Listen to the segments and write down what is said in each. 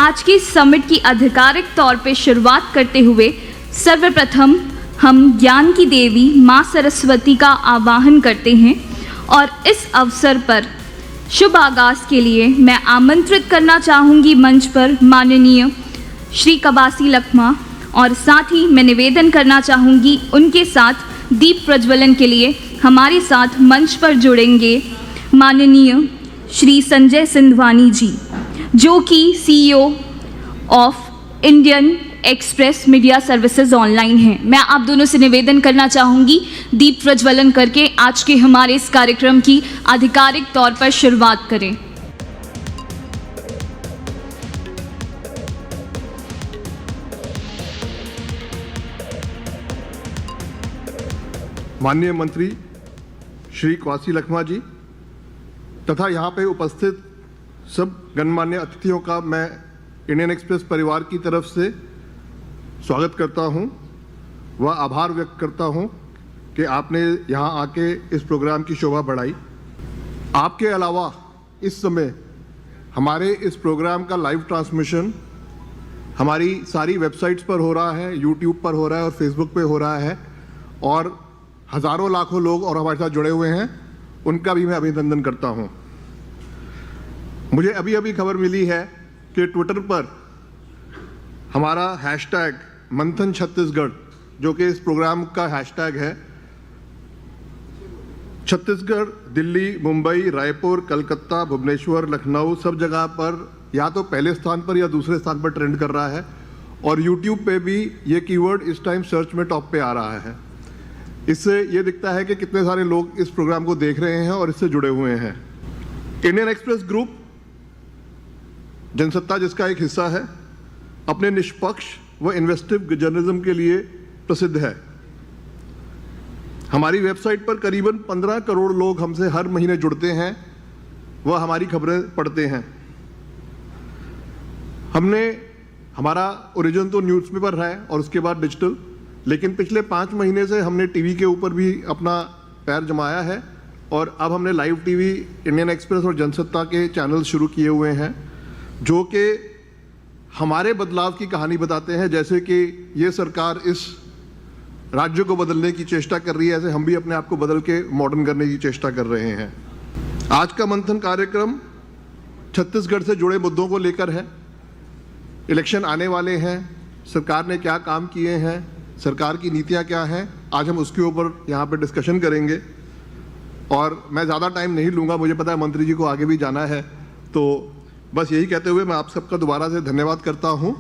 आज की समिट की आधिकारिक तौर पे शुरुआत करते हुए सर्वप्रथम हम ज्ञान की देवी माँ सरस्वती का आवाहन करते हैं और इस अवसर पर शुभ आगाज के लिए मैं आमंत्रित करना चाहूँगी मंच पर माननीय श्री कबासी लखमा, और साथ ही मैं निवेदन करना चाहूँगी उनके साथ दीप प्रज्वलन के लिए हमारे साथ मंच पर जुड़ेंगे माननीय श्री संजय सिंधवानी जी, जो कि CEO of Indian express media services online हैं। मैं आप दोनों से निवेदन करना चाहूँगी दीप प्रज्वलन करके आज के हमारे इस कार्यक्रम की आधिकारिक तौर पर शुरुआत करें। माननीय मंत्री श्री कबासी लखमा जी तथा यहाँ पे उपस्थित सब गणमान्य अतिथियों का मैं इंडियन एक्सप्रेस परिवार की तरफ से स्वागत करता हूँ व आभार व्यक्त करता हूँ कि आपने यहाँ आके इस प्रोग्राम की शोभा बढ़ाई। आपके अलावा इस समय हमारे इस प्रोग्राम का लाइव ट्रांसमिशन हमारी सारी वेबसाइट्स पर हो रहा है, यूट्यूब पर हो रहा है और फेसबुक पे हो रहा है, और हज़ारों लाखों लोग और हमारे साथ जुड़े हुए हैं, उनका भी मैं अभिनंदन करता हूं। मुझे अभी अभी खबर मिली है कि ट्विटर पर हमारा हैशटैग मंथन छत्तीसगढ़, जो कि इस प्रोग्राम का हैशटैग है, छत्तीसगढ़, दिल्ली, मुंबई, रायपुर, कलकत्ता, भुवनेश्वर, लखनऊ सब जगह पर या तो पहले स्थान पर या दूसरे स्थान पर ट्रेंड कर रहा है, और यूट्यूब पे भी ये कीवर्ड इस टाइम सर्च में टॉप पे आ रहा है। इससे ये दिखता है कि कितने सारे लोग इस प्रोग्राम को देख रहे हैं और इससे जुड़े हुए हैं। इंडियन एक्सप्रेस ग्रुप जनसत्ता जिसका एक हिस्सा है, अपने निष्पक्ष व इन्वेस्टिव जर्नलिज्म के लिए प्रसिद्ध है। हमारी वेबसाइट पर करीबन 15 करोड़ लोग हमसे हर महीने जुड़ते हैं व हमारी खबरें पढ़ते हैं। हमारा ओरिजिन तो न्यूज़पेपर है और उसके बाद डिजिटल, लेकिन पिछले 5 महीने से हमने टीवी के ऊपर भी अपना पैर जमाया है, और अब हमने लाइव टीवी, इंडियन एक्सप्रेस और जनसत्ता के चैनल शुरू किए हुए हैं, जो कि हमारे बदलाव की कहानी बताते हैं। जैसे कि ये सरकार इस राज्य को बदलने की चेष्टा कर रही है, ऐसे हम भी अपने आप को बदल के मॉडर्न करने की चेष्टा कर रहे हैं। आज का मंथन कार्यक्रम छत्तीसगढ़ से जुड़े मुद्दों को लेकर है। इलेक्शन आने वाले हैं, सरकार ने क्या काम किए हैं, सरकार की नीतियां क्या हैं, आज हम उसके ऊपर यहाँ पे डिस्कशन करेंगे। और मैं ज़्यादा टाइम नहीं लूँगा, मुझे पता है मंत्री जी को आगे भी जाना है, तो बस यही कहते हुए मैं आप सबका दोबारा से धन्यवाद करता हूँ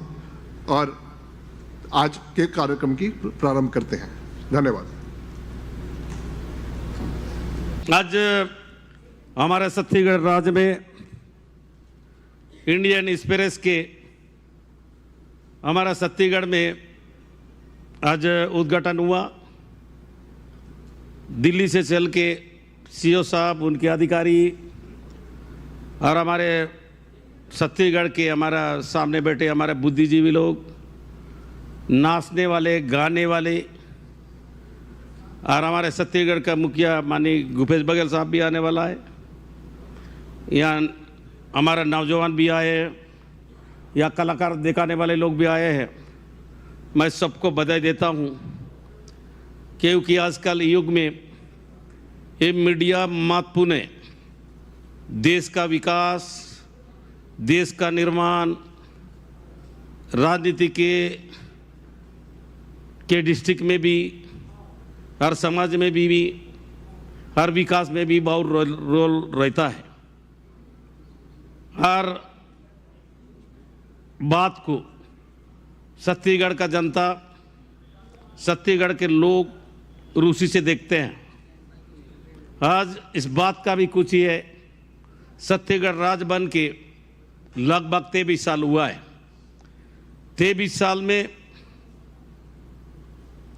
और आज के कार्यक्रम की प्रारंभ करते हैं। धन्यवाद। आज हमारे छत्तीसगढ़ राज्य में इंडियन एक्सप्रेस के हमारा छत्तीसगढ़ में आज उद्घाटन हुआ। दिल्ली से चल के CEO साहब, उनके अधिकारी और हमारे छत्तीसगढ़ के हमारा सामने बैठे हमारे बुद्धिजीवी लोग, नाचने वाले, गाने वाले, और हमारे छत्तीसगढ़ का मुखिया माननीय भूपेश बघेल साहब भी आने वाला है। यहाँ हमारा नौजवान भी आए हैं, या कलाकार दिखाने वाले लोग भी आए हैं। मैं सबको बधाई देता हूँ, क्योंकि आजकल युग में ये मीडिया महत्वपूर्ण है। देश का विकास, देश का निर्माण, राजनीति के डिस्ट्रिक्ट में भी, हर समाज में भी, हर विकास में भी बहुत रोल रहता है। हर बात को छत्तीसगढ़ का जनता, छत्तीसगढ़ के लोग रुचि से देखते हैं। आज इस बात का भी कुछ ही है, छत्तीसगढ़ राज्य बन के लगभग 23 साल हुआ है। 23 साल में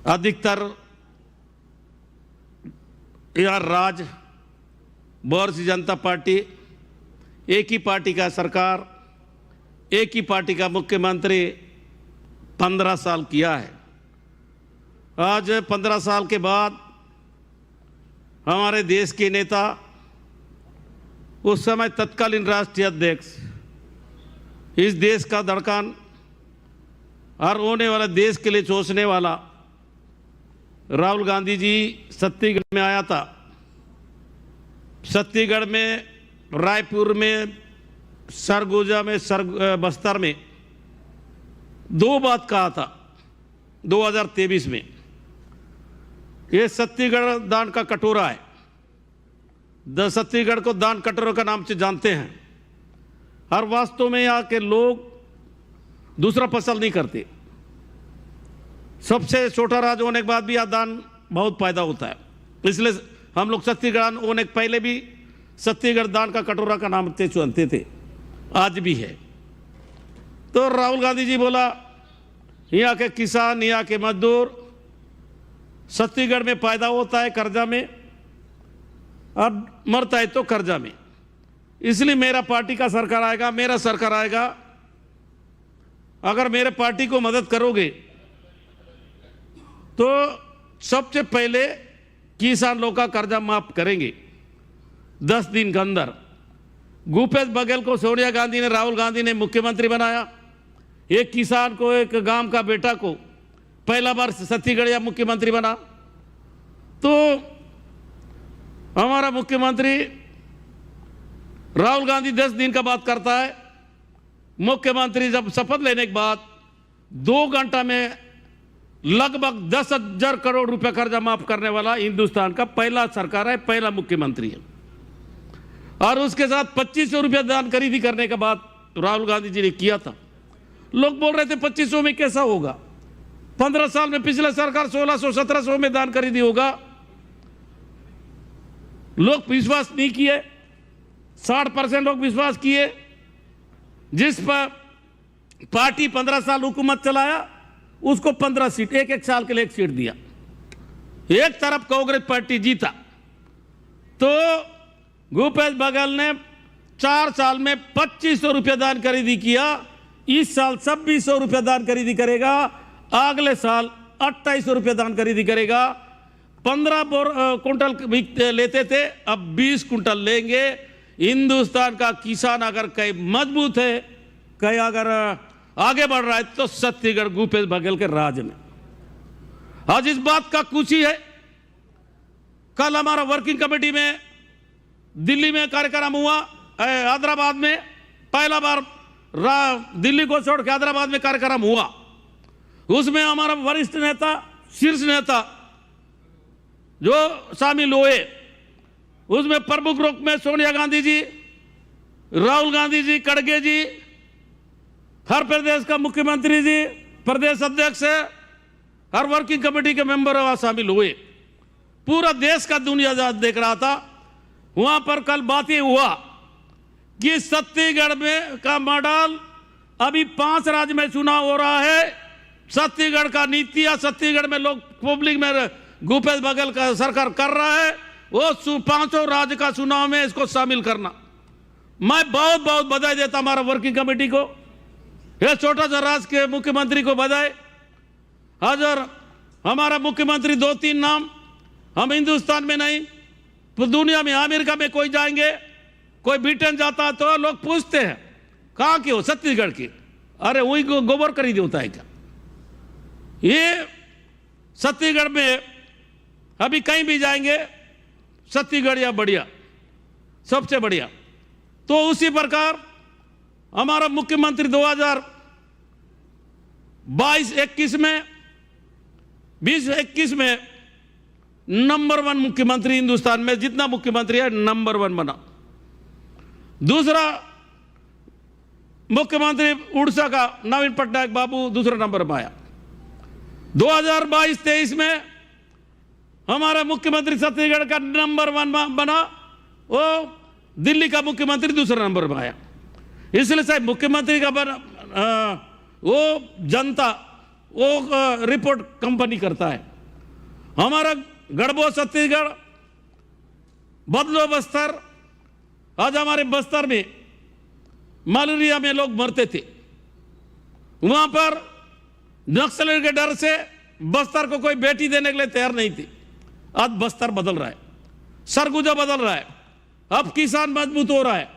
अधिकतर यह राज्य भारतीय जनता पार्टी, एक ही पार्टी का सरकार, एक ही पार्टी का मुख्यमंत्री 15 साल किया है। आज 15 साल के बाद हमारे देश के नेता, उस समय तत्कालीन राष्ट्रीय अध्यक्ष इस देश का धड़कन और होने वाला देश के लिए सोचने वाला राहुल गांधी जी छत्तीसगढ़ में आया था। छत्तीसगढ़ में, रायपुर में, सरगुजा में, बस्तर में 2 बात कहा था 2023 में। ये छत्तीसगढ़ दान का कटोरा है। छत्तीसगढ़ को दान कटोरा का नाम से जानते हैं। हर वास्तव में यहाँ के लोग दूसरा पसंद नहीं करते। सबसे छोटा राज्य होने के बाद भी यहाँ दान बहुत फायदा होता है। इसलिए हम लोग छत्तीसगढ़ होने के पहले भी छत्तीसगढ़ दान का कटोरा का नाम सुनते थे, आज भी है। तो राहुल गांधी जी बोला यहाँ के किसान, यहाँ के मजदूर, छत्तीसगढ़ में पैदा होता है कर्जा में और मरता है तो कर्जा में। इसलिए मेरा पार्टी का सरकार आएगा, मेरा सरकार आएगा। अगर मेरे पार्टी को मदद करोगे तो सबसे पहले किसान लोग का कर्जा माफ करेंगे 10 दिन के अंदर। भूपेश बघेल को सोनिया गांधी ने, राहुल गांधी ने मुख्यमंत्री बनाया। एक किसान को, एक गांव का बेटा को पहला बार छत्तीसगढ़ या मुख्यमंत्री बना। तो हमारा मुख्यमंत्री राहुल गांधी 10 दिन का बात करता है। मुख्यमंत्री जब शपथ लेने के बाद 2 घंटा में लगभग 10,000 करोड़ रुपए कर्जा माफ करने वाला हिंदुस्तान का पहला सरकार है, पहला मुख्यमंत्री है। और उसके साथ 2500 रुपया दान खरीदी करने के बाद राहुल गांधी जी ने किया था। लोग बोल रहे थे 2500 में कैसा होगा, 15 साल में पिछले सरकार 1600-1700 में दान खरीदी होगा। लोग विश्वास नहीं किए, 60% लोग विश्वास किए। जिस पर पार्टी 15 साल हुकूमत चलाया उसको 15 सीट, एक साल के लिए 1 सीट दिया। एक तरफ कांग्रेस पार्टी जीता। तो भूपेश बघेल ने 4 साल में 2500 रुपया दान खरीदी किया। इस साल 2600 रुपया दान खरीदी करेगा, अगले साल 2800 रुपया दान खरीदी करेगा। 15 कुंटल लेते थे, अब 20 कुंटल लेंगे। हिंदुस्तान का किसान अगर कहीं मजबूत है, कहीं अगर आगे बढ़ रहा है तो छत्तीसगढ़ भूपेश बघेल के राज में। आज इस बात का खुशी है। कल हमारा वर्किंग कमेटी में दिल्ली में कार्यक्रम हुआ, हैदराबाद में पहला बार दिल्ली को छोड़ के हैदराबाद में कार्यक्रम हुआ। उसमें हमारा वरिष्ठ नेता, शीर्ष नेता जो शामिल हुए, उसमें प्रमुख रूप में सोनिया गांधी जी, राहुल गांधी जी, खड़गे जी, हर प्रदेश का मुख्यमंत्री जी, प्रदेश अध्यक्ष, हर वर्किंग कमेटी के मेंबर वहां शामिल हुए। पूरा देश का दुनिया देख रहा था। वहां पर कल बात यह हुआ कि छत्तीसगढ़ में का मॉडल, अभी 5 राज्य में चुनाव हो रहा है। छत्तीसगढ़ का नीति या छत्तीसगढ़ में लोग पब्लिक में भूपेश बघेल का सरकार कर रहा है, वो 5 राज्य का चुनाव में इसको शामिल करना। मैं बहुत बहुत बधाई देता हमारा वर्किंग कमेटी को, ये छोटा सा राज्य के मुख्यमंत्री को बधाई। अगर हमारा मुख्यमंत्री 2-3 नाम हम हिंदुस्तान में नहीं, तो दुनिया में, अमेरिका में कोई जाएंगे, कोई ब्रिटेन जाता तो लोग पूछते हैं कहाँ के हो, छत्तीसगढ़ के। अरे वही गोबर खरीद होता है क्या? ये छत्तीसगढ़ में अभी कहीं भी जाएंगे, छत्तीसगढ़ या बढ़िया, सबसे बढ़िया। तो उसी प्रकार हमारा मुख्यमंत्री 2022-21 में, 20-21 में नंबर 1 मुख्यमंत्री हिंदुस्तान में, जितना मुख्यमंत्री है नंबर 1 बना। दूसरा मुख्यमंत्री उड़ीसा का नवीन पटनायक बाबू दूसरा नंबर पर आया। 2022-23 में हमारा मुख्यमंत्री छत्तीसगढ़ का नंबर 1 बना, वो दिल्ली का मुख्यमंत्री दूसरा नंबर पर आया। इसलिए साहब मुख्यमंत्री का वो जनता, वो रिपोर्ट कंपनी करता है। हमारा गढ़बो छत्तीसगढ़, बदलो बस्तर, आज हमारे बस्तर में मलेरिया में लोग मरते थे। वहां पर नक्सलियों के डर से बस्तर को कोई बेटी देने के लिए तैयार नहीं थी। आज बस्तर बदल रहा है, सरगुजा बदल रहा है, अब किसान मजबूत हो रहा है।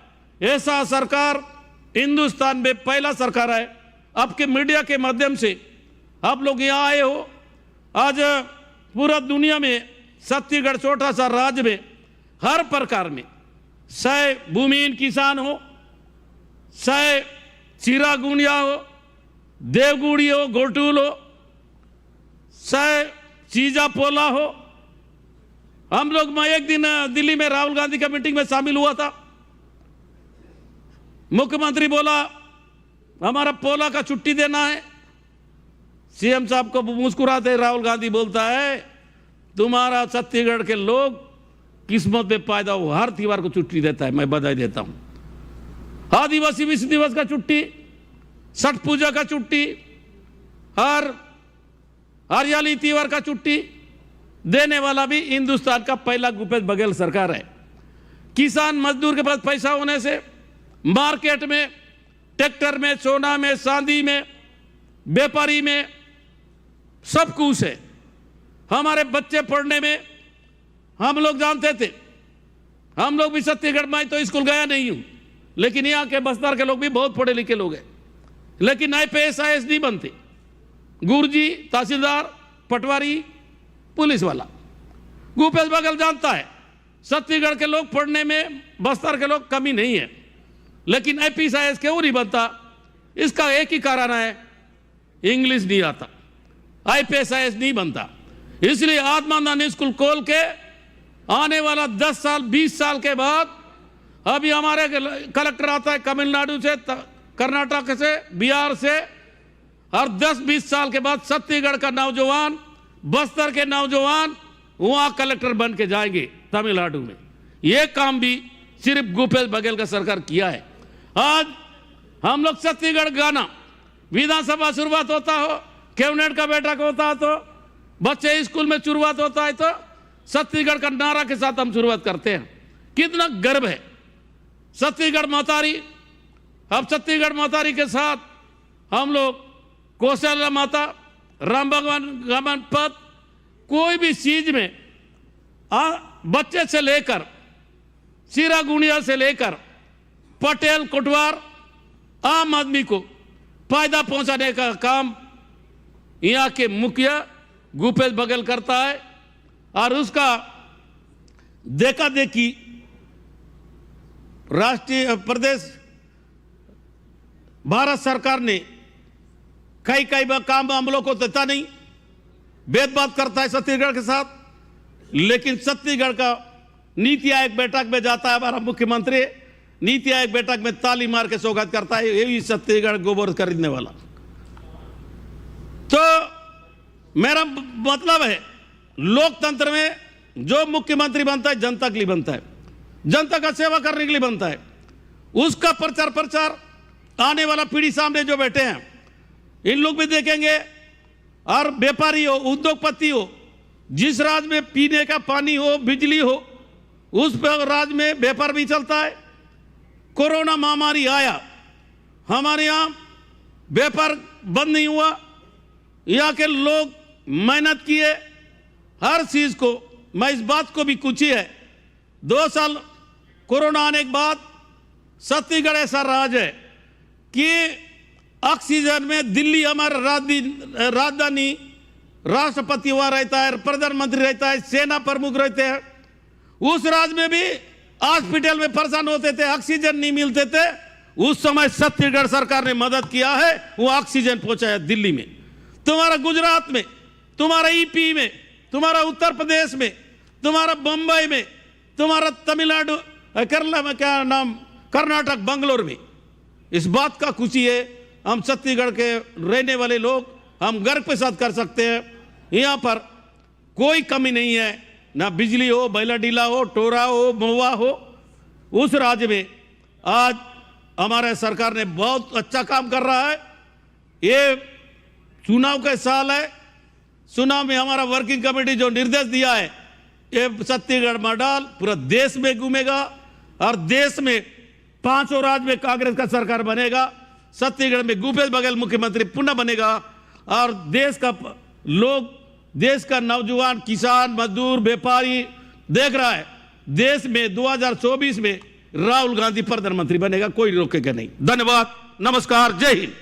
ऐसा सरकार हिंदुस्तान में पहला सरकार है। आपके मीडिया के माध्यम से आप लोग यहाँ आए हो। आज पूरा दुनिया में छत्तीसगढ़ छोटा सा राज्य में हर प्रकार में, चाहे भूमिहीन किसान हो, चाहे चिरा गुंडिया हो, देवगुड़ी हो, गोटूल हो, चाहे चीजा पोला हो। हम लोग, मैं एक दिन दिल्ली में राहुल गांधी का मीटिंग में शामिल हुआ था। मुख्यमंत्री बोला हमारा पोला का छुट्टी देना है। सीएम साहब को मुस्कुराते राहुल गांधी बोलता है तुम्हारा छत्तीसगढ़ के लोग किस्मत में पैदा हो, हर त्योहार को छुट्टी देता है, मैं बधाई देता हूं। आदिवासी विश्व दिवस का छुट्टी, छठ पूजा का छुट्टी, हर हरियाली त्योहार का छुट्टी देने वाला भी हिंदुस्तान का पहला भूपेश बघेल सरकार है। किसान मजदूर के पास पैसा होने से मार्केट में, ट्रैक्टर में, सोना में, चांदी में, व्यापारी में सब कुछ है। हमारे बच्चे पढ़ने में, हम लोग जानते थे, हम लोग भी छत्तीसगढ़ में तो स्कूल गया नहीं हूं, लेकिन यहाँ के बस्तर के लोग भी बहुत पढ़े लिखे लोग हैं, लेकिन IPS IAS नहीं बनते। गुरुजी, तहसीलदार, पटवारी, पुलिस वाला। भूपेश बघेल जानता है छत्तीसगढ़ के लोग पढ़ने में, बस्तर के लोग कमी नहीं है, लेकिन IPS IAS क्यों नहीं बनता? इसका एक ही कारण है, इंग्लिश नहीं आता, IPS IAS नहीं बनता। इसलिए आत्मानंद स्कूल खोल के आने वाला 10 साल 20 साल के बाद अभी हमारे कलेक्टर आता है तमिलनाडु से, कर्नाटक से, बिहार से, और 10-20 साल के बाद छत्तीसगढ़ का नौजवान, बस्तर के नौजवान वहां कलेक्टर बन के जाएंगे तमिलनाडु में। यह काम भी सिर्फ भूपेश बघेल का सरकार किया है। आज हम लोग छत्तीसगढ़ गाना, विधानसभा शुरुआत होता हो, कैबिनेट का बैठक होता है, तो बच्चे स्कूल में शुरुआत होता है, तो छत्तीसगढ़ का नारा के साथ हम शुरुआत करते हैं। कितना गर्व है छत्तीसगढ़ महतारी। अब छत्तीसगढ़ महतारी के साथ हम लोग कौशल्या माता, राम भगवान पद, कोई भी चीज में बच्चे से लेकर, सीरा गुणिया से लेकर पटेल, कोटवार, आम आदमी को फायदा पहुंचाने का काम यहाँ के मुखिया भूपेश बघेल करता है। और उसका देखा देखी राष्ट्रीय प्रदेश भारत सरकार ने कई काम हम लोग को देता नहीं, भेदभाव करता है छत्तीसगढ़ के साथ। लेकिन छत्तीसगढ़ का नीति आयोग बैठक में जाता है हमारा मुख्यमंत्री, नीति आयोग बैठक में ताली मार के स्वागत करता है, यही छत्तीसगढ़ गोबर खरीदने वाला। तो मेरा मतलब है, लोकतंत्र में जो मुख्यमंत्री बनता है जनता के लिए बनता है, जनता का सेवा करने के लिए बनता है। उसका प्रचार आने वाला पीढ़ी सामने जो बैठे हैं इन लोग भी देखेंगे। और व्यापारी हो, उद्योगपति हो, जिस राज्य में पीने का पानी हो, बिजली हो, उस पर राज्य में व्यापार भी चलता है। कोरोना महामारी आया, हमारे यहाँ व्यापार बंद नहीं हुआ, यहाँ के लोग मेहनत किए हर चीज को। मैं इस बात को भी कुछ ही है, 2 साल कोरोना आने के बाद छत्तीसगढ़ ऐसा राज्य है कि ऑक्सीजन में दिल्ली हमारा राजधानी, राष्ट्रपति वहां रहता है, प्रधानमंत्री रहता है, सेना प्रमुख रहते हैं। उस राज्य में भी हॉस्पिटल में परेशान होते थे, ऑक्सीजन नहीं मिलते थे। उस समय छत्तीसगढ़ सरकार ने मदद किया है, वो ऑक्सीजन पहुंचाया दिल्ली में। तुम्हारा गुजरात में, तुम्हारा ईपी में, तुम्हारा उत्तर प्रदेश में, तुम्हारा बंबई में, तुम्हारा तमिलनाडु, केरला में, क्या नाम, कर्नाटक, बंगलोर में। इस बात का खुशी है, हम छत्तीसगढ़ के रहने वाले लोग हम गर्व के साथ कर सकते हैं। यहाँ पर कोई कमी नहीं है, ना बिजली हो, बैलाडीला हो, टोरा हो, महुआ हो। उस राज्य में आज हमारे सरकार ने बहुत अच्छा काम कर रहा है। ये चुनाव का साल है, चुनाव में हमारा वर्किंग कमेटी जो निर्देश दिया है, ये छत्तीसगढ़ मॉडल पूरा देश में घूमेगा और देश में 5 राज्य में कांग्रेस का सरकार बनेगा। छत्तीसगढ़ में भूपेश बघेल मुख्यमंत्री पुनः बनेगा और देश का लोग, देश का नौजवान, किसान, मजदूर, व्यापारी देख रहा है। देश में 2024 में राहुल गांधी प्रधानमंत्री बनेगा, कोई रोकेगा नहीं। धन्यवाद, नमस्कार, जय हिंद।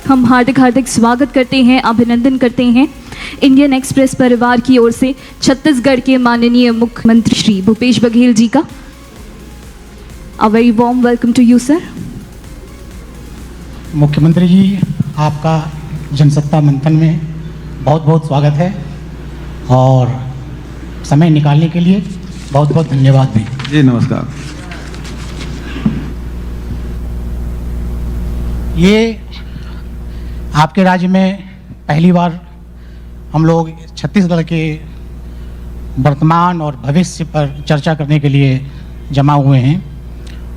हम हार्दिक हार्दिक स्वागत करते हैं, अभिनंदन करते हैं इंडियन एक्सप्रेस परिवार की ओर से छत्तीसगढ़ के माननीय मुख्यमंत्री श्री भूपेश बघेल जी का। A very warm welcome to you sir. मुख्यमंत्री जी, आपका जनसत्ता मंथन में बहुत बहुत स्वागत है और समय निकालने के लिए बहुत बहुत धन्यवाद भी। जी नमस्कार। ये आपके राज्य में पहली बार हम लोग छत्तीसगढ़ के वर्तमान और भविष्य पर चर्चा करने के लिए जमा हुए हैं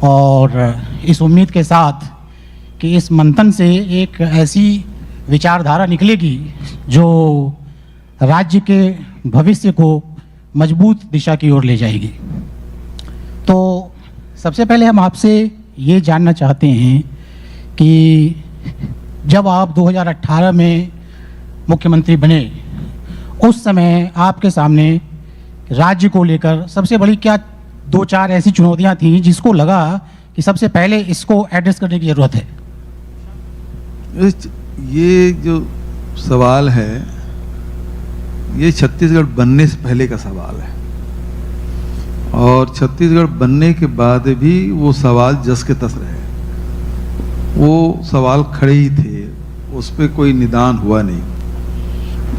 और इस उम्मीद के साथ कि इस मंथन से एक ऐसी विचारधारा निकलेगी जो राज्य के भविष्य को मजबूत दिशा की ओर ले जाएगी। तो सबसे पहले हम आपसे ये जानना चाहते हैं कि जब आप 2018 में मुख्यमंत्री बने, उस समय आपके सामने राज्य को लेकर सबसे बड़ी क्या 2-4 ऐसी चुनौतियां थी जिसको लगा कि सबसे पहले इसको एड्रेस करने की ज़रूरत है? ये जो सवाल है ये छत्तीसगढ़ बनने से पहले का सवाल है और छत्तीसगढ़ बनने के बाद भी वो सवाल जस के तस रहे। वो सवाल खड़े ही थे, उस पर कोई निदान हुआ नहीं।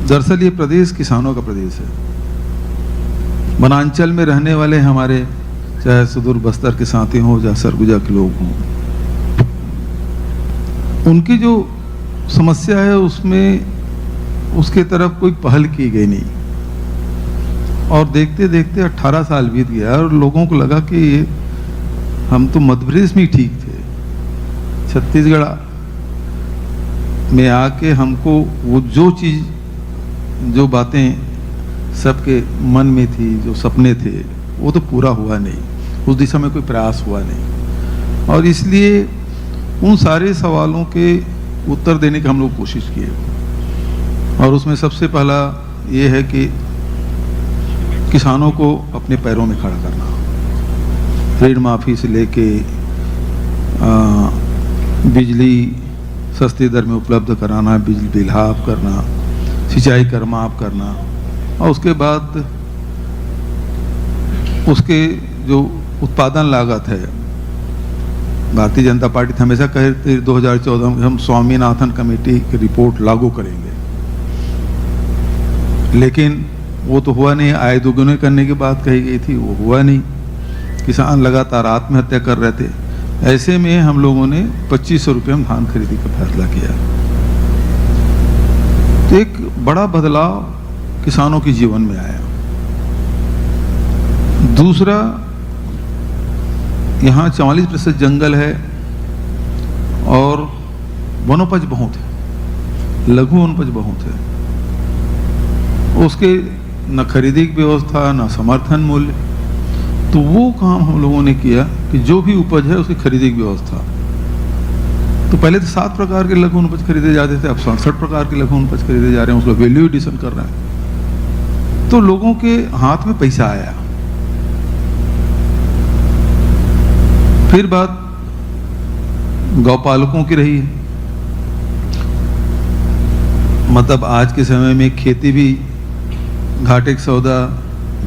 दरअसल ये प्रदेश किसानों का प्रदेश है। वनांचल में रहने वाले हमारे, चाहे सुदूर बस्तर के साथी हों या सरगुजा के लोग हों, उनकी जो समस्या है उसमें उसके तरफ कोई पहल की गई नहीं और देखते देखते 18 साल बीत गया और लोगों को लगा कि हम तो मध्य प्रदेश में ही ठीक थे। छत्तीसगढ़ में आके हमको वो जो चीज़, जो बातें सबके मन में थी, जो सपने थे, वो तो पूरा हुआ नहीं, उस दिशा में कोई प्रयास हुआ नहीं और इसलिए उन सारे सवालों के उत्तर देने की हम लोग कोशिश किए और उसमें सबसे पहला ये है कि किसानों को अपने पैरों में खड़ा करना। ऋण माफ़ी से लेके बिजली सस्ती दर में उपलब्ध कराना, बिजली बिल हाफ करना, सिंचाई कर माफ करना और उसके बाद उसके जो उत्पादन लागत है, भारतीय जनता पार्टी हमेशा कहे थे 2014 में हम स्वामीनाथन कमेटी की रिपोर्ट लागू करेंगे, लेकिन वो तो हुआ नहीं। आय दोगुने करने की बात कही गई थी, वो हुआ नहीं। किसान लगातार आत्महत्या कर रहे थे। ऐसे में हम लोगों ने 2500 रुपये में धान खरीदी का फैसला किया। तो एक बड़ा बदलाव किसानों के जीवन में आया। दूसरा, यहाँ 44% जंगल है और वनोपज बहुत है, लघु वनोपज बहुत है। उसके न खरीदी की व्यवस्था, न समर्थन मूल्य। तो वो काम हम लोगों ने किया कि जो भी उपज है उसकी खरीदी की व्यवस्था। तो पहले तो 7 प्रकार के लघु वनोपज खरीदे जाते थे, अब 67 प्रकार के लघु वनोपज खरीदे जा रहे हैं। उसका वैल्यू एडिशन कर रहे हैं, तो लोगों के हाथ में पैसा आया। फिर बात गौपालकों की रही है। मतलब आज के समय में खेती भी घाटे का सौदा,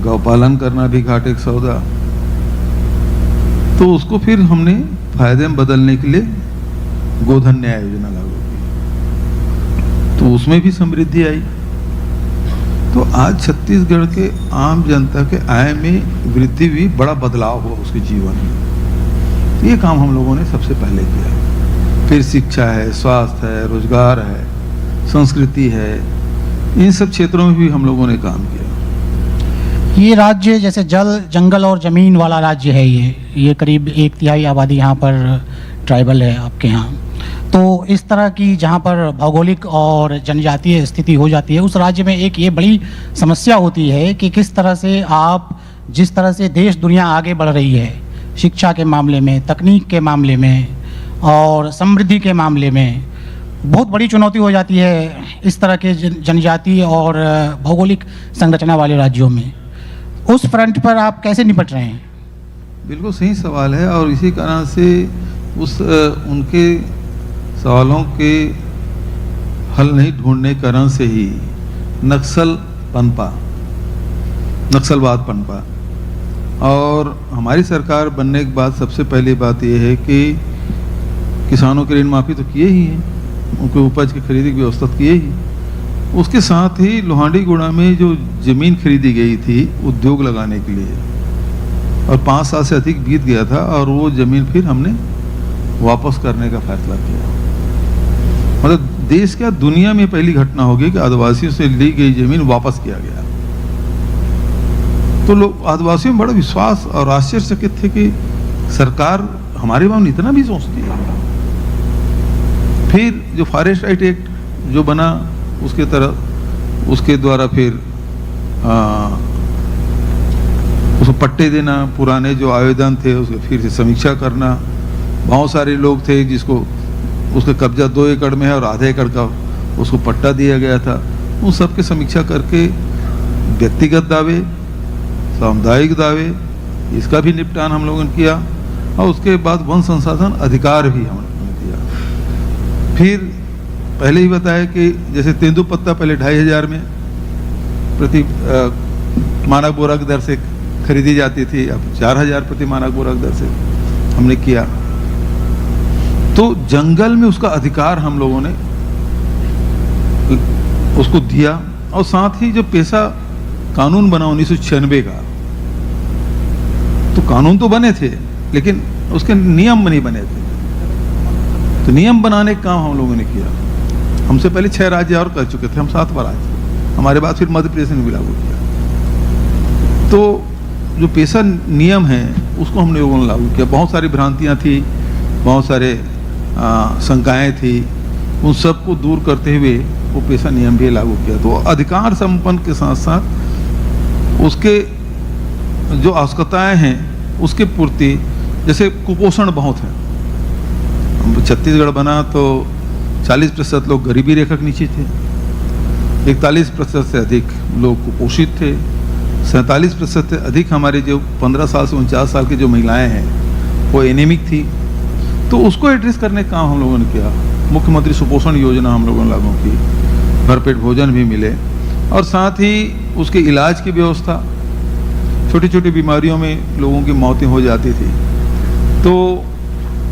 गौपालन करना भी घाटे का सौदा। तो उसको फिर हमने फायदे में बदलने के लिए गोधन न्याय योजना लागू की, तो उसमें भी समृद्धि आई। तो आज छत्तीसगढ़ के आम जनता के आय में वृद्धि हुई, बड़ा बदलाव हुआ उसके जीवन में। ये काम हम लोगों ने सबसे पहले किया। फिर शिक्षा है, स्वास्थ्य है, रोजगार है, संस्कृति है, इन सब क्षेत्रों में भी हम लोगों ने काम किया। ये राज्य जैसे जल, जंगल और ज़मीन वाला राज्य है। ये करीब 1/3 आबादी यहाँ पर ट्राइबल है आपके यहाँ। तो इस तरह की जहाँ पर भौगोलिक और जनजातीय स्थिति हो जाती है, उस राज्य में एक ये बड़ी समस्या होती है कि किस तरह से आप, जिस तरह से देश दुनिया आगे बढ़ रही है शिक्षा के मामले में, तकनीक के मामले में और समृद्धि के मामले में, बहुत बड़ी चुनौती हो जाती है इस तरह के जनजातीय और भौगोलिक संरचना वाले राज्यों में। उस फ्रंट पर आप कैसे निपट रहे हैं? बिल्कुल सही सवाल है, और इसी कारण से उनके सवालों के हल नहीं ढूंढने के कारण से ही नक्सलवाद पनपा। और हमारी सरकार बनने के बाद सबसे पहली बात यह है कि किसानों की ऋण माफ़ी तो किए ही हैं, उनके उपज की खरीदी की व्यवस्था किए ही, उसके साथ ही लोहांडीगुड़ा में जो ज़मीन खरीदी गई थी उद्योग लगाने के लिए, और 5 साल से अधिक बीत गया था, और वो ज़मीन फिर हमने वापस करने का फैसला किया। मतलब देश क्या दुनिया में पहली घटना होगी कि आदिवासियों से ली गई ज़मीन वापस किया गया। तो लोग आदिवासियों में बड़ा विश्वास और आश्चर्यचकित थे कि सरकार हमारे बारे में इतना भी सोचती है। फिर जो फॉरेस्ट राइट एक्ट जो बना उसके द्वारा फिर उसको पट्टे देना, पुराने जो आवेदन थे उसके फिर से समीक्षा करना। बहुत सारे लोग थे जिसको उसका कब्जा 2 एकड़ में है और आधे एकड़ का उसको पट्टा दिया गया था, उन सब की समीक्षा करके व्यक्तिगत दावे, सामुदायिक दावे, इसका भी निपटान हम लोगों ने किया, और उसके बाद वन संसाधन अधिकार भी हमने दिया। फिर पहले ही बताया कि जैसे तेंदुपत्ता पहले 2500 में प्रति मानक बोरा की दर से खरीदी जाती थी, अब 4000 प्रति मानक बोरा की दर से हमने किया। तो जंगल में उसका अधिकार हम लोगों ने उसको दिया, और साथ ही जो पेशा कानून बना 1996 का, तो कानून तो बने थे लेकिन उसके नियम नहीं बने थे, तो नियम बनाने का काम हम लोगों ने किया। हमसे पहले 6 राज्य और कर चुके थे, हम 7वां राज्य, हमारे बाद फिर मध्य प्रदेश ने भी लागू किया। तो जो पेशा नियम है उसको हमने लोगों ने लागू किया। बहुत सारी भ्रांतियां थी, बहुत सारे शंकाएं थी, उन सबको दूर करते हुए वो पेशा नियम भी लागू किया। तो अधिकार संपन्न के साथ साथ उसके जो आवश्यकताएं हैं उसके पूर्ति, जैसे कुपोषण बहुत है। छत्तीसगढ़ बना तो 40% लोग गरीबी रेखा के नीचे थे, 41% से अधिक लोग कुपोषित थे, 47% से अधिक हमारे जो 15 साल से 49 साल की जो महिलाएं हैं वो एनीमिक थी। तो उसको एड्रेस करने का काम हम लोगों ने किया। मुख्यमंत्री सुपोषण योजना हम लोगों ने लागू की, भरपेट भोजन भी मिले, और साथ ही उसके इलाज की व्यवस्था। छोटी छोटी बीमारियों में लोगों की मौतें हो जाती थी, तो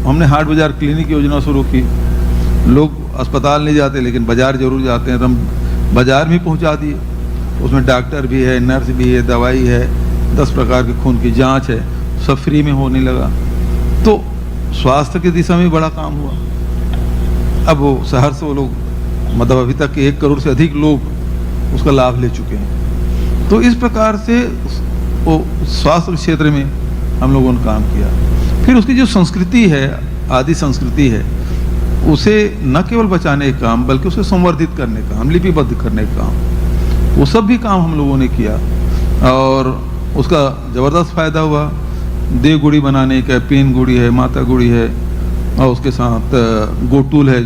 हमने हाट बाजार क्लिनिक योजना शुरू की। लोग अस्पताल नहीं जाते लेकिन बाजार जरूर जाते हैं, तो हम बाजार भी पहुंचा दिए। उसमें डॉक्टर भी है, नर्स भी है, दवाई है, 10 प्रकार के खून की जांच है, सब फ्री में होने लगा। तो स्वास्थ्य की दिशा में बड़ा काम हुआ। अब वो शहर से वो लोग, मतलब अभी तक 1 करोड़ से अधिक लोग उसका लाभ ले चुके हैं। तो इस प्रकार से वो स्वास्थ्य क्षेत्र में हम लोगों ने काम किया। फिर उसकी जो संस्कृति है, आदि संस्कृति है, उसे न केवल बचाने का काम बल्कि उसे संवर्धित करने का काम, लिपिबद्ध करने का काम, वो सब भी काम हम लोगों ने किया, और उसका ज़बरदस्त फ़ायदा हुआ। देव गुड़ी बनाने का, पीन गुड़ी है, माता गुड़ी है, और उसके साथ गोटूल है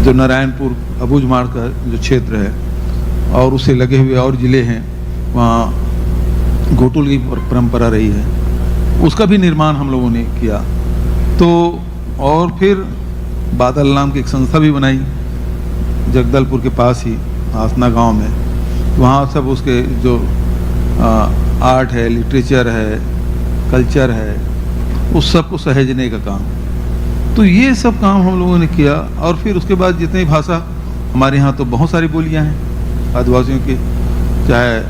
जो नारायणपुर अबूझमाड़ का जो क्षेत्र है, और उससे लगे हुए और ज़िले हैं, वहाँ गोटूल की परंपरा रही है, उसका भी निर्माण हम लोगों ने किया। तो और फिर बादल नाम की एक संस्था भी बनाई जगदलपुर के पास ही आसना गांव में। वहाँ सब उसके जो आर्ट है, लिटरेचर है, कल्चर है, उस सब को सहेजने का काम। तो ये सब काम हम लोगों ने किया। और फिर उसके बाद जितनी भाषा हमारे यहाँ, तो बहुत सारी बोलियाँ हैं आदिवासियों की, चाहे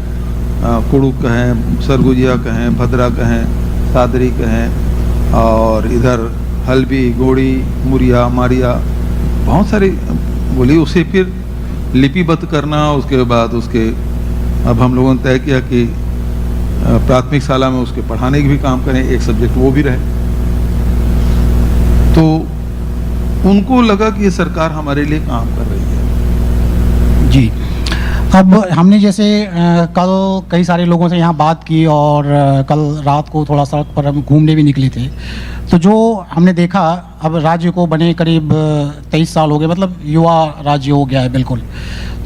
कुड़ुक कहें, सरगुजिया कहें, भद्रा कहें, सादरी कहें, और इधर हल्बी, गोड़ी, मुरिया, मारिया, बहुत सारी बोली। उसे फिर लिपिबद्ध करना, उसके बाद उसके अब हम लोगों ने तय किया कि प्राथमिक शाला में उसके पढ़ाने की भी काम करें, एक सब्जेक्ट वो भी रहे। तो उनको लगा कि ये सरकार हमारे लिए काम कर रही है। जी, अब हमने जैसे कल कई सारे लोगों से यहाँ बात की और कल रात को थोड़ा सड़क पर हम घूमने भी निकले थे, तो जो हमने देखा, अब राज्य को बने करीब 23 साल हो गए, मतलब युवा राज्य हो गया है बिल्कुल।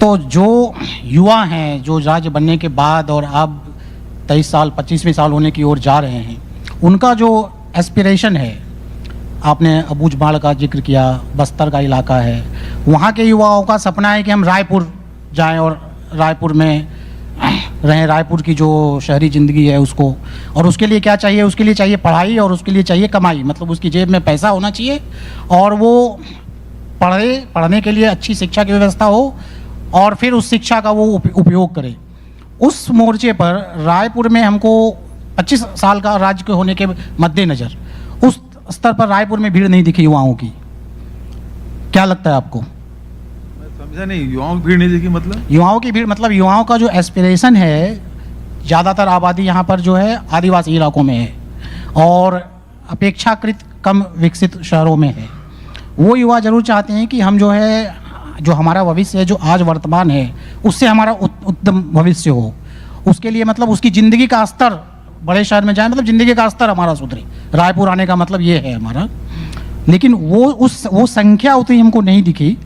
तो जो युवा हैं, जो राज्य बनने के बाद और अब 23 साल 25वें साल होने की ओर जा रहे हैं, उनका जो एस्पिरेशन है, आपने अबूझमाड़ का जिक्र किया, बस्तर का इलाका है, वहाँ के युवाओं का सपना है कि हम रायपुर जाएं और रायपुर में रहें, रायपुर की जो शहरी ज़िंदगी है उसको। और उसके लिए क्या चाहिए? उसके लिए चाहिए पढ़ाई और उसके लिए चाहिए कमाई, मतलब उसकी जेब में पैसा होना चाहिए और वो पढ़ने के लिए अच्छी शिक्षा की व्यवस्था हो और फिर उस शिक्षा का वो उपयोग करे। उस मोर्चे पर रायपुर में हमको 25 साल का राज्य के होने के मद्देनज़र उस स्तर पर रायपुर में भीड़ नहीं दिखी युवाओं की। क्या लगता है आपको? समझा नहीं, युवाओं की भीड़ नहीं दिखी मतलब? युवाओं की भीड़ मतलब युवाओं का जो एस्पिरेशन है, ज़्यादातर आबादी यहाँ पर जो है आदिवासी इलाकों में है और अपेक्षाकृत कम विकसित शहरों में है। वो युवा ज़रूर चाहते हैं कि हम जो है, जो हमारा भविष्य है, जो आज वर्तमान है, उससे हमारा उत्तम भविष्य हो। उसके लिए मतलब उसकी ज़िंदगी का स्तर, बड़े शहर में जाए मतलब ज़िंदगी का स्तर हमारा सुधरे। रायपुर आने का मतलब ये है हमारा। लेकिन वो संख्या उतनी हमको नहीं दिखी।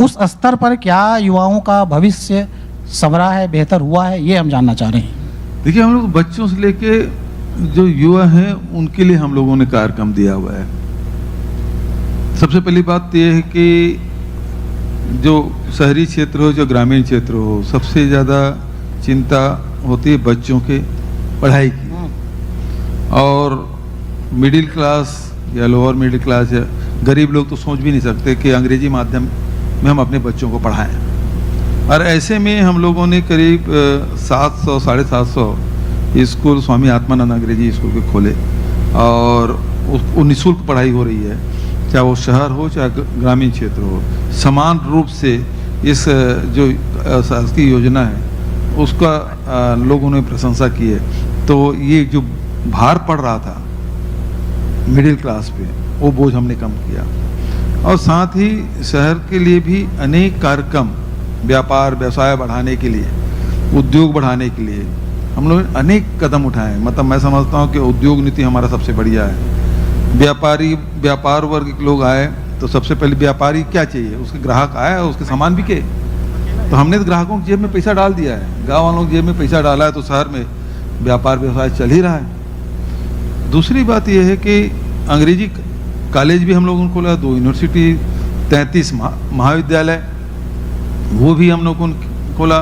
उस स्तर पर क्या युवाओं का भविष्य संवरा है, बेहतर हुआ है, ये हम जानना चाह रहे हैं। देखिए, हम लोग बच्चों से लेके जो युवा हैं उनके लिए हम लोगों ने कार्यक्रम दिया हुआ है। सबसे पहली बात ये है कि जो शहरी क्षेत्र हो, जो ग्रामीण क्षेत्र हो, सबसे ज़्यादा चिंता होती है बच्चों के पढ़ाई की। और मिडिल क्लास या लोअर मिडिल क्लास या गरीब लोग तो सोच भी नहीं सकते कि अंग्रेजी माध्यम में हम अपने बच्चों को पढ़ाएं। और ऐसे में हम लोगों ने करीब 700 750 स्कूल स्वामी आत्मानंद अंग्रेजी स्कूल के खोले और वो निःशुल्क पढ़ाई हो रही है, चाहे वो शहर हो चाहे ग्रामीण क्षेत्र हो। समान रूप से इस जो शासकीय योजना है उसका लोगों ने प्रशंसा की है। तो ये जो भार पड़ रहा था मिडिल क्लास पे, वो बोझ हमने कम किया। और साथ ही शहर के लिए भी अनेक कार्यक्रम, व्यापार व्यवसाय बढ़ाने के लिए, उद्योग बढ़ाने के लिए हम लोग अनेक कदम उठाए। मतलब मैं समझता हूँ कि उद्योग नीति हमारा सबसे बढ़िया है। व्यापार वर्ग के लोग आए तो सबसे पहले व्यापारी क्या चाहिए, उसके ग्राहक आए और उसके सामान बिके। तो हमने तो ग्राहकों की जेब में पैसा डाल दिया है, गाँव वालों की जेब में पैसा डाला है, तो शहर में व्यापार व्यवसाय चल ही रहा है। दूसरी बात यह है कि अंग्रेजी कॉलेज भी हम लोगों ने खोला, 2 यूनिवर्सिटी, 33 महाविद्यालय, वो भी हम लोगों ने खोला।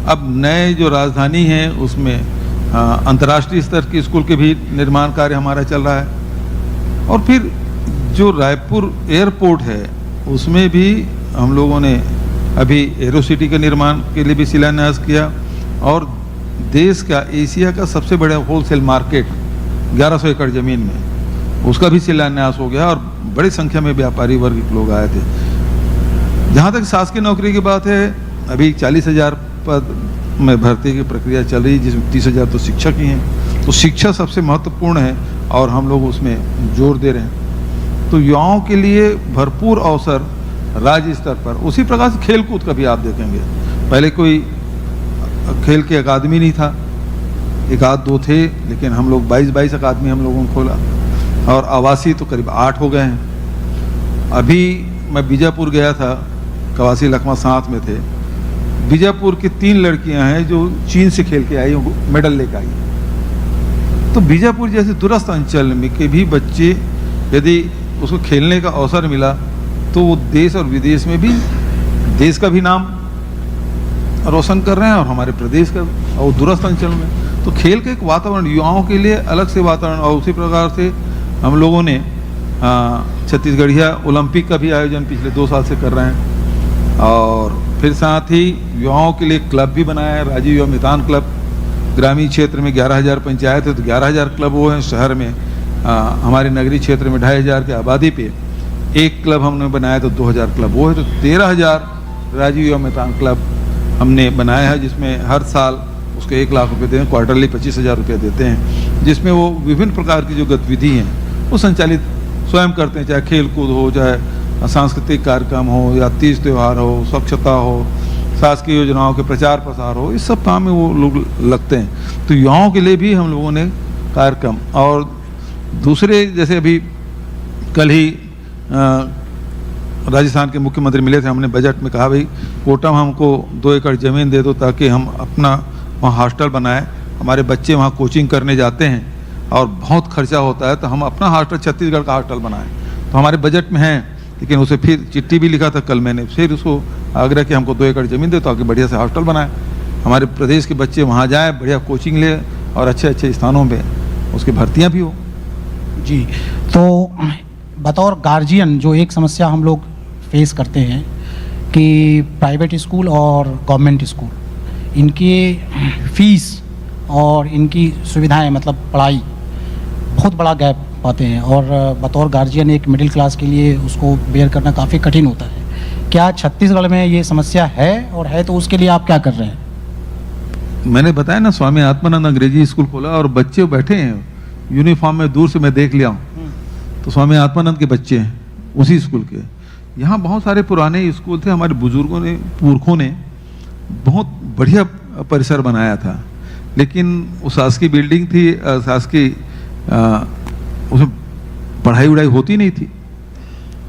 अब नए जो राजधानी है उसमें अंतर्राष्ट्रीय स्तर के स्कूल के भी निर्माण कार्य हमारा चल रहा है। और फिर जो रायपुर एयरपोर्ट है उसमें भी हम लोगों ने अभी एरोसिटी के निर्माण के लिए भी शिलान्यास किया। और देश का, एशिया का सबसे बड़ा होलसेल मार्केट 1100 एकड़ ज़मीन में, उसका भी शिलान्यास हो गया और बड़ी संख्या में व्यापारी वर्ग के लोग आए थे। जहाँ तक शासकीय नौकरी की बात है, अभी 40,000 पद में भर्ती की प्रक्रिया चल रही है, जिसमें 30,000 तो शिक्षक ही हैं। तो शिक्षा सबसे महत्वपूर्ण है और हम लोग उसमें जोर दे रहे हैं। तो युवाओं के लिए भरपूर अवसर राज्य स्तर पर। उसी प्रकार से खेल कूद का भी आप देखेंगे, पहले कोई खेल की अकादमी नहीं था, 1-2 थे, लेकिन हम लोग 22 अकादमी हम लोगों ने खोला और आवासीय तो करीब 8 हो गए हैं। अभी मैं बीजापुर गया था, कवासी लखमा साथ में थे। बीजापुर की 3 लड़कियां हैं जो चीन से खेल के आई, मेडल लेकर आई। तो बीजापुर जैसे दूरस्थ अंचल में के भी बच्चे, यदि उसको खेलने का अवसर मिला तो वो देश और विदेश में भी देश का भी नाम रोशन कर रहे हैं और हमारे प्रदेश का, और दूरस्थ अंचल में। तो खेल का एक वातावरण युवाओं के लिए अलग से वातावरण। और उसी प्रकार से हम लोगों ने छत्तीसगढ़िया ओलंपिक का भी आयोजन पिछले 2 साल से कर रहे हैं। और फिर साथ ही युवाओं के लिए क्लब भी बनाया है, राजीव युवा मितान क्लब। ग्रामीण क्षेत्र में 11,000 पंचायत है तो 11,000 क्लब वो हैं। शहर में हमारे नगरीय क्षेत्र में 2,500 की आबादी पे एक क्लब हमने बनाया तो 2,000 क्लब वो है। तो 13,000 राजीव युवा मितान क्लब हमने बनाया है, जिसमें हर साल उसको 1 लाख रुपये देते हैं, क्वार्टरली 25,000 रुपये देते हैं, जिसमें वो विभिन्न प्रकार की जो गतिविधि हैं वो संचालित स्वयं करते हैं, चाहे खेल कूद हो, चाहे सांस्कृतिक कार्यक्रम हो, या तीज त्यौहार हो, स्वच्छता हो, शासकीय योजनाओं के प्रचार प्रसार हो, इस सब काम में वो लोग लगते हैं। तो युवाओं के लिए भी हम लोगों ने कार्यक्रम, और दूसरे जैसे अभी कल ही राजस्थान के मुख्यमंत्री मिले थे, हमने बजट में कहा भाई कोटा में हमको 2 एकड़ ज़मीन दे दो ताकि हम अपना वहाँ हॉस्टल बनाएं। हमारे बच्चे वहाँ कोचिंग करने जाते हैं और बहुत खर्चा होता है, तो हम अपना हॉस्टल छत्तीसगढ़ का हॉस्टल बनाएं। तो हमारे बजट में है, लेकिन उसे फिर चिट्ठी भी लिखा था कल मैंने, फिर उसको आग्रह कि हमको 2 एकड़ ज़मीन दे ताकि बढ़िया से हॉस्टल बनाएं, हमारे प्रदेश के बच्चे वहाँ जाएँ, बढ़िया कोचिंग ले और अच्छे अच्छे स्थानों में उसकी भर्तियाँ भी हो। जी, तो बतौर गार्जियन जो एक समस्या हम लोग फेस करते हैं कि प्राइवेट स्कूल और गवर्नमेंट स्कूल, इनकी फ़ीस और इनकी सुविधाएं, मतलब पढ़ाई, बहुत बड़ा गैप पाते हैं, और बतौर गार्जियन एक मिडिल क्लास के लिए उसको बेयर करना काफ़ी कठिन होता है। क्या छत्तीसगढ़ में ये समस्या है, और है तो उसके लिए आप क्या कर रहे हैं? मैंने बताया ना, स्वामी आत्मानंद अंग्रेजी स्कूल खोला और बच्चे बैठे हैं यूनिफॉर्म में, दूर से मैं देख लिया हूँ, तो स्वामी आत्मानंद के बच्चे हैं उसी स्कूल के। यहाँ बहुत सारे पुराने स्कूल थे, हमारे बुजुर्गों ने, पुरखों ने बहुत बढ़िया परिसर बनाया था, लेकिन वो शासकीय बिल्डिंग थी, शासकीय उसमें पढ़ाई उड़ाई होती नहीं थी।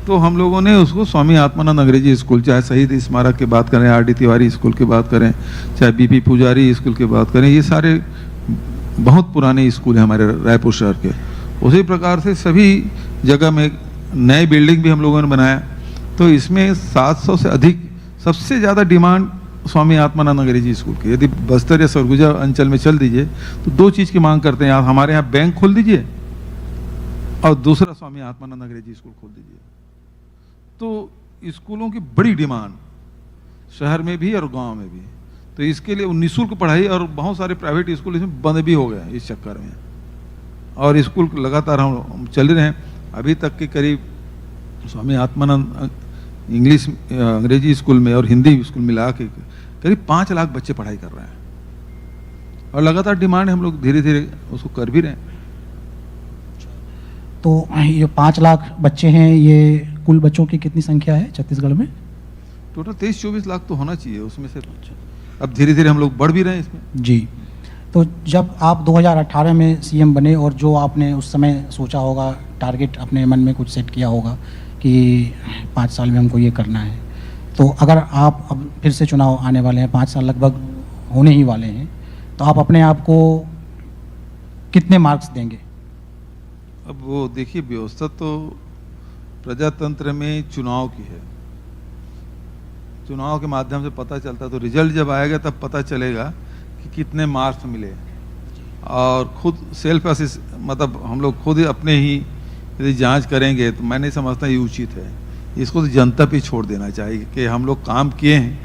तो हम लोगों ने उसको स्वामी आत्मानंद अंग्रेजी स्कूल, चाहे शहीद स्मारक की बात करें, आर डी तिवारी स्कूल की बात करें, चाहे बीपी पुजारी स्कूल की बात करें, ये सारे बहुत पुराने स्कूल हैं हमारे रायपुर शहर के। उसी प्रकार से सभी जगह में नए बिल्डिंग भी हम लोगों ने बनाया। तो इसमें 700 से अधिक, सबसे ज़्यादा डिमांड स्वामी आत्मानंद अंग्रेजी स्कूल की। यदि बस्तर या सरगुजा अंचल में चल दीजिए तो 2 चीज़ की मांग करते हैं, आप हमारे यहाँ बैंक खोल दीजिए और दूसरा स्वामी आत्मानंद अंग्रेजी स्कूल खोल दीजिए। तो स्कूलों की बड़ी डिमांड शहर में भी और गांव में भी। तो इसके लिए निःशुल्क पढ़ाई, और बहुत सारे प्राइवेट स्कूल इसमें बंद भी हो गए इस चक्कर में, और स्कूल लगातार हम चल रहे हैं। अभी तक के करीब स्वामी आत्मानंद इंग्लिश अंग्रेजी स्कूल में और हिंदी स्कूल मिला के करीब 5 लाख बच्चे पढ़ाई कर रहे हैं, और लगातार डिमांड है, हम लोग धीरे धीरे उसको कर भी रहे हैं। तो ये 5 लाख बच्चे हैं, ये कुल बच्चों की कितनी संख्या है छत्तीसगढ़ में? टोटल 23-24 लाख तो होना चाहिए उसमें से। अब धीरे धीरे हम लोग बढ़ भी रहे हैं इसमें। जी, तो जब आप 2018 में सीएम बने, और जो आपने उस समय सोचा होगा, टारगेट अपने मन में कुछ सेट किया होगा कि 5 साल में हमको ये करना है, तो अगर आप अब फिर से चुनाव आने वाले हैं, 5 साल लगभग होने ही वाले हैं, तो आप अपने आप को कितने मार्क्स देंगे? अब वो देखिए, व्यवस्था तो प्रजातंत्र में चुनाव की है, चुनाव के माध्यम से पता चलता, तो रिजल्ट जब आएगा तब पता चलेगा कि कितने मार्क्स मिले। और खुद सेल्फ असिस्ट, मतलब हम लोग खुद अपने ही यदि जांच करेंगे तो मैं नहीं समझता ये उचित है। इसको तो जनता पे छोड़ देना चाहिए कि हम लोग काम किए हैं,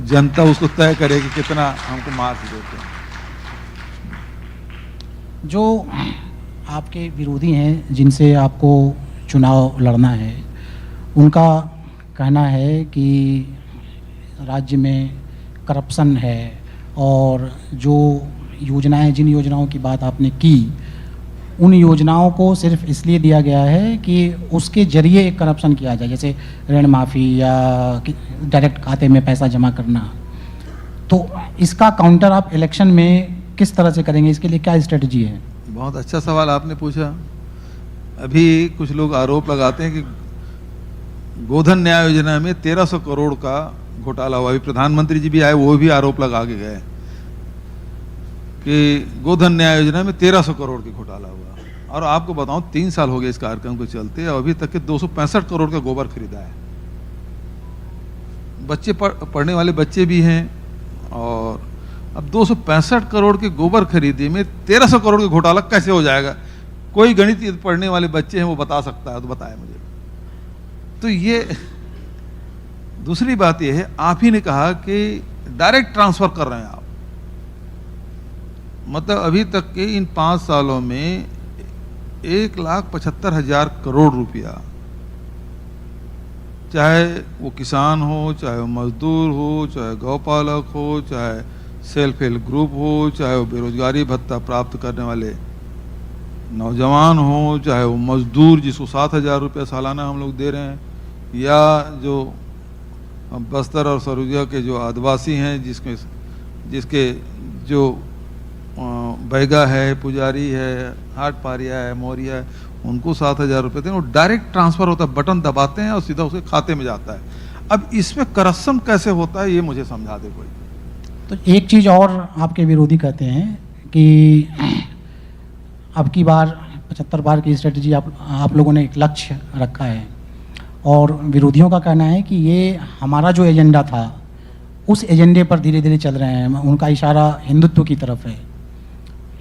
जनता उसको तय करे कि कितना हमको मार्क्स देते हैं। जो आपके विरोधी हैं, जिनसे आपको चुनाव लड़ना है, उनका कहना है कि राज्य में करप्शन है, और जो योजनाएं, जिन योजनाओं की बात आपने की, उन योजनाओं को सिर्फ इसलिए दिया गया है कि उसके जरिए एक करप्शन किया जाए, जैसे ऋण माफ़ी या डायरेक्ट खाते में पैसा जमा करना। तो इसका काउंटर आप इलेक्शन में किस तरह से करेंगे, इसके लिए क्या स्ट्रेटजी है? बहुत अच्छा सवाल आपने पूछा। अभी कुछ लोग आरोप लगाते हैं कि गोधन न्याय योजना में 1300 करोड़ का घोटाला हुआ। अभी प्रधानमंत्री जी भी आए, वो भी आरोप लगा के गए कि गोधन न्याय योजना में 1300 करोड़ की घोटाला हुआ। और आपको बताऊं, 3 साल हो गए इस कार्यक्रम को चलते, और अभी तक के 265 करोड़ का गोबर खरीदा है। बच्चे पढ़ने वाले बच्चे भी हैं, और अब 265 करोड़ के गोबर खरीदे में 1300 करोड़ का घोटाला कैसे हो जाएगा? कोई गणित पढ़ने वाले बच्चे हैं वो बता सकता है तो बताए मुझे। तो ये दूसरी बात ये है, आप ही ने कहा कि डायरेक्ट ट्रांसफर कर रहे हैं आप, मतलब अभी तक के इन 5 सालों में 1,75,000 करोड़ रुपया, चाहे वो किसान हो, चाहे वो मजदूर हो, चाहे गौपालक हो, चाहे सेल्फ हेल्प ग्रुप हो, चाहे वो बेरोजगारी भत्ता प्राप्त करने वाले नौजवान हो, चाहे वो मजदूर जिसको 7,000 रुपया सालाना हम लोग दे रहे हैं, या जो बस्तर और सरगुजा के जो आदिवासी हैं, जिसके जो बैगा है, पुजारी है, हाट पारिया है, मौर्या है, उनको 7,000 रुपये दें, वो डायरेक्ट ट्रांसफ़र होता है, बटन दबाते हैं और सीधा उसके खाते में जाता है। अब इसमें करप्शन कैसे होता है ये मुझे समझा दे कोई। तो एक चीज़ और आपके विरोधी कहते हैं कि अब की बार 75 बार की स्ट्रेटजी आप लोगों ने एक लक्ष्य रखा है, और विरोधियों का कहना है कि ये हमारा जो एजेंडा था उस एजेंडे पर धीरे धीरे चल रहे हैं। उनका इशारा हिंदुत्व की तरफ है।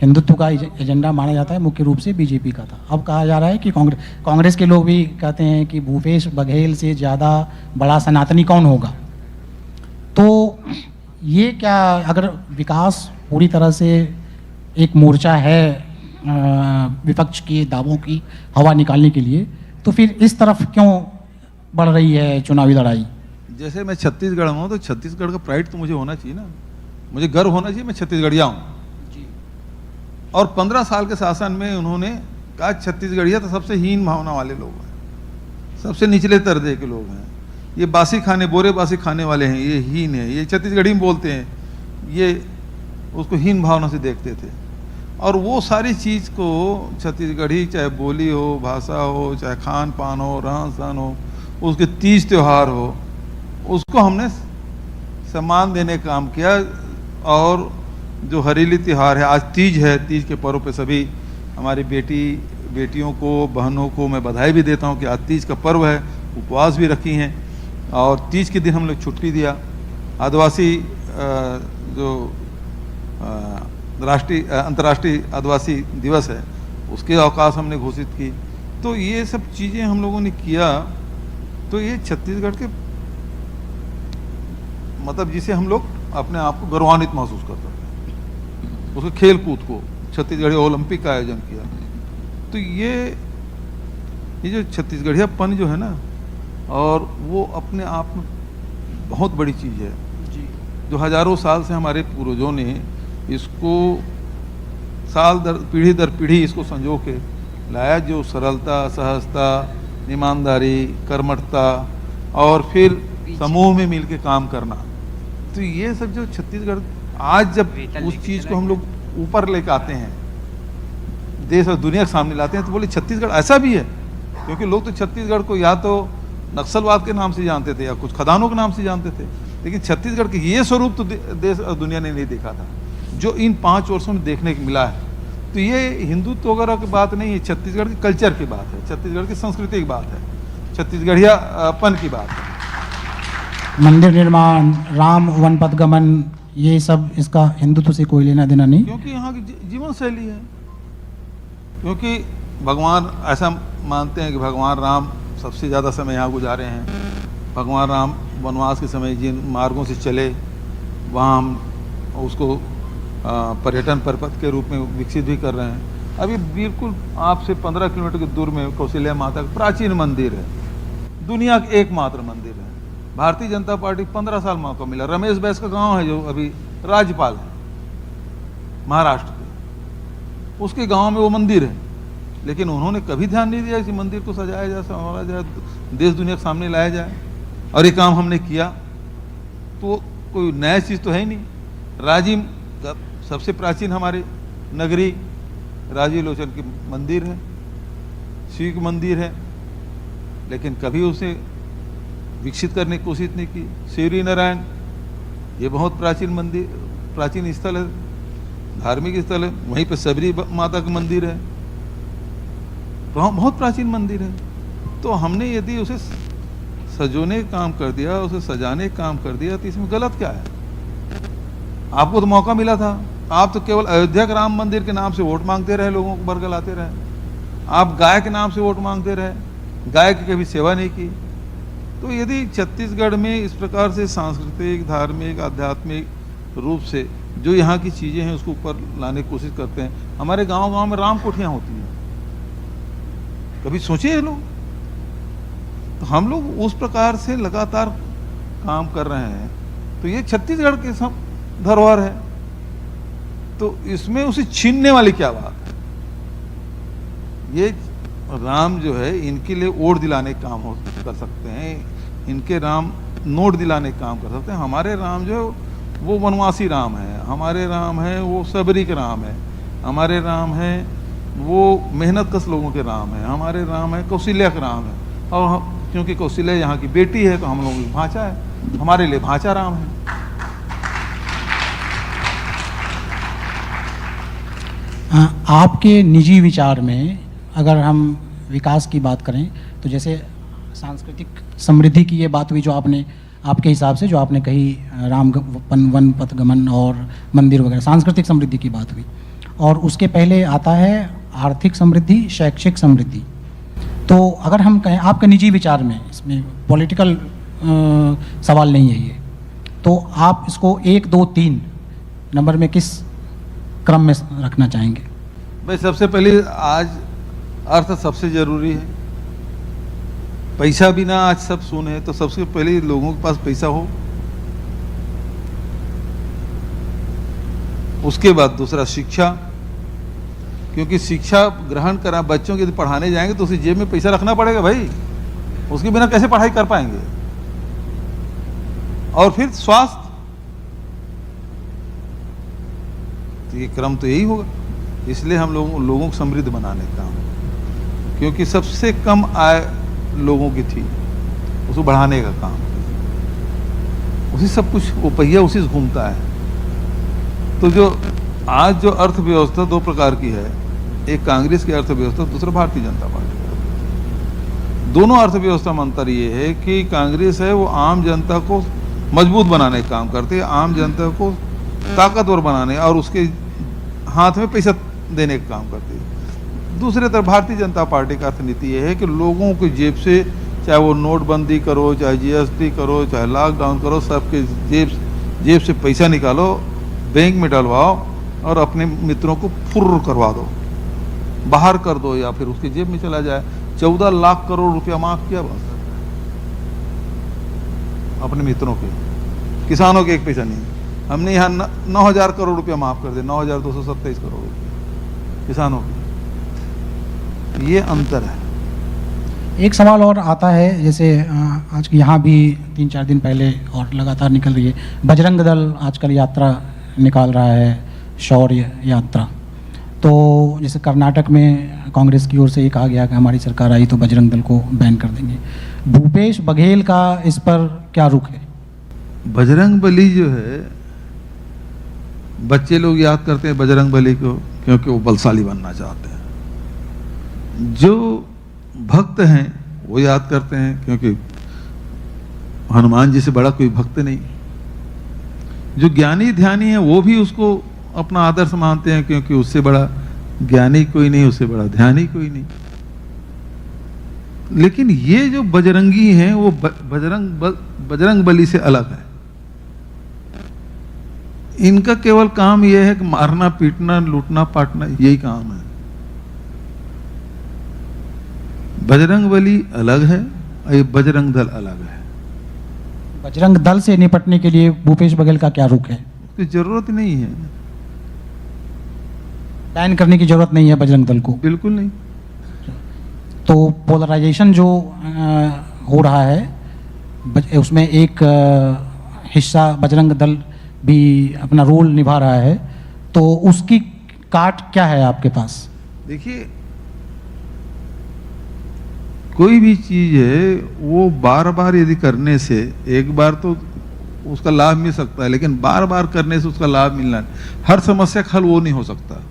हिंदुत्व का एजेंडा माना जाता है मुख्य रूप से बीजेपी का था। अब कहा जा रहा है कि कांग्रेस के लोग भी कहते हैं कि भूपेश बघेल से ज़्यादा बड़ा सनातनी कौन होगा। तो ये क्या, अगर विकास पूरी तरह से एक मोर्चा है विपक्ष के दावों की हवा निकालने के लिए, तो फिर इस तरफ क्यों बढ़ रही है चुनावी लड़ाई? जैसे मैं छत्तीसगढ़ में हूँ, तो छत्तीसगढ़ का प्राइड तो मुझे होना चाहिए ना, मुझे गर्व होना चाहिए मैं छत्तीसगढ़िया हूँ। और 15 साल के शासन में उन्होंने कहा छत्तीसगढ़िया तो सबसे हीन भावना वाले लोग हैं, सबसे निचले दर्जे के लोग हैं, ये बासी खाने, बोरे बासी खाने वाले हैं, ये हीन है, ये छत्तीसगढ़ी में बोलते हैं, ये उसको हीन भावना से देखते थे। और वो सारी चीज़ को छत्तीसगढ़ी, चाहे बोली हो, भाषा हो, चाहे खान पान हो, रहन सहन हो, उसके तीज त्यौहार हो, उसको हमने सम्मान देने का काम किया। और जो हरेली त्यौहार है, आज तीज है, तीज के पर्व पे सभी हमारी बेटियों को, बहनों को मैं बधाई भी देता हूँ कि आज तीज का पर्व है, उपवास भी रखी हैं। और तीज के दिन हम लोग छुट्टी दिया। आदिवासी जो अंतर्राष्ट्रीय आदिवासी दिवस है, उसके अवकाश हमने घोषित की। तो ये सब चीज़ें हम लोगों ने किया। तो ये छत्तीसगढ़ के मतलब जिसे हम लोग अपने आप को गौरवान्वित महसूस कर सकते हैं। उसके खेल कूद को छत्तीसगढ़ी ओलंपिक का आयोजन किया। तो ये जो छत्तीसगढ़ियापन जो है ना, और वो अपने आप में बहुत बड़ी चीज़ है जो हजारों साल से हमारे पूर्वजों ने इसको पीढ़ी दर पीढ़ी इसको संजो के लाया। जो सरलता, सहजता, ईमानदारी, कर्मठता और फिर समूह में मिलके काम करना, तो ये सब जो छत्तीसगढ़ आज जब उस चीज़ को हम लोग ऊपर लेके आते हैं, देश और दुनिया के सामने लाते हैं, तो बोले छत्तीसगढ़ ऐसा भी है। क्योंकि लोग तो छत्तीसगढ़ को या तो नक्सलवाद के नाम से जानते थे या कुछ खदानों के नाम से जानते थे, लेकिन छत्तीसगढ़ के ये स्वरूप तो देश और दुनिया ने नहीं देखा था जो इन 5 वर्षों में देखने को मिला है। तो ये हिंदुत्व वगैरह की बात नहीं है, छत्तीसगढ़ के कल्चर की बात है, छत्तीसगढ़ की संस्कृति की बात है, छत्तीसगढ़ियापन की बात है। मंदिर निर्माण, राम वनपथ गमन, ये सब इसका हिंदुत्व से कोई लेना देना नहीं, क्योंकि यहाँ की जीवन शैली है। क्योंकि भगवान ऐसा मानते हैं कि भगवान राम सबसे ज़्यादा समय यहाँ गुजारे हैं। भगवान राम वनवास के समय जिन मार्गों से चले, वहाँ हम उसको पर्यटन पर्पथ के रूप में विकसित भी कर रहे हैं। अभी बिल्कुल आपसे 15 किलोमीटर की दूर में कौशल्या माता का प्राचीन मंदिर है, दुनिया का एकमात्र मंदिर है। भारतीय जनता पार्टी 15 साल मौका मिला। रमेश बैस का गांव है जो अभी राज्यपाल है महाराष्ट्र के, उसके गांव में वो मंदिर है, लेकिन उन्होंने कभी ध्यान नहीं दिया कि मंदिर को सजाया जाए, संवारा जाए, देश दुनिया के सामने लाया जाए। और ये काम हमने किया। तो कोई नया चीज़ तो है ही नहीं। राजिम सबसे प्राचीन हमारे नगरी राजीव लोचन की मंदिर है, शिव की मंदिर है, लेकिन कभी उसे विकसित करने की कोशिश नहीं की। शिवरी नारायण ये बहुत प्राचीन मंदिर, प्राचीन स्थल है, धार्मिक स्थल है। वहीं पर सबरी माता का मंदिर है, तो बहुत प्राचीन मंदिर है। तो हमने यदि उसे सजोने का काम कर दिया, उसे सजाने का काम कर दिया, तो इसमें गलत क्या है? आपको तो मौका मिला था। आप तो केवल अयोध्या के राम मंदिर के नाम से वोट मांगते रहे, लोगों को बरगलाते रहे। आप गाय के नाम से वोट मांगते रहे, गाय की कभी सेवा नहीं की। तो यदि छत्तीसगढ़ में इस प्रकार से सांस्कृतिक, धार्मिक, आध्यात्मिक रूप से जो यहाँ की चीज़ें हैं उसको ऊपर लाने की कोशिश करते हैं। हमारे गांव-गांव में राम कोठियाँ होती हैं, कभी सोचे ये लोग? तो हम लोग उस प्रकार से लगातार काम कर रहे हैं। तो ये छत्तीसगढ़ के सब धरोहर है, तो इसमें उसे छीनने वाली क्या बात है? ये राम जो है इनके लिए ओढ़ दिलाने का काम कर सकते हैं। इनके राम नोट दिलाने का काम कर सकते हैं। हमारे राम जो वो वनवासी राम है, हमारे राम है वो सबरी के राम है, हमारे राम है वो मेहनत कश लोगों के राम है, हमारे राम है कौशल्या के राम है। और क्योंकि कौशल्या यहाँ की बेटी है तो हम लोगों की भांचा है, हमारे लिए भांचा राम है। आपके निजी विचार में अगर हम विकास की बात करें तो जैसे सांस्कृतिक समृद्धि की ये बात हुई जो आपने आपके हिसाब से जो आपने कही, राम वन पथ गमन और मंदिर वगैरह, सांस्कृतिक समृद्धि की बात हुई, और उसके पहले आता है आर्थिक समृद्धि, शैक्षिक समृद्धि। तो अगर हम कहें आपके निजी विचार में, इसमें पॉलिटिकल सवाल नहीं है ये, तो आप इसको 1, 2, 3 नंबर में किस क्रम में रखना चाहेंगे? भाई सबसे पहले आज अर्थ सबसे जरूरी है। पैसा बिना आज सब सुने है, तो सबसे पहले लोगों के पास पैसा हो, उसके बाद दूसरा शिक्षा, क्योंकि शिक्षा ग्रहण करा बच्चों के यदि पढ़ाने जाएंगे तो उसकी जेब में पैसा रखना पड़ेगा भाई, उसके बिना कैसे पढ़ाई कर पाएंगे। और फिर स्वास्थ्य, तो ये क्रम तो यही होगा। इसलिए हम लोगों को समृद्ध बनाने का काम, क्योंकि सबसे कम आय लोगों की थी, उसको बढ़ाने का काम, उसी सब कुछ वो पहिया उसी से घूमता है। तो जो आज जो अर्थव्यवस्था 2 प्रकार की है, एक कांग्रेस की अर्थव्यवस्था, दूसरा भारतीय जनता पार्टी की। दोनों अर्थव्यवस्था में अंतर ये है कि कांग्रेस है वो आम जनता को मजबूत बनाने का काम करती है, आम जनता को ताकतवर बनाने और उसके हाथ में पैसा देने का काम करती है। दूसरे तरफ भारतीय जनता पार्टी का अर्थनीति ये है कि लोगों की जेब से, चाहे वो नोटबंदी करो, चाहे जीएसटी करो, चाहे लॉकडाउन करो, सबके जेब से पैसा निकालो, बैंक में डलवाओ और अपने मित्रों को फुर्र करवा दो, बाहर कर दो या फिर उसकी जेब में चला जाए। 14 लाख करोड़ रुपया माफ किया बस अपने मित्रों के, किसानों के एक पैसा नहीं। हमने यहाँ 9,000 करोड़ रुपया माफ कर दिया, 9,227 करोड़ रुपया किसानों के। ये अंतर है। एक सवाल और आता है, जैसे आज यहाँ भी 3-4 दिन पहले और लगातार निकल रही है, बजरंग दल आजकल यात्रा निकाल रहा है, शौर्य यात्रा। तो जैसे कर्नाटक में कांग्रेस की ओर से ये कहा गया कि हमारी सरकार आई तो बजरंग दल को बैन कर देंगे। भूपेश बघेल का इस पर क्या रुख है? बजरंग बली जो है, बच्चे लोग याद करते हैं बजरंग बली को क्योंकि वो बलशाली बनना चाहते हैं। जो भक्त हैं वो याद करते हैं क्योंकि हनुमान जी से बड़ा कोई भक्त नहीं। जो ज्ञानी ध्यानी है वो भी उसको अपना आदर्श मानते हैं क्योंकि उससे बड़ा ज्ञानी कोई नहीं, उससे बड़ा ध्यानी कोई नहीं। लेकिन ये जो बजरंगी हैं वो बजरंग बली से अलग है। इनका केवल काम यह है कि मारना, पीटना, लूटना, पाटना, यही काम है। बजरंग बली अलग है और ये बजरंग दल अलग है। बजरंग दल से निपटने के लिए भूपेश बघेल का क्या रुख है? उसकी जरूरत नहीं है, बैन करने की जरूरत नहीं है बजरंग दल को, बिल्कुल नहीं। तो पोलराइजेशन जो हो रहा है उसमें एक हिस्सा बजरंग दल भी अपना रोल निभा रहा है, तो उसकी काट क्या है आपके पास? देखिए, कोई भी चीज है वो बार बार यदि करने से, एक बार तो उसका लाभ मिल सकता है लेकिन बार बार करने से उसका लाभ मिलना नहीं। हर समस्या का हल वो नहीं हो सकता।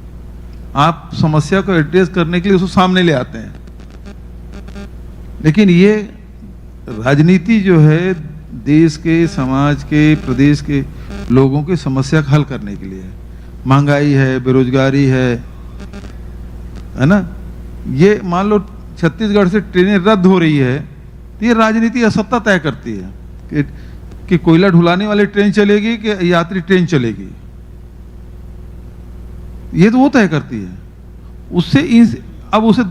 आप समस्या को एड्रेस करने के लिए उसको सामने ले आते हैं, लेकिन ये राजनीति जो है देश के, समाज के, प्रदेश के लोगों की समस्या का हल करने के लिए है। महंगाई है, बेरोजगारी है ना। ये मान लो छत्तीसगढ़ से ट्रेनें रद्द हो रही है तो ये राजनीति असत्ता तय करती है कि कोयला ढुलाने वाली ट्रेन चलेगी कि यात्री ट्रेन चलेगी, ये तो वो तय करती है। उससे अब उसे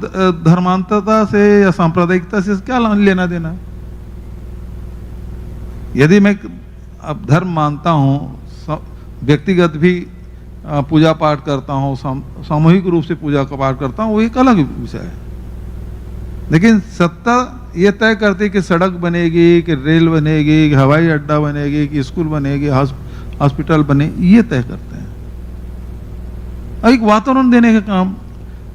धर्मांतरता से या सांप्रदायिकता से क्या लेना देना? यदि मैं अब धर्म मानता हूं, व्यक्तिगत भी पूजा पाठ करता हूं, सामूहिक रूप से पूजा का पाठ करता हूं, वो एक अलग विषय है। लेकिन सत्ता ये तय करते कि सड़क बनेगी, कि रेल बनेगी, कि हवाई अड्डा बनेगी, कि स्कूल बनेगी, हॉस्पिटल बने, ये तय करते हैं। और एक वातावरण देने का काम।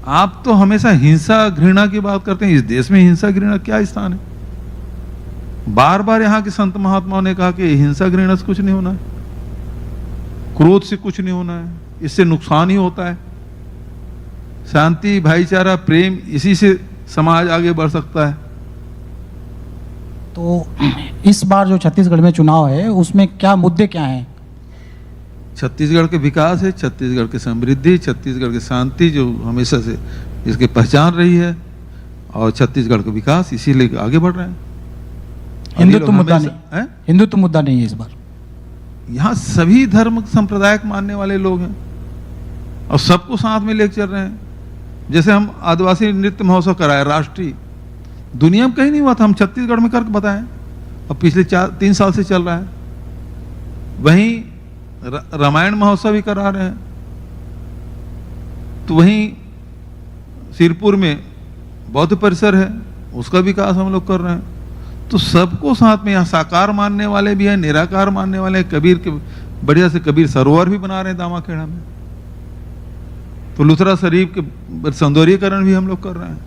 आप तो हमेशा हिंसा घृणा की बात करते हैं। इस देश में हिंसा घृणा क्या स्थान है? बार बार यहाँ के संत महात्माओं ने कहा कि हिंसा घृणा से कुछ नहीं होना है, क्रोध से कुछ नहीं होना है, इससे नुकसान ही होता है। शांति, भाईचारा, प्रेम, इसी से समाज आगे बढ़ सकता है। तो इस बार जो छत्तीसगढ़ में चुनाव है उसमें क्या मुद्दे क्या हैं? छत्तीसगढ़ के विकास है, छत्तीसगढ़ की समृद्धि, छत्तीसगढ़ की शांति जो हमेशा से इसकी पहचान रही है, और छत्तीसगढ़ का विकास, इसीलिए आगे बढ़ रहे हैं। हिंदुत्व मुद्दा नहीं, हिंदुत्व मुद्दा नहीं है इस बार। यहाँ सभी धर्म संप्रदाय मानने वाले लोग हैं और सबको साथ में लेकर चल रहे हैं। जैसे हम आदिवासी नृत्य महोत्सव कराए राष्ट्रीय, दुनिया में कहीं नहीं हुआ था, हम छत्तीसगढ़ में करके बताएं, और पिछले 3 साल से चल रहा है। वहीं रामायण महोत्सव भी करा रहे हैं। तो वहीं सिरपुर में बौद्ध परिसर है, उसका विकास हम लोग कर रहे हैं। तो सबको साथ में, यहाँ साकार मानने वाले भी हैं, निराकार मानने वाले हैं। कबीर के बढ़िया से कबीर सरोवर भी बना रहे हैं दामाखेड़ा में। तो लुथरा शरीफ के सौंदर्यीकरण भी हम लोग कर रहे हैं।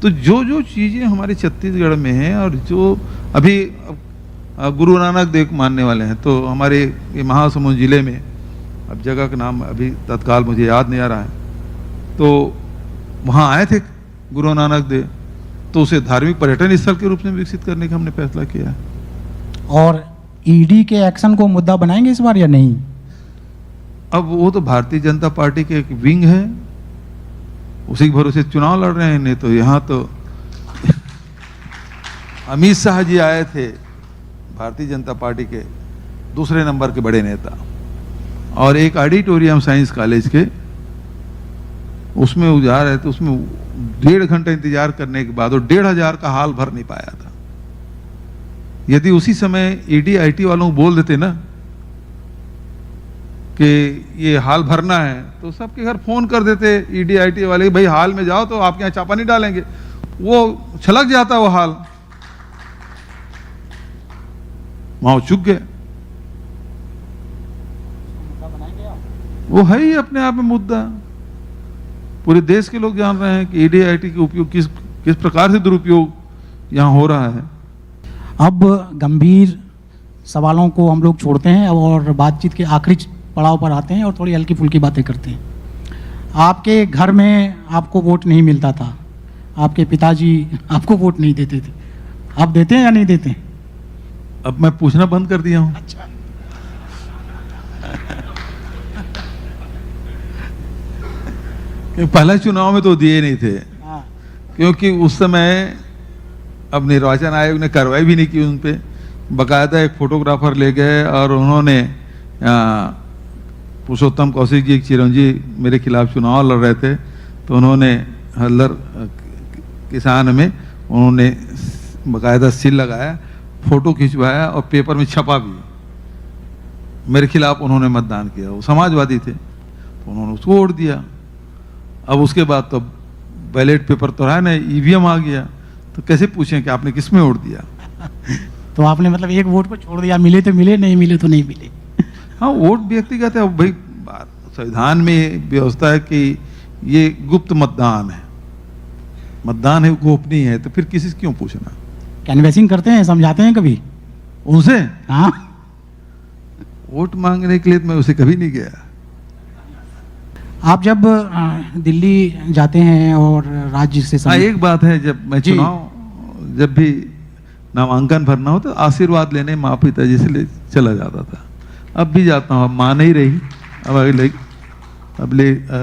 तो जो जो चीजें हमारे छत्तीसगढ़ में हैं, और जो अभी गुरु नानक देव मानने वाले हैं, तो हमारे ये महासमुंद जिले में, अब जगह का नाम अभी तत्काल मुझे याद नहीं आ रहा है, तो वहाँ आए थे गुरु नानक देव, तो उसे धार्मिक पर्यटन स्थल के रूप में विकसित करने का हमने फैसला किया है। और ईडी के एक्शन को मुद्दा बनाएंगे इस बार या नहीं? अब वो तो भारतीय जनता पार्टी के एक विंग है, उसी के भरोसे चुनाव लड़ रहे हैं। नहीं तो यहाँ तो अमित शाह जी आए थे, भारतीय जनता पार्टी के दूसरे नंबर के बड़े नेता, और एक ऑडिटोरियम साइंस कॉलेज के उसमें वो जा रहे थे, उसमें 1.5 घंटा इंतजार करने के बाद वो 1,500 का हाल भर नहीं पाया था। यदि उसी समय ईडी आईटी वालों को बोल देते ना कि ये हाल भरना है, तो सबके घर फोन कर देते ईडी आईटी वाले, भाई हाल में जाओ तो आपके यहाँ चापा नहीं डालेंगे, वो छलक जाता वो हाल, वहां चुक गए। वो है ही अपने आप में मुद्दा। पूरे देश के लोग जान रहे हैं कि ईडी आईटी के उपयोग किस प्रकार से दुरुपयोग यहाँ हो रहा है। अब गंभीर सवालों को हम लोग छोड़ते हैं और बातचीत के आखिरी पड़ाव पर आते हैं और थोड़ी हल्की फुल्की बातें करते हैं। आपके घर में आपको वोट नहीं मिलता था, आपके पिताजी आपको वोट नहीं देते थे, आप देते हैं या नहीं देते? अब मैं पूछना बंद कर दिया हूं। अच्छा। पहले चुनाव में तो दिए नहीं थे, क्योंकि उस समय अब निर्वाचन आयोग ने कार्रवाई भी नहीं की उन पे। बाकायदा एक फोटोग्राफर ले गए और उन्होंने पुरुषोत्तम कौशिक जी, एक चिरंजीवी मेरे खिलाफ चुनाव लड़ रहे थे, तो उन्होंने हल्दर किसान में उन्होंने बाकायदा सील लगाया, फोटो खिंचवाया और पेपर में छपा भी। मेरे खिलाफ उन्होंने मतदान किया, वो समाजवादी थे, तो उन्होंने उसको वोट दिया। अब उसके बाद तो बैलेट पेपर तो है ना, ईवीएम आ गया, तो कैसे पूछें कि आपने किस में वोट दिया? तो आपने मतलब एक वोट को छोड़ दिया, मिले तो मिले, नहीं मिले तो नहीं मिले। हाँ, वोट व्यक्तिगत है भाई। संविधान में व्यवस्था है कि ये गुप्त मतदान है, मतदान है, गोपनीय है, तो फिर किसी से क्यों पूछना? कैनवेसिंग करते हैं, समझाते हैं कभी उनसे? हाँ, वोट मांगने के लिए मैं उसे कभी नहीं गया। आप जब दिल्ली जाते हैं और राज्य से एक बात है, जब मैं चुनाव, जब भी नामांकन भरना हो तो आशीर्वाद लेने माँ पिताजी से ले चला जाता था। अब भी जाता हूँ, अब माँ नहीं रही, अब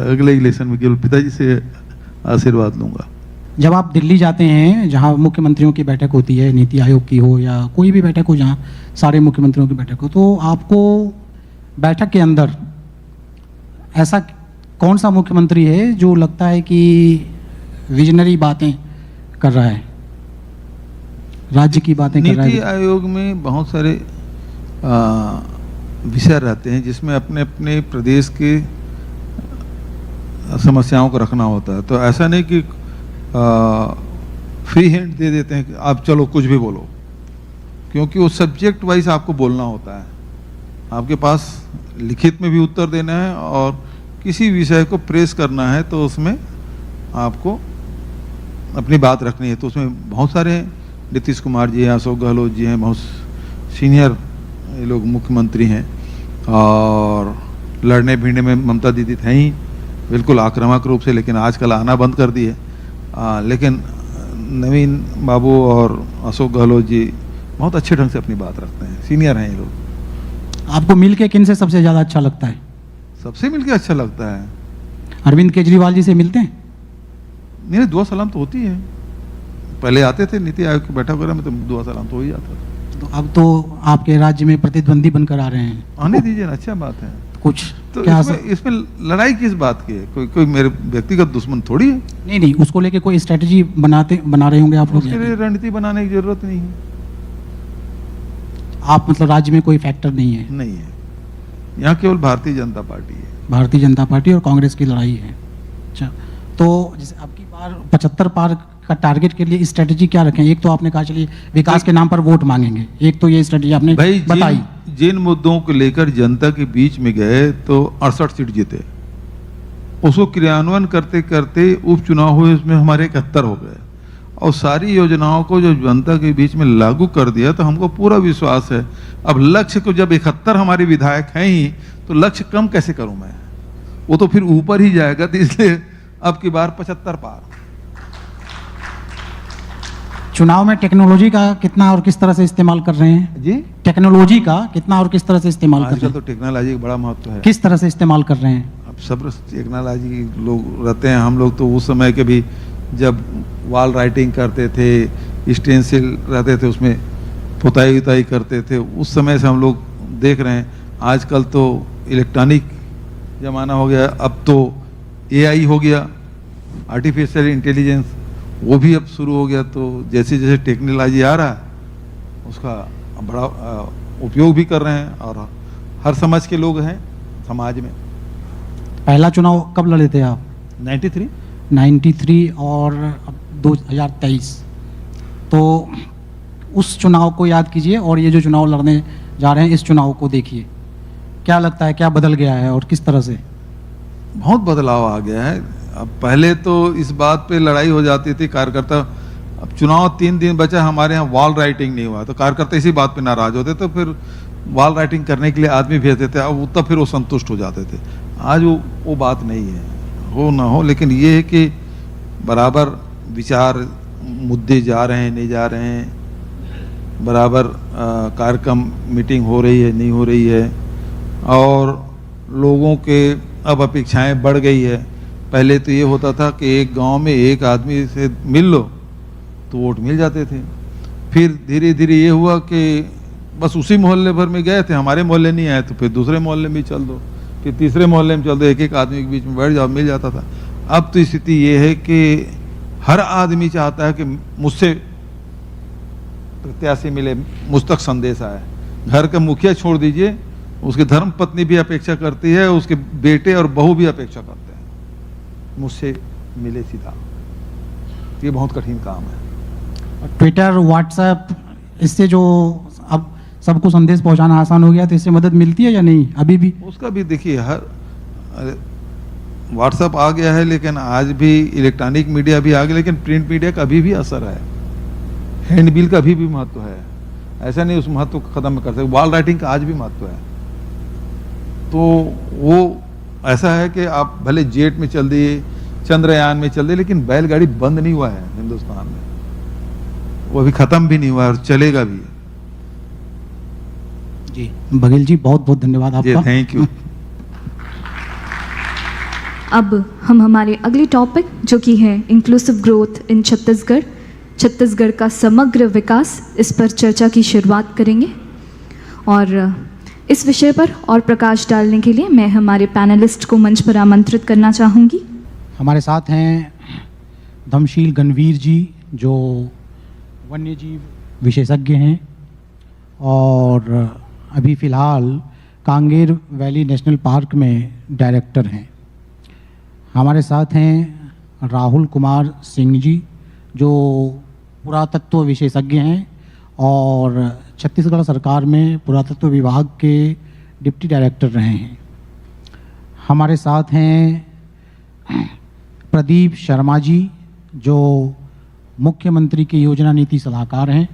अगले इलेक्शन में केवल पिताजी से आशीर्वाद लूंगा। जब आप दिल्ली जाते हैं, जहाँ मुख्यमंत्रियों की बैठक होती है, नीति आयोग की हो या कोई भी बैठक हो, जहाँ सारे मुख्यमंत्रियों की बैठक हो, तो आपको बैठक के अंदर ऐसा कौन सा मुख्यमंत्री है जो लगता है कि विजनरी बातें कर रहा है, राज्य की बातें कर रहा है? नीति आयोग में बहुत सारे विषय रहते हैं जिसमें अपने अपने प्रदेश के समस्याओं को रखना होता है। तो ऐसा नहीं कि फ्री हैंड दे देते हैं कि आप चलो कुछ भी बोलो, क्योंकि वो सब्जेक्ट वाइज आपको बोलना होता है। आपके पास लिखित में भी उत्तर देना है और किसी विषय को प्रेस करना है तो उसमें आपको अपनी बात रखनी है। तो उसमें बहुत सारे हैं, नीतीश कुमार जी हैं, अशोक गहलोत जी हैं, बहुत सीनियर ये लोग मुख्यमंत्री हैं, और लड़ने भिड़ने में ममता दीदी थे ही बिल्कुल आक्रामक रूप से, लेकिन आजकल आना बंद कर दिए। लेकिन नवीन बाबू और अशोक गहलोत जी बहुत अच्छे ढंग से अपनी बात रखते हैं, सीनियर हैं ये लोग। आपको मिल के किन से सबसे ज़्यादा अच्छा लगता है? सबसे मिलके अच्छा लगता है। अरविंद केजरीवाल जी से मिलते हैं? मेरे दुआ सलाम तो होती है, पहले आते थे नीति आयोग की बैठक वगैरह में तो दुआ सलाम तो हो ही जाता था। तो अब तो आपके राज्य में प्रतिद्वंदी बनकर आ रहे हैं, आने दीजिए ना, अच्छा बात है। कुछ तो क्या इसमें लड़ाई किस बात की है? कोई मेरे व्यक्तिगत दुश्मन थोड़ी है। नहीं, उसको लेके कोई स्ट्रेटजी बना रहे होंगे आप लोग? उसके लिए रणनीति बनाने की जरूरत नहीं है। आप मतलब राज्य में कोई फैक्टर नहीं है? नहीं है, यहाँ केवल भारतीय जनता पार्टी है। भारतीय जनता पार्टी और कांग्रेस की लड़ाई है। अच्छा, तो जैसे आपकी बार 75 पार का टारगेट के लिए स्ट्रेटजी क्या रखें? एक तो आपने कहा चलिए विकास के नाम पर वोट मांगेंगे, एक तो ये स्ट्रेटजी आपने भाई बताई। जिन मुद्दों को लेकर जनता के बीच में गए तो 68 सीट जीते, उसको क्रियान्वयन करते करते उपचुनाव हुए, उसमें हमारे 71 हो गए, और सारी योजनाओं को जो जनता के बीच में लागू कर दिया, तो हमको पूरा विश्वास है। अब लक्ष्य को जब 71 हमारे विधायक हैं ही, तो लक्ष्य कम कैसे करूं मैं? वो तो फिर ऊपर ही जाएगा। तो इसलिए अब की बार 75 पार। चुनाव में टेक्नोलॉजी का कितना और किस तरह से इस्तेमाल कर रहे हैं जी? टेक्नोलॉजी का कितना और किस तरह से इस्तेमाल कर रहे आजकल हैं? तो टेक्नोलॉजी का बड़ा महत्व है। किस तरह से इस्तेमाल कर रहे हैं? अब सब टेक्नोलॉजी लोग रहते हैं। हम लोग तो उस समय के भी जब वॉल राइटिंग करते थे, स्टेंसिल रहते थे, उसमें पुताई उताई करते थे, उस समय से हम लोग देख रहे हैं। आजकल तो इलेक्ट्रॉनिक ज़माना हो गया, अब तो एआई हो गया, आर्टिफिशियल इंटेलिजेंस, वो भी अब शुरू हो गया। तो जैसे जैसे टेक्नोलॉजी आ रहा है उसका बड़ा उपयोग भी कर रहे हैं, और हर समझ के लोग हैं समाज में। पहला चुनाव कब लड़े थे आप? 93 और अब 2023। तो उस चुनाव को याद कीजिए और ये जो चुनाव लड़ने जा रहे हैं इस चुनाव को देखिए, क्या लगता है क्या बदल गया है और किस तरह से? बहुत बदलाव आ गया है। अब पहले तो इस बात पे लड़ाई हो जाती थी कार्यकर्ता, अब चुनाव 3 दिन बचा, हमारे यहाँ वॉल राइटिंग नहीं हुआ तो कार्यकर्ता इसी बात पे नाराज होते, तो फिर वॉल राइटिंग करने के लिए आदमी भेजते थे, अब तब फिर वो संतुष्ट हो जाते थे। आज वो बात नहीं है, हो ना हो, लेकिन ये है कि बराबर विचार मुद्दे जा रहे हैं, नहीं जा रहे हैं, बराबर कार्यक्रम मीटिंग हो रही है, नहीं हो रही है, और लोगों के अब अपेक्षाएं बढ़ गई है। पहले तो ये होता था कि एक गांव में एक आदमी से मिल लो तो वोट मिल जाते थे। फिर धीरे धीरे ये हुआ कि बस उसी मोहल्ले भर में गए थे, हमारे मोहल्ले नहीं आए तो फिर दूसरे मोहल्ले में चल दो, फिर तीसरे मोहल्ले में चल दो, एक एक आदमी के बीच में बैठ जाओ, मिल जाता था। अब तो स्थिति ये है कि हर आदमी चाहता है कि मुझसे प्रत्याशी मिले, मुझ तक संदेश आए। घर का मुखिया छोड़ दीजिए, उसकी धर्म पत्नी भी अपेक्षा करती है, उसके बेटे और बहू भी अपेक्षा करते हैं मुझसे मिले सीधा। ये बहुत कठिन काम है। ट्विटर, व्हाट्सएप, इससे जो अब सबको संदेश पहुंचाना आसान हो गया, तो इससे मदद मिलती है या नहीं अभी भी? उसका भी देखिए, हर व्हाट्सएप आ गया है, लेकिन आज भी इलेक्ट्रॉनिक मीडिया भी आ गया, लेकिन प्रिंट मीडिया का अभी भी असर है, हैंडबिल का भी महत्व है। ऐसा नहीं उस महत्व को खत्म कर सकते। वॉल राइटिंग का आज भी महत्व है। तो वो ऐसा है कि आप भले जेट में चल दिए, चंद्रयान में चल दिए, लेकिन बैलगाड़ी बंद नहीं हुआ है हिंदुस्तान में, वो अभी खत्म भी नहीं हुआ और चलेगा भी। जी बघेल जी, बहुत बहुत धन्यवाद आपका। Thank you. अब हम हमारे अगले टॉपिक जो कि है inclusive growth in Chhattisgarh, Chhattisgarh का समग्र विकास, इस पर चर्चा की शुरुआत करेंगे। और इस विषय पर और प्रकाश डालने के लिए मैं हमारे पैनलिस्ट को मंच पर आमंत्रित करना चाहूँगी। हमारे साथ हैं धमशील गणवीर जी, जो वन्यजीव विशेषज्ञ हैं और अभी फ़िलहाल कांगेर वैली नेशनल पार्क में डायरेक्टर हैं। हमारे साथ हैं राहुल कुमार सिंह जी, जो पुरातत्व विशेषज्ञ हैं और छत्तीसगढ़ सरकार में पुरातत्व विभाग के डिप्टी डायरेक्टर रहे हैं। हमारे साथ हैं प्रदीप शर्मा जी, जो मुख्यमंत्री के योजना नीति सलाहकार हैं,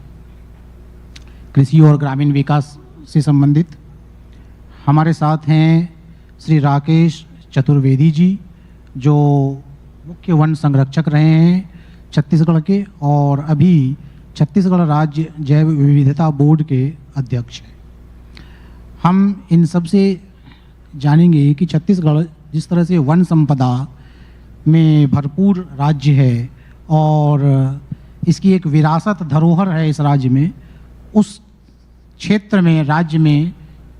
कृषि और ग्रामीण विकास से संबंधित। हमारे साथ हैं श्री राकेश चतुर्वेदी जी, जो मुख्य वन संरक्षक रहे हैं छत्तीसगढ़ के और अभी छत्तीसगढ़ राज्य जैव विविधता बोर्ड के अध्यक्ष हैं। हम इन सब से जानेंगे कि छत्तीसगढ़ जिस तरह से वन संपदा में भरपूर राज्य है और इसकी एक विरासत धरोहर है इस राज्य में, उस क्षेत्र में राज्य में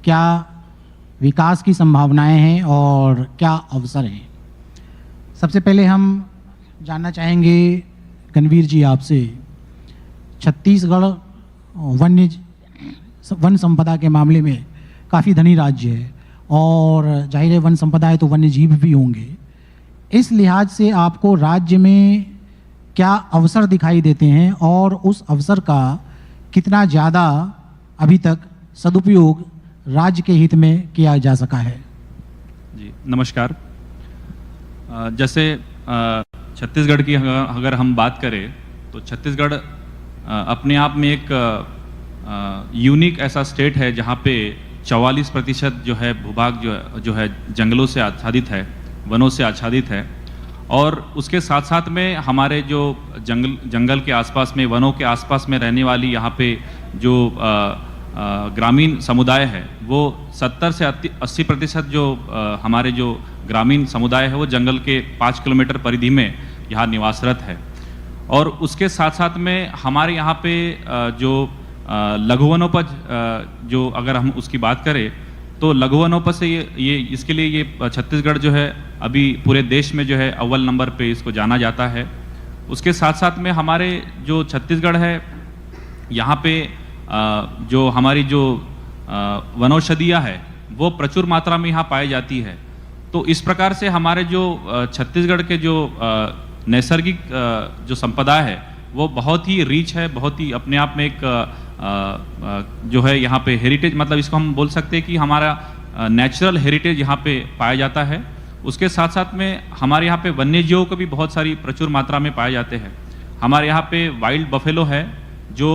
क्या विकास की संभावनाएं हैं और क्या अवसर हैं। सबसे पहले हम जानना चाहेंगे गणवीर जी आपसे, छत्तीसगढ़ वन संपदा के मामले में काफ़ी धनी राज्य है और जाहिर है वन संपदा है तो वन्य जीव भी होंगे। इस लिहाज से आपको राज्य में क्या अवसर दिखाई देते हैं और उस अवसर का कितना ज़्यादा अभी तक सदुपयोग राज्य के हित में किया जा सका है? जी नमस्कार। जैसे छत्तीसगढ़ की अगर हम बात करें तो छत्तीसगढ़ अपने आप में एक यूनिक ऐसा स्टेट है जहाँ पे 44% जो है भूभाग जो है जंगलों से आच्छादित है, वनों से आच्छादित है। और उसके साथ साथ में हमारे जो जंगल के आसपास में, वनों के आसपास में रहने वाली यहाँ पे जो ग्रामीण समुदाय है, वो 70 से 80% जो हमारे जो ग्रामीण समुदाय है वो जंगल के 5 किलोमीटर परिधि में यहाँ निवासरत है। और उसके साथ साथ में हमारे यहाँ पे जो लघु वनोपज जो अगर हम उसकी बात करें तो लघु वनोपज से ये इसके लिए ये छत्तीसगढ़ जो है अभी पूरे देश में जो है अव्वल नंबर पे इसको जाना जाता है। उसके साथ साथ में हमारे जो छत्तीसगढ़ है यहाँ पे जो हमारी जो वनौषधियाँ है वो प्रचुर मात्रा में यहाँ पाई जाती है। तो इस प्रकार से हमारे जो छत्तीसगढ़ के जो नैसर्गिक जो संपदा है वो बहुत ही रिच है, बहुत ही अपने आप में एक जो है यहाँ पे हेरिटेज, मतलब इसको हम बोल सकते हैं कि हमारा नेचुरल हेरिटेज यहाँ पे पाया जाता है। उसके साथ साथ में हमारे यहाँ पे वन्य जीवों को भी बहुत सारी प्रचुर मात्रा में पाए जाते हैं। हमारे यहाँ पे वाइल्ड बफेलो है जो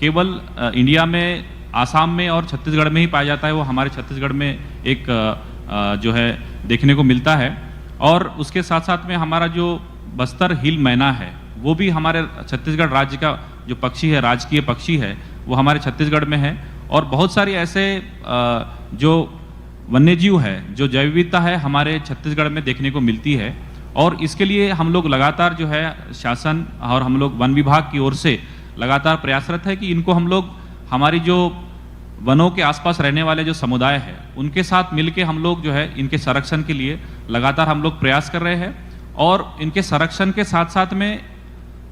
केवल इंडिया में आसाम में और छत्तीसगढ़ में ही पाया जाता है, वो हमारे छत्तीसगढ़ में एक जो है देखने को मिलता है। और उसके साथ साथ में हमारा जो बस्तर हिल मैना है वो भी हमारे छत्तीसगढ़ राज्य का जो पक्षी है, राजकीय पक्षी है, वो हमारे छत्तीसगढ़ में है। और बहुत सारी ऐसे जो वन्यजीव है, जो जैव विविधता है, हमारे छत्तीसगढ़ में देखने को मिलती है। और इसके लिए हम लोग लगातार जो है शासन और हम लोग वन विभाग की ओर से लगातार प्रयासरत है कि इनको हम लोग हमारी जो वनों के आसपास रहने वाले जो समुदाय है उनके साथ मिलके हम लोग जो है इनके संरक्षण के लिए लगातार हम लोग प्रयास कर रहे हैं। और इनके संरक्षण के साथ साथ में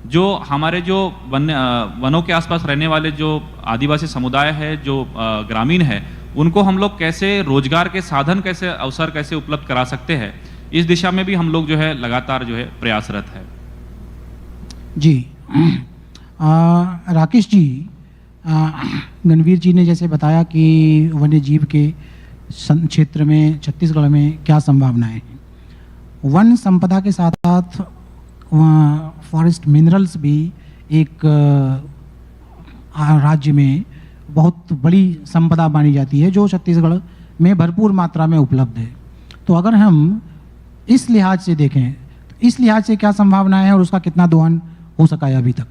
जो हमारे जो वनों के आसपास रहने वाले जो आदिवासी समुदाय है, जो ग्रामीण है, उनको हम लोग कैसे रोजगार के साधन, कैसे अवसर कैसे उपलब्ध करा सकते हैं, इस दिशा में भी हम लोग जो है लगातार जो है प्रयासरत है। जी राकेश जी, गणवीर जी ने जैसे बताया कि वन्य जीव के क्षेत्र में छत्तीसगढ़ में क्या संभावनाएं हैं। वन संपदा के साथ साथ फॉरेस्ट मिनरल्स भी एक राज्य में बहुत बड़ी संपदा मानी जाती है जो छत्तीसगढ़ में भरपूर मात्रा में उपलब्ध है। तो अगर हम इस लिहाज से देखें तो इस लिहाज से क्या संभावनाएं हैं और उसका कितना दोहन हो सका है अभी तक?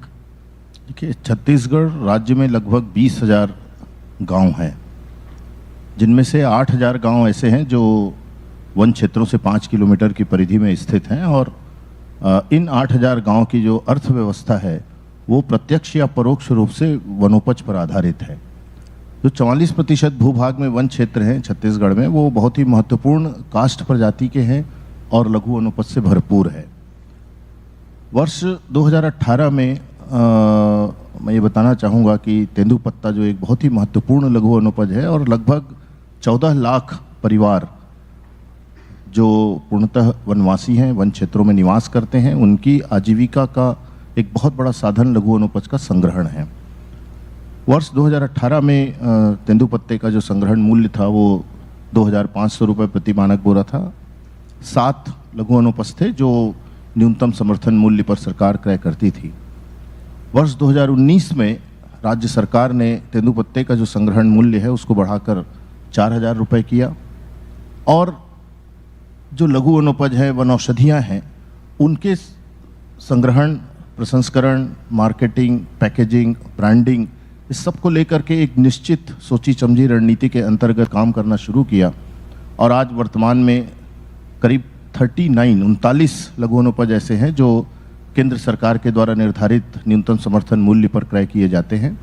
देखिए, छत्तीसगढ़ राज्य में लगभग 20,000 गांव हैं, जिनमें से 8,000 गांव ऐसे हैं जो वन क्षेत्रों से 5 किलोमीटर की परिधि में स्थित हैं। और इन 8,000 गांव की जो अर्थव्यवस्था है वो प्रत्यक्ष या परोक्ष रूप से वनोपज पर आधारित है। जो 44% भूभाग में वन क्षेत्र हैं छत्तीसगढ़ में, वो बहुत ही महत्वपूर्ण काष्ठ प्रजाति के हैं और लघु वनोपज से भरपूर है। वर्ष 2018 में मैं ये बताना चाहूँगा कि तेंदुपत्ता जो एक बहुत ही महत्वपूर्ण लघु वनोपज है और लगभग 14 लाख परिवार जो पूर्णतः वनवासी हैं, वन क्षेत्रों में निवास करते हैं, उनकी आजीविका का एक बहुत बड़ा साधन लघु वनोपज का संग्रहण है। वर्ष 2018 में तेंदुपत्ते का जो संग्रहण मूल्य था वो 2,500 रुपये प्रति मानक बोरा था। 7 लघु वनोपज थे जो न्यूनतम समर्थन मूल्य पर सरकार क्रय करती थी। वर्ष 2019 में राज्य सरकार ने तेंदुपत्ते का जो संग्रहण मूल्य है उसको बढ़ाकर 4,000 रुपये किया, और जो लघु वनोपज है, वनौषधियाँ हैं, उनके संग्रहण, प्रसंस्करण, मार्केटिंग, पैकेजिंग, ब्रांडिंग, इस सब को लेकर के एक निश्चित सोची समझी रणनीति के अंतर्गत काम करना शुरू किया। और आज वर्तमान में करीब 39 लघु वनोपज ऐसे हैं जो केंद्र सरकार के द्वारा निर्धारित न्यूनतम समर्थन मूल्य पर क्रय किए जाते हैं,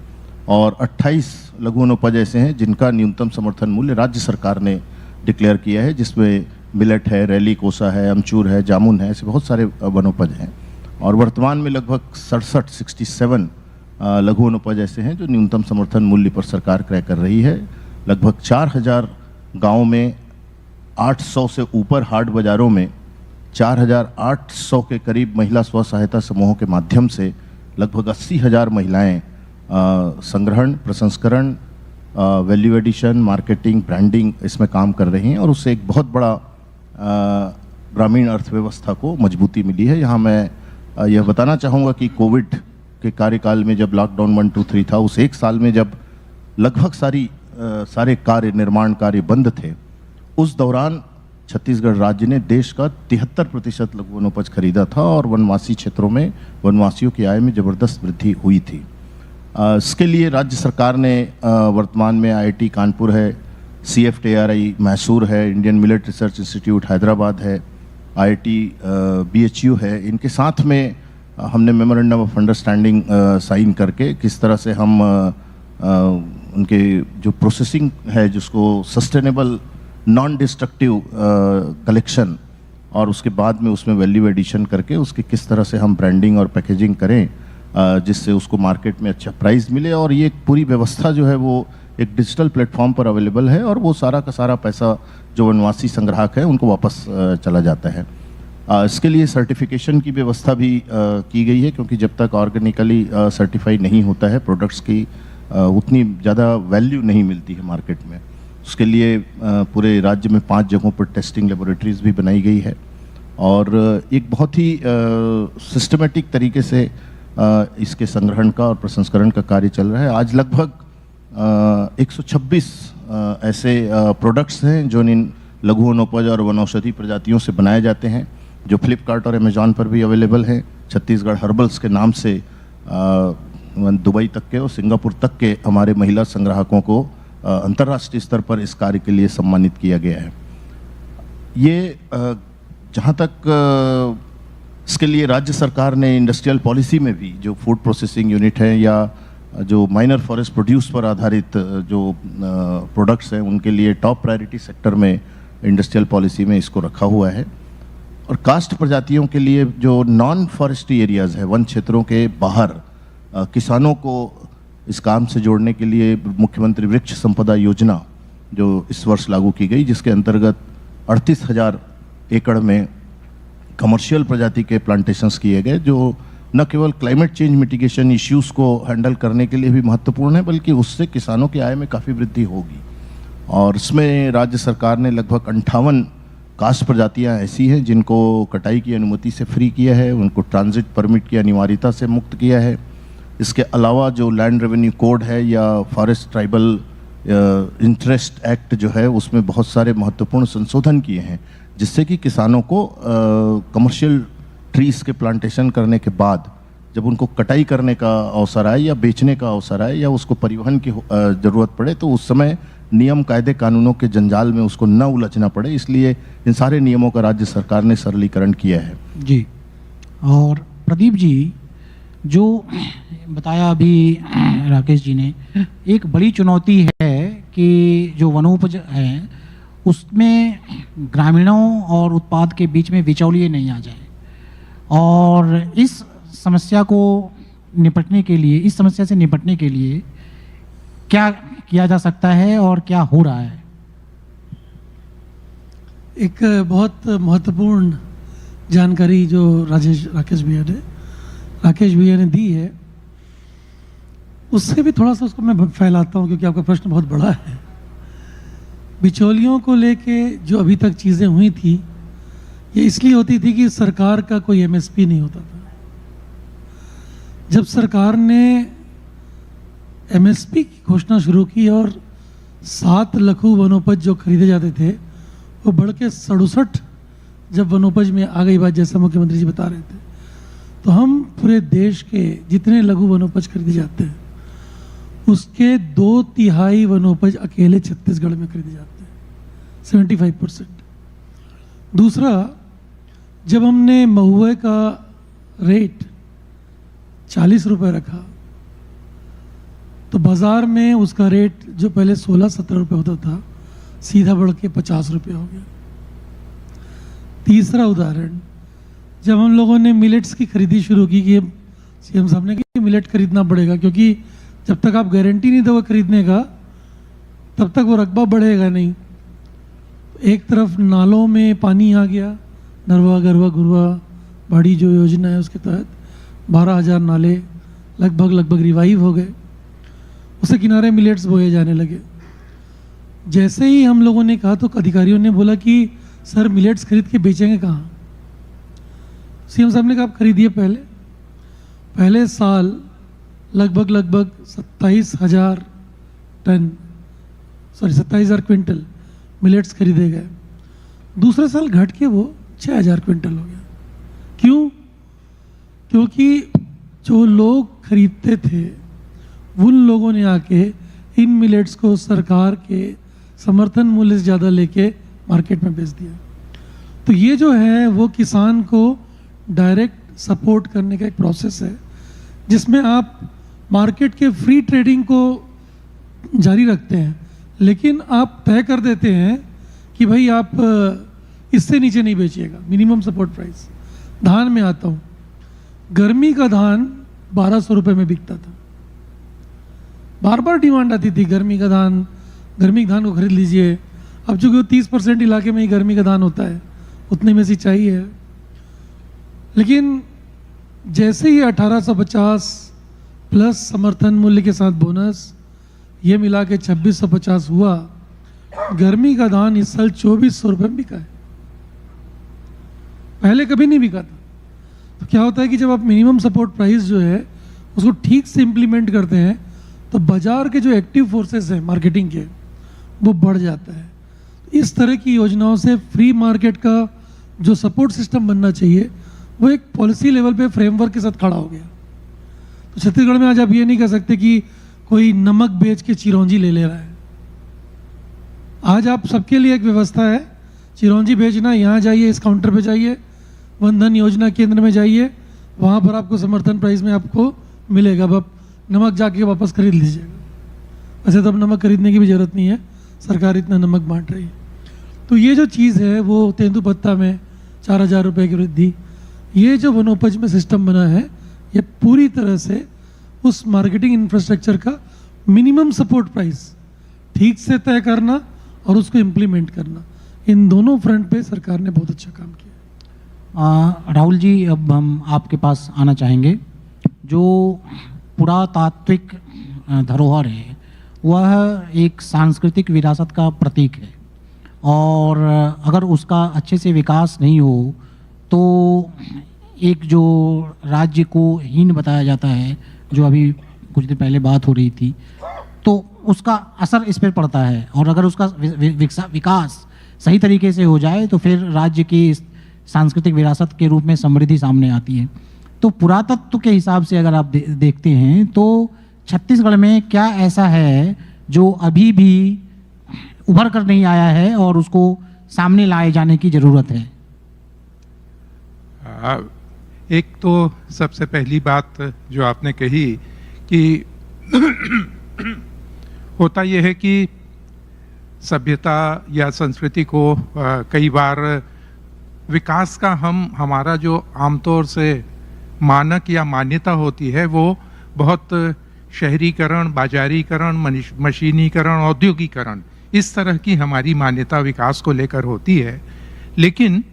और 28 लघु वनोपज ऐसे हैं जिनका न्यूनतम समर्थन मूल्य राज्य सरकार ने डिक्लेयर किया है, जिसमें मिलेट है, रैली कोसा है, अमचूर है, जामुन है, ऐसे बहुत सारे वनोपज हैं। और वर्तमान में लगभग 67 लघु वनोपज ऐसे हैं जो न्यूनतम समर्थन मूल्य पर सरकार क्रय कर रही है। लगभग 4,000 गाँव में 800 से ऊपर हाट बाज़ारों में 4,800 के करीब महिला स्व सहायता समूहों के माध्यम से लगभग 80,000 महिलाएं संग्रहण, प्रसंस्करण, वैल्यू एडिशन, मार्केटिंग, ब्रांडिंग इसमें काम कर रही हैं, और उससे एक बहुत बड़ा ग्रामीण अर्थव्यवस्था को मजबूती मिली है। यहाँ मैं यह बताना चाहूँगा कि कोविड के कार्यकाल में जब लॉकडाउन 1, 2, 3 था, उस एक साल में जब लगभग सारे कार्य, निर्माण कार्य बंद थे, उस दौरान छत्तीसगढ़ राज्य ने देश का 73% लघु वनोपज खरीदा था, और वनवासी क्षेत्रों में वनवासियों की आय में ज़बरदस्त वृद्धि हुई थी। इसके लिए राज्य सरकार ने वर्तमान में IIT कानपुर है, CFTRI मैसूर है, Indian millet research institute Hyderabad है, IIT BHU है, इनके साथ में हमने मेमोरेंडम ऑफ अंडरस्टैंडिंग साइन करके किस तरह से हम उनके जो प्रोसेसिंग है, जिसको सस्टेनेबल नॉन डिस्ट्रक्टिव कलेक्शन, और उसके बाद में उसमें वैल्यू एडिशन करके उसकी किस तरह से हम ब्रांडिंग और पैकेजिंग करें जिससे उसको मार्केट में अच्छा प्राइस मिले। और ये पूरी व्यवस्था जो है वो एक डिजिटल प्लेटफॉर्म पर अवेलेबल है, और वो सारा का सारा पैसा जो वनवासी संग्राहक है उनको वापस चला जाता है। इसके लिए सर्टिफिकेशन की व्यवस्था भी की गई है, क्योंकि जब तक ऑर्गेनिकली सर्टिफाई नहीं होता है प्रोडक्ट्स की उतनी ज़्यादा वैल्यू नहीं मिलती है मार्केट में। उसके लिए पूरे राज्य में 5 जगहों पर टेस्टिंग लेबोरेटरीज भी बनाई गई है, और एक बहुत ही सिस्टमेटिक तरीके से इसके संग्रहण का और प्रसंस्करण का कार्य चल रहा है। आज लगभग 126 ऐसे प्रोडक्ट्स हैं जो इन लघु वनोपज और वनौषधि प्रजातियों से बनाए जाते हैं, जो फ्लिपकार्ट और अमेजॉन पर भी अवेलेबल हैं। छत्तीसगढ़ हर्बल्स के नाम से दुबई तक के और सिंगापुर तक के हमारे महिला संग्राहकों को अंतर्राष्ट्रीय स्तर पर इस कार्य के लिए सम्मानित किया गया है। ये जहाँ तक इसके लिए राज्य सरकार ने इंडस्ट्रियल पॉलिसी में भी जो फूड प्रोसेसिंग यूनिट है या जो माइनर फॉरेस्ट प्रोड्यूस पर आधारित जो प्रोडक्ट्स हैं उनके लिए टॉप प्रायोरिटी सेक्टर में इंडस्ट्रियल पॉलिसी में इसको रखा हुआ है। और कास्ट प्रजातियों के लिए जो नॉन फॉरेस्ट्री एरियाज़ है, वन क्षेत्रों के बाहर किसानों को इस काम से जोड़ने के लिए मुख्यमंत्री वृक्ष संपदा योजना जो इस वर्ष लागू की गई, जिसके अंतर्गत 38,000 एकड़ में कमर्शियल प्रजाति के प्लांटेशंस किए गए, जो न केवल क्लाइमेट चेंज मिटिगेशन इश्यूज़ को हैंडल करने के लिए भी महत्वपूर्ण है, बल्कि उससे किसानों की आय में काफ़ी वृद्धि होगी। और इसमें राज्य सरकार ने लगभग 58 कास्ट प्रजातियां ऐसी हैं जिनको कटाई की अनुमति से फ्री किया है, उनको ट्रांजिट परमिट की अनिवार्यता से मुक्त किया है। इसके अलावा जो लैंड रेवेन्यू कोड है या फॉरेस्ट ट्राइबल इंटरेस्ट एक्ट जो है, उसमें बहुत सारे महत्वपूर्ण संशोधन किए हैं, जिससे कि किसानों को कमर्शियल ट्रीज़ के प्लांटेशन करने के बाद जब उनको कटाई करने का अवसर आए या बेचने का अवसर आए या उसको परिवहन की ज़रूरत पड़े, तो उस समय नियम कायदे कानूनों के जंजाल में उसको न उलझना पड़े। इसलिए इन सारे नियमों का राज्य सरकार ने सरलीकरण किया है। जी, और प्रदीप जी, जो बताया अभी राकेश जी ने, एक बड़ी चुनौती है कि जो वनोपज हैं उसमें ग्रामीणों और उत्पाद के बीच में बिचौलिए नहीं आ जाए, और इस समस्या से निपटने के लिए क्या किया जा सकता है और क्या हो रहा है? एक बहुत महत्वपूर्ण जानकारी जो राकेश भैया ने राकेश भैया ने दी है, उससे भी थोड़ा सा उसको मैं फैलाता हूँ, क्योंकि आपका प्रश्न बहुत बड़ा है। बिचौलियों को लेके जो अभी तक चीज़ें हुई थी, ये इसलिए होती थी कि सरकार का कोई एमएसपी नहीं होता था। जब सरकार ने एमएसपी की घोषणा शुरू की और 7 लघु वनोपज जो खरीदे जाते थे वो बढ़ के 67 जब वनोपज में आ गई बात, जैसा मुख्यमंत्री जी बता रहे थे, तो हम पूरे देश के जितने लघु वनोपज खरीदे जाते हैं उसके 2/3 वनोपज अकेले छत्तीसगढ़ में खरीदे जाते हैं, 75%। दूसरा, जब हमने महुए का रेट 40 रुपये रखा तो बाज़ार में उसका रेट जो पहले 16-17 रुपये होता था सीधा बढ़ के 50 रुपये हो गया। तीसरा उदाहरण, जब हम लोगों ने मिलेट्स की खरीदी शुरू की कि सीएम साहब ने कि मिलेट खरीदना पड़ेगा, क्योंकि जब तक आप गारंटी नहीं दोगे खरीदने का तब तक वो रकबा बढ़ेगा नहीं। एक तरफ नालों में पानी आ गया, नरवा गरवा गुरवा बाड़ी जो योजना है उसके तहत 12,000 नाले लगभग रिवाइव हो गए, उसके किनारे मिलेट्स बोए जाने लगे। जैसे ही हम लोगों ने कहा तो अधिकारियों ने बोला कि सर मिलेट्स खरीद के बेचेंगे कहाँ। सीएम साहब ने कहा आप खरीदिए। पहले साल लगभग 27,000 क्विंटल मिलेट्स खरीदे गए। दूसरे साल घट के वो 6,000 क्विंटल हो गया। क्यों? क्योंकि जो लोग खरीदते थे उन लोगों ने आके इन मिलेट्स को सरकार के समर्थन मूल्य से ज़्यादा लेके मार्केट में बेच दिया। तो ये जो है वो किसान को डायरेक्ट सपोर्ट करने का एक प्रोसेस है, जिसमें आप मार्केट के फ्री ट्रेडिंग को जारी रखते हैं, लेकिन आप तय कर देते हैं कि भाई आप इससे नीचे नहीं बेचिएगा, मिनिमम सपोर्ट प्राइस। धान में आता हूँ, गर्मी का धान 1200 रुपये में बिकता था। बार बार डिमांड आती थी गर्मी के धान को खरीद लीजिए। अब चूँकि वो 30% इलाके में ही गर्मी का धान होता है, उतने में सिंचाई है। लेकिन जैसे ही 1850 प्लस समर्थन मूल्य के साथ बोनस ये मिला के 2650 हुआ, गर्मी का धान इस साल 2400 रुपये में बिका है, पहले कभी नहीं बिका था। तो क्या होता है कि जब आप मिनिमम सपोर्ट प्राइस जो है उसको ठीक से इम्प्लीमेंट करते हैं तो बाजार के जो एक्टिव फोर्सेस हैं मार्केटिंग के वो बढ़ जाता है। इस तरह की योजनाओं से फ्री मार्केट का जो सपोर्ट सिस्टम बनना चाहिए वो एक पॉलिसी लेवल पे फ्रेमवर्क के साथ खड़ा हो गया। तो छत्तीसगढ़ में आज आप ये नहीं कह सकते कि कोई नमक बेच के चिरौंजी ले रहा है। आज आप सबके लिए एक व्यवस्था है, चिरौंजी बेचना, यहाँ जाइए, इस काउंटर पे जाइए, वनधन योजना केंद्र में जाइए, वहाँ पर आपको समर्थन प्राइस में आपको मिलेगा। अब आप नमक जाके वापस खरीद लीजिएगा। वैसे तो अब नमक खरीदने की भी ज़रूरत नहीं है, सरकार इतना नमक बांट रही है। तो ये जो चीज़ है वो तेंदुपत्ता में 4,000 रुपये की वृद्धि, ये जो वनोपज में सिस्टम बना है ये पूरी तरह से उस मार्केटिंग इंफ्रास्ट्रक्चर का मिनिमम सपोर्ट प्राइस ठीक से तय करना और उसको इम्प्लीमेंट करना, इन दोनों फ्रंट पे सरकार ने बहुत अच्छा काम किया। राहुल जी, अब हम आपके पास आना चाहेंगे। जो पुरातात्विक धरोहर है वह एक सांस्कृतिक विरासत का प्रतीक है, और अगर उसका अच्छे से विकास नहीं हो तो एक जो राज्य को हीन बताया जाता है, जो अभी कुछ दिन पहले बात हो रही थी, तो उसका असर इस पर पड़ता है। और अगर उसका विकास सही तरीके से हो जाए तो फिर राज्य की सांस्कृतिक विरासत के रूप में समृद्धि सामने आती है। तो पुरातत्व के हिसाब से अगर आप देखते हैं तो छत्तीसगढ़ में क्या ऐसा है जो अभी भी उभर कर नहीं आया है और उसको सामने लाए जाने की ज़रूरत है? एक तो सबसे पहली बात जो आपने कही कि होता यह है कि सभ्यता या संस्कृति को कई बार विकास का हमारा जो आमतौर से मानक या मान्यता होती है वो बहुत शहरीकरण, बाजारीकरण, मशीनीकरण, औद्योगिकरण, इस तरह की हमारी मान्यता विकास को लेकर होती है। लेकिन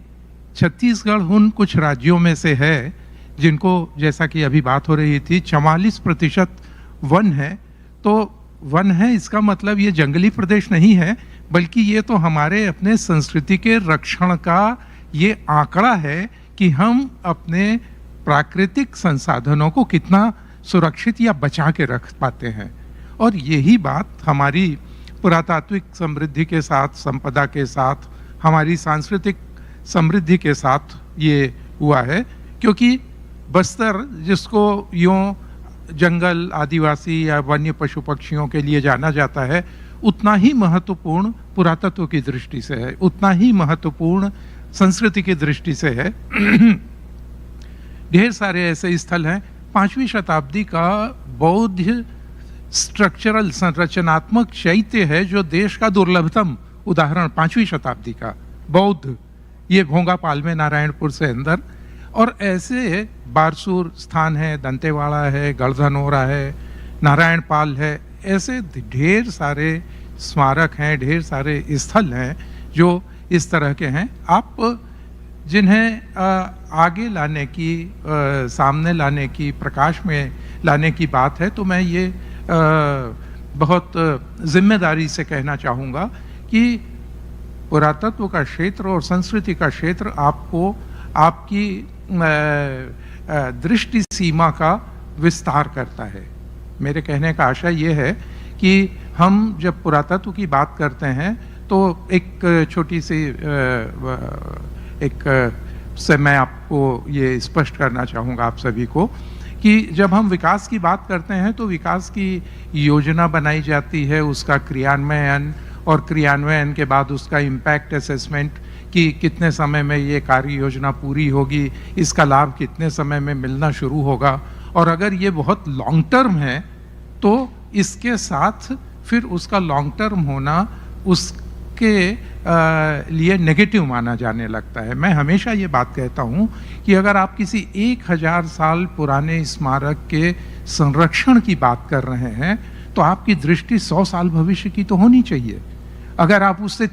छत्तीसगढ़ उन कुछ राज्यों में से है जिनको जैसा कि अभी बात हो रही थी 44% वन है, तो वन है इसका मतलब ये जंगली प्रदेश नहीं है, बल्कि ये तो हमारे अपने संस्कृति के रक्षण का ये आंकड़ा है कि हम अपने प्राकृतिक संसाधनों को कितना सुरक्षित या बचा के रख पाते हैं। और यही बात हमारी पुरातात्विक समृद्धि के साथ, संपदा के साथ, हमारी सांस्कृतिक समृद्धि के साथ ये हुआ है, क्योंकि बस्तर जिसको यूँ जंगल, आदिवासी या वन्य पशु पक्षियों के लिए जाना जाता है, उतना ही महत्वपूर्ण पुरातत्व की दृष्टि से है, उतना ही महत्वपूर्ण संस्कृति की दृष्टि से है। ढेर सारे ऐसे स्थल हैं। 5वीं शताब्दी का बौद्ध स्ट्रक्चरल संरचनात्मक चैत्य है जो देश का दुर्लभतम उदाहरण 5वीं शताब्दी का बौद्ध, ये घोंगापाल में नारायणपुर से अंदर। और ऐसे बारसूर स्थान है, दंतेवाड़ा है, गढ़धनोरा है, नारायणपाल है, ऐसे ढेर सारे स्मारक हैं, ढेर सारे स्थल हैं जो इस तरह के हैं। आप जिन्हें आगे लाने की, सामने लाने की, प्रकाश में लाने की बात है, तो मैं ये बहुत जिम्मेदारी से कहना चाहूँगा कि पुरातत्व का क्षेत्र और संस्कृति का क्षेत्र आपको आपकी दृष्टि सीमा का विस्तार करता है। मेरे कहने का आशय ये है कि हम जब पुरातत्व की बात करते हैं तो एक छोटी सी से मैं आपको ये स्पष्ट करना चाहूँगा आप सभी को कि जब हम विकास की बात करते हैं तो विकास की योजना बनाई जाती है, उसका क्रियान्वयन, और क्रियान्वयन के बाद उसका इम्पैक्ट असेसमेंट कि कितने समय में ये कार्य योजना पूरी होगी, इसका लाभ कितने समय में मिलना शुरू होगा। और अगर ये बहुत लॉन्ग टर्म है तो इसके साथ फिर उसका लॉन्ग टर्म होना उसके लिए नेगेटिव माना जाने लगता है। मैं हमेशा ये बात कहता हूँ कि अगर आप किसी 1000 साल पुराने स्मारक के संरक्षण की बात कर रहे हैं तो आपकी दृष्टि 100 साल भविष्य की तो होनी चाहिए। अगर आप उससे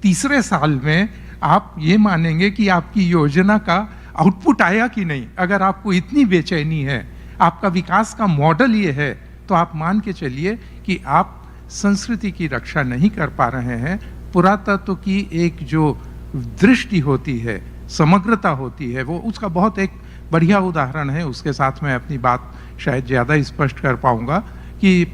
तीसरे साल में आप ये मानेंगे कि आपकी योजना का आउटपुट आया कि नहीं, अगर आपको इतनी बेचैनी है, आपका विकास का मॉडल ये है, तो आप मान के चलिए कि आप संस्कृति की रक्षा नहीं कर पा रहे हैं। पुरातत्व की एक जो दृष्टि होती है, समग्रता होती है, वो उसका बहुत एक बढ़िया उदाहरण है। उसके साथ मैं अपनी बात शायद ज़्यादा स्पष्ट कर पाऊंगा कि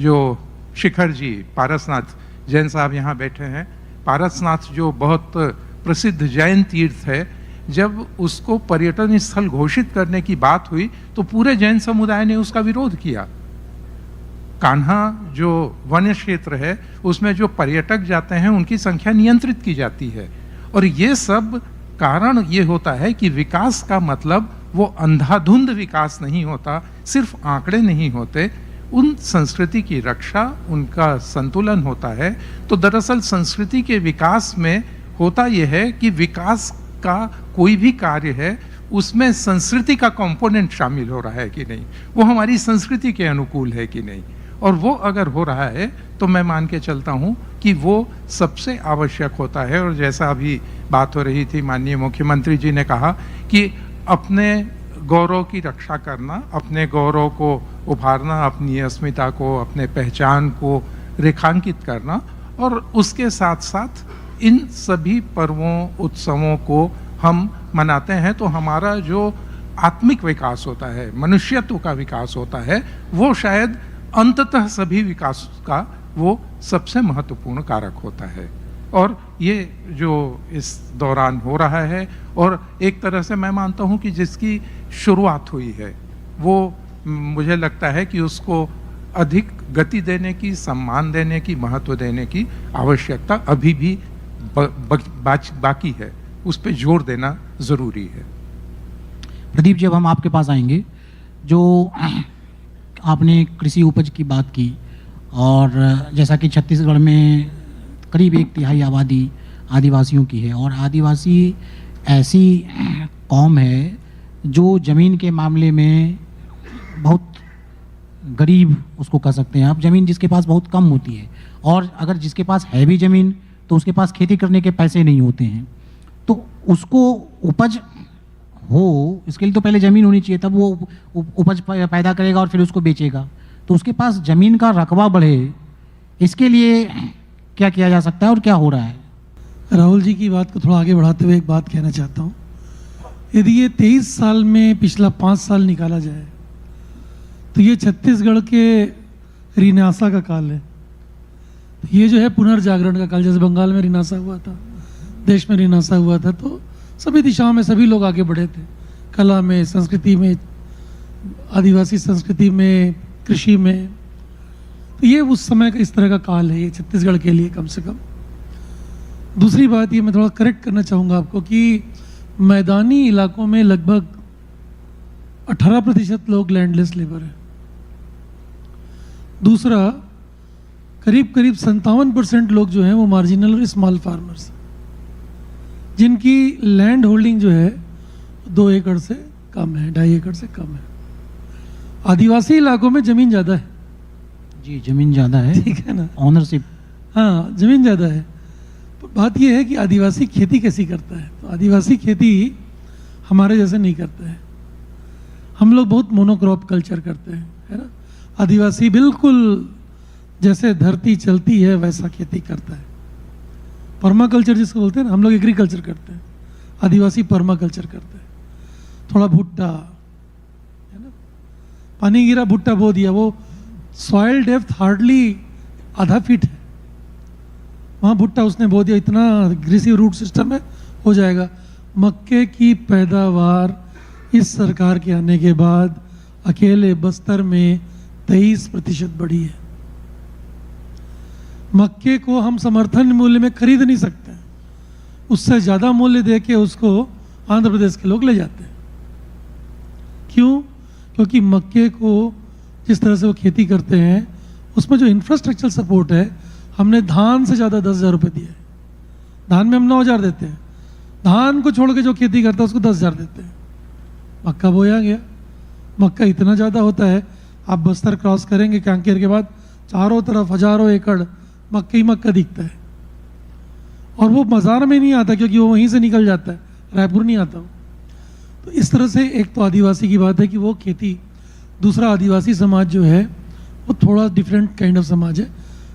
जो शिखर जी, पारसनाथ जैन साहब यहाँ बैठे हैं, पारसनाथ जो बहुत प्रसिद्ध जैन तीर्थ है, जब उसको पर्यटन स्थल घोषित करने की बात हुई तो पूरे जैन समुदाय ने उसका विरोध किया। कान्हा जो वन क्षेत्र है उसमें जो पर्यटक जाते हैं उनकी संख्या नियंत्रित की जाती है। और ये सब कारण ये होता है कि विकास का मतलब वो अंधाधुंध विकास नहीं होता, सिर्फ आंकड़े नहीं होते, उन संस्कृति की रक्षा, उनका संतुलन होता है। तो दरअसल संस्कृति के विकास में होता यह है कि विकास का कोई भी कार्य है उसमें संस्कृति का कंपोनेंट शामिल हो रहा है कि नहीं, वो हमारी संस्कृति के अनुकूल है कि नहीं। और वो अगर हो रहा है तो मैं मान के चलता हूँ कि वो सबसे आवश्यक होता है। और जैसा अभी बात हो रही थी, माननीय मुख्यमंत्री जी ने कहा कि अपने गौरव की रक्षा करना, अपने गौरव को उभारना, अपनी अस्मिता को, अपने पहचान को रेखांकित करना, और उसके साथ साथ इन सभी पर्वों, उत्सवों को हम मनाते हैं तो हमारा जो आत्मिक विकास होता है, मनुष्यत्व का विकास होता है, वो शायद अंततः सभी विकास का वो सबसे महत्वपूर्ण कारक होता है। और ये जो इस दौरान हो रहा है, और एक तरह से मैं मानता हूँ कि जिसकी शुरुआत हुई है, वो मुझे लगता है कि उसको अधिक गति देने की, सम्मान देने की, महत्व देने की आवश्यकता अभी भी बाकी है, उस पर जोर देना ज़रूरी है। प्रदीप जी, अब हम आपके पास आएंगे। जो आपने कृषि उपज की बात की, और जैसा कि छत्तीसगढ़ में करीब 1/3 आबादी आदिवासियों की है, और आदिवासी ऐसी कौम है जो ज़मीन के मामले में बहुत गरीब उसको कह सकते हैं आप। ज़मीन जिसके पास बहुत कम होती है, और अगर जिसके पास है भी ज़मीन तो उसके पास खेती करने के पैसे नहीं होते हैं, तो उसको उपज हो इसके लिए तो पहले ज़मीन होनी चाहिए, तब वो उपज पैदा करेगा और फिर उसको बेचेगा। तो उसके पास ज़मीन का रकबा बढ़े, इसके लिए क्या किया जा सकता है और क्या हो रहा है? राहुल जी की बात को थोड़ा आगे बढ़ाते हुए एक बात कहना चाहता हूँ। यदि ये 23 साल में पिछला 5 साल निकाला जाए तो ये छत्तीसगढ़ के रिनासा का काल है। ये जो है पुनर्जागरण का काल, जैसे बंगाल में रिनासा हुआ था, देश में रिनासा हुआ था, तो सभी दिशाओं में सभी लोग आगे बढ़े थे, कला में, संस्कृति में, आदिवासी संस्कृति में, कृषि में। तो ये उस समय का इस तरह का काल है ये छत्तीसगढ़ के लिए कम से कम। दूसरी बात ये मैं थोड़ा करेक्ट करना चाहूँगा आपको कि मैदानी इलाकों में लगभग 18% लोग लैंडलेस लेबर है। दूसरा, करीब 57% लोग जो हैं वो मार्जिनल और स्मॉल फार्मर्स, जिनकी लैंड होल्डिंग जो है 2 एकड़ से कम है, 2.5 एकड़ से कम है। आदिवासी इलाकों में ज़मीन ज़्यादा है। जी, ज़मीन ज़्यादा है, ठीक है ना, ऑनरशिप। हाँ, ज़मीन ज़्यादा है। बात यह है कि आदिवासी खेती कैसी करता है। तो आदिवासी खेती हमारे जैसे नहीं करते हैं। हम लोग बहुत मोनोक्रॉप कल्चर करते हैं, है ना। आदिवासी बिल्कुल जैसे धरती चलती है वैसा खेती करता है। पर्मा कल्चर जिसको बोलते हैं ना, हम लोग एग्रीकल्चर करते हैं, आदिवासी पर्मा कल्चर करते हैं। थोड़ा भुट्टा, है ना, पानी गिरा भुट्टा बो दिया, वो सॉइल डेप्थ हार्डली आधा फीट है, वहाँ भुट्टा उसने बो दिया, इतना ग्रीसी रूट सिस्टम है, हो जाएगा। मक्के की पैदावार इस सरकार के आने के बाद अकेले बस्तर में 23% बढ़ी है। मक्के को हम समर्थन मूल्य में खरीद नहीं सकते, उससे ज़्यादा मूल्य दे के उसको आंध्र प्रदेश के लोग ले जाते हैं। क्यों? क्योंकि मक्के को जिस तरह से वो खेती करते हैं उसमें जो इंफ्रास्ट्रक्चर सपोर्ट है, हमने धान से ज़्यादा 10,000 रुपये दिए। धान में हम 9,000 देते हैं, धान को छोड़ के जो खेती करता है उसको 10,000 देते हैं। मक्का बोया गया, मक्का इतना ज़्यादा होता है, आप बस्तर क्रॉस करेंगे कांकेर के बाद, चारों तरफ हजारों एकड़ मक्का ही मक्का दिखता है। और वो बाजार में नहीं आता क्योंकि वो वहीं से निकल जाता है, रायपुर नहीं आता वो। तो इस तरह से एक तो आदिवासी की बात है कि वो खेती। दूसरा, आदिवासी समाज जो है वो थोड़ा डिफरेंट काइंड ऑफ समाज है।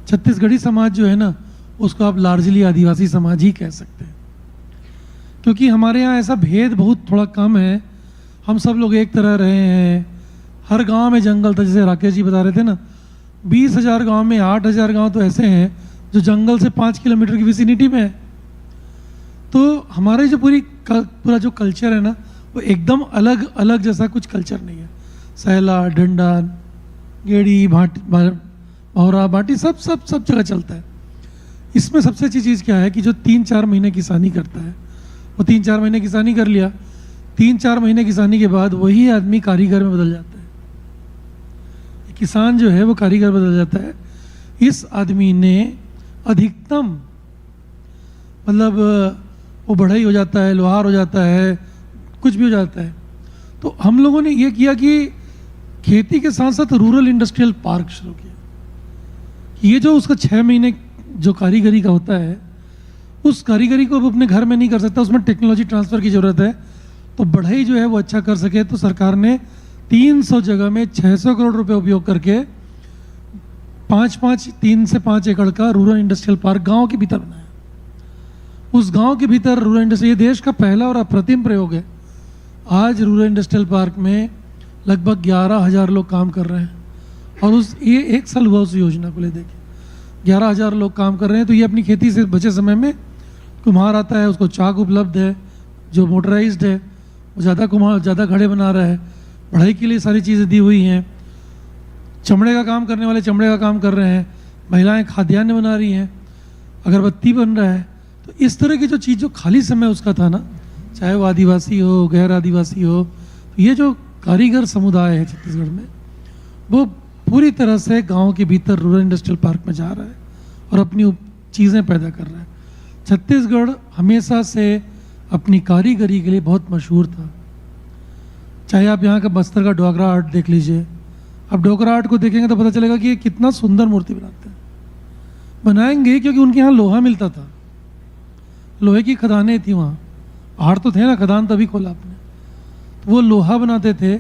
छत्तीसगढ़ी समाज जो है ना, उसको आप लार्जली आदिवासी समाज ही कह सकते हैं, क्योंकि हमारे यहाँ ऐसा भेद बहुत थोड़ा कम है। हम सब लोग एक तरह रहे हैं, हर गांव में जंगल था, जैसे राकेश जी बता रहे थे ना, 20,000 गांव में 8,000 गांव तो ऐसे हैं जो जंगल से 5 किलोमीटर की विसिनिटी में है। तो हमारे जो पूरा जो कल्चर है ना, वो एकदम अलग अलग जैसा कुछ कल्चर नहीं है। सैला, डंडा, गेड़ी, भौरा, बाटी सब जगह चलता है। इसमें सबसे अच्छी चीज़ क्या है कि जो 3-4 महीने किसानी करता है, वो 3-4 महीने किसानी कर लिया, 3-4 महीने किसानी के बाद वही आदमी कारीगर में बदल जाता है। किसान जो है वो कारीगर बदल जाता है। इस आदमी ने अधिकतम मतलब वो बढ़ई हो जाता है, लोहार हो जाता है, कुछ भी हो जाता है। तो हम लोगों ने ये किया कि खेती के साथ साथ रूरल इंडस्ट्रियल पार्क शुरू किया। ये जो उसका 6 महीने जो कारीगरी का होता है, उस कारीगरी को अब अपने घर में नहीं कर सकता, उसमें टेक्नोलॉजी ट्रांसफ़र की ज़रूरत है। तो बढ़ई जो है वो अच्छा कर सके, तो सरकार ने 300 जगह में 600 करोड़ रुपए उपयोग करके 3 से 5 एकड़ का रूरल इंडस्ट्रियल पार्क गांव के भीतर बनाया। उस गांव के भीतर रूरल इंडस्ट्री, ये देश का पहला और अप्रतिम प्रयोग है। आज रूरल इंडस्ट्रियल पार्क में लगभग 11,000 लोग काम कर रहे हैं, और ये 1 साल हुआ उस योजना को ले देके 11,000 लोग काम कर रहे हैं। तो ये अपनी खेती से बचे समय में कुम्हार आता है, उसको चाक उपलब्ध है जो मोटराइज्ड है, वो ज़्यादा घड़े बना रहा है। बढ़ई के लिए सारी चीज़ें दी हुई हैं। चमड़े का काम करने वाले चमड़े का काम कर रहे हैं, महिलाएं खाद्यान्न बना रही हैं, अगरबत्ती बन रहा है। तो इस तरह की जो चीज़, जो खाली समय उसका था ना, चाहे वो आदिवासी हो, गैर आदिवासी हो, तो ये जो कारीगर समुदाय है छत्तीसगढ़ में, वो पूरी तरह से गांव के भीतर रूरल इंडस्ट्रियल पार्क में जा रहा है और अपनी चीज़ें पैदा कर रहा है। छत्तीसगढ़ हमेशा से अपनी कारीगरी के लिए बहुत मशहूर था। चाहे आप यहाँ का बस्तर का डोगरा आर्ट देख लीजिए, आप डोगरा आर्ट को देखेंगे तो पता चलेगा कि ये कितना सुंदर मूर्ति बनाते हैं। बनाएंगे क्योंकि उनके यहाँ लोहा मिलता था, लोहे की खदानें थी वहाँ, पहाड़ तो थे ना, खदान तभी खोला आपने। वो लोहा बनाते थे,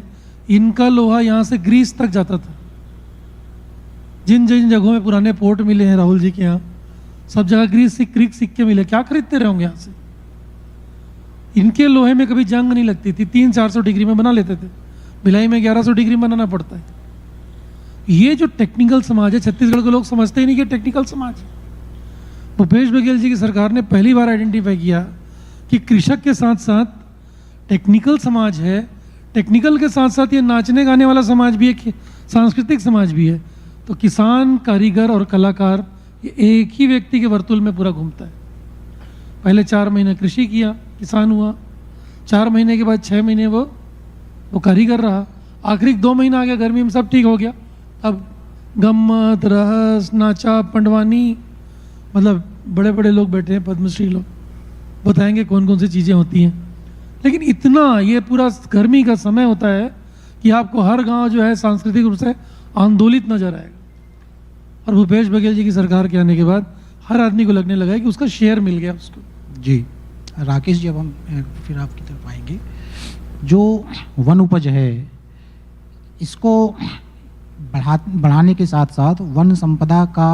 इनका लोहा यहाँ से ग्रीस तक जाता था। जिन जिन जगहों में पुराने पोर्ट मिले हैं राहुल जी के यहाँ, सब जगह ग्रीस सिक्के मिले। क्या खरीदते रहे होंगे यहाँ से? इनके लोहे में कभी जंग नहीं लगती थी, 300-400 डिग्री में बना लेते थे। भिलाई में 1100 डिग्री में बनाना पड़ता है। ये जो टेक्निकल समाज है, छत्तीसगढ़ के लोग समझते ही नहीं कि टेक्निकल समाज है। भूपेश बघेल जी की सरकार ने पहली बार आइडेंटिफाई किया कि कृषक के साथ साथ टेक्निकल समाज है, टेक्निकल के साथ साथ ये नाचने गाने वाला समाज भी है, सांस्कृतिक समाज भी है। तो किसान, कारीगर और कलाकार ये एक ही व्यक्ति के वर्तुल में पूरा घूमता है। पहले 4 महीने कृषि किया, किसान हुआ, 4 महीने के बाद 6 महीने वो कारीगर रहा, आखिरी 2 महीना आ गया गर्मी में, सब ठीक हो गया। अब गम्मत, रहस, नाचा, पंडवानी, मतलब बड़े बड़े लोग बैठे हैं, पद्मश्री लोग, बताएंगे कौन कौन सी चीज़ें होती हैं। लेकिन इतना ये पूरा गर्मी का समय होता है कि आपको हर गांव जो है सांस्कृतिक रूप से आंदोलित नजर आएगा। और भूपेश बघेल जी की सरकार के आने के बाद हर आदमी को लगने लगा है कि उसका शेयर मिल गया उसको। जी राकेश जी, अब हम फिर आपकी तरफ आएंगे। जो वन उपज है, इसको बढ़ाने के साथ साथ वन संपदा का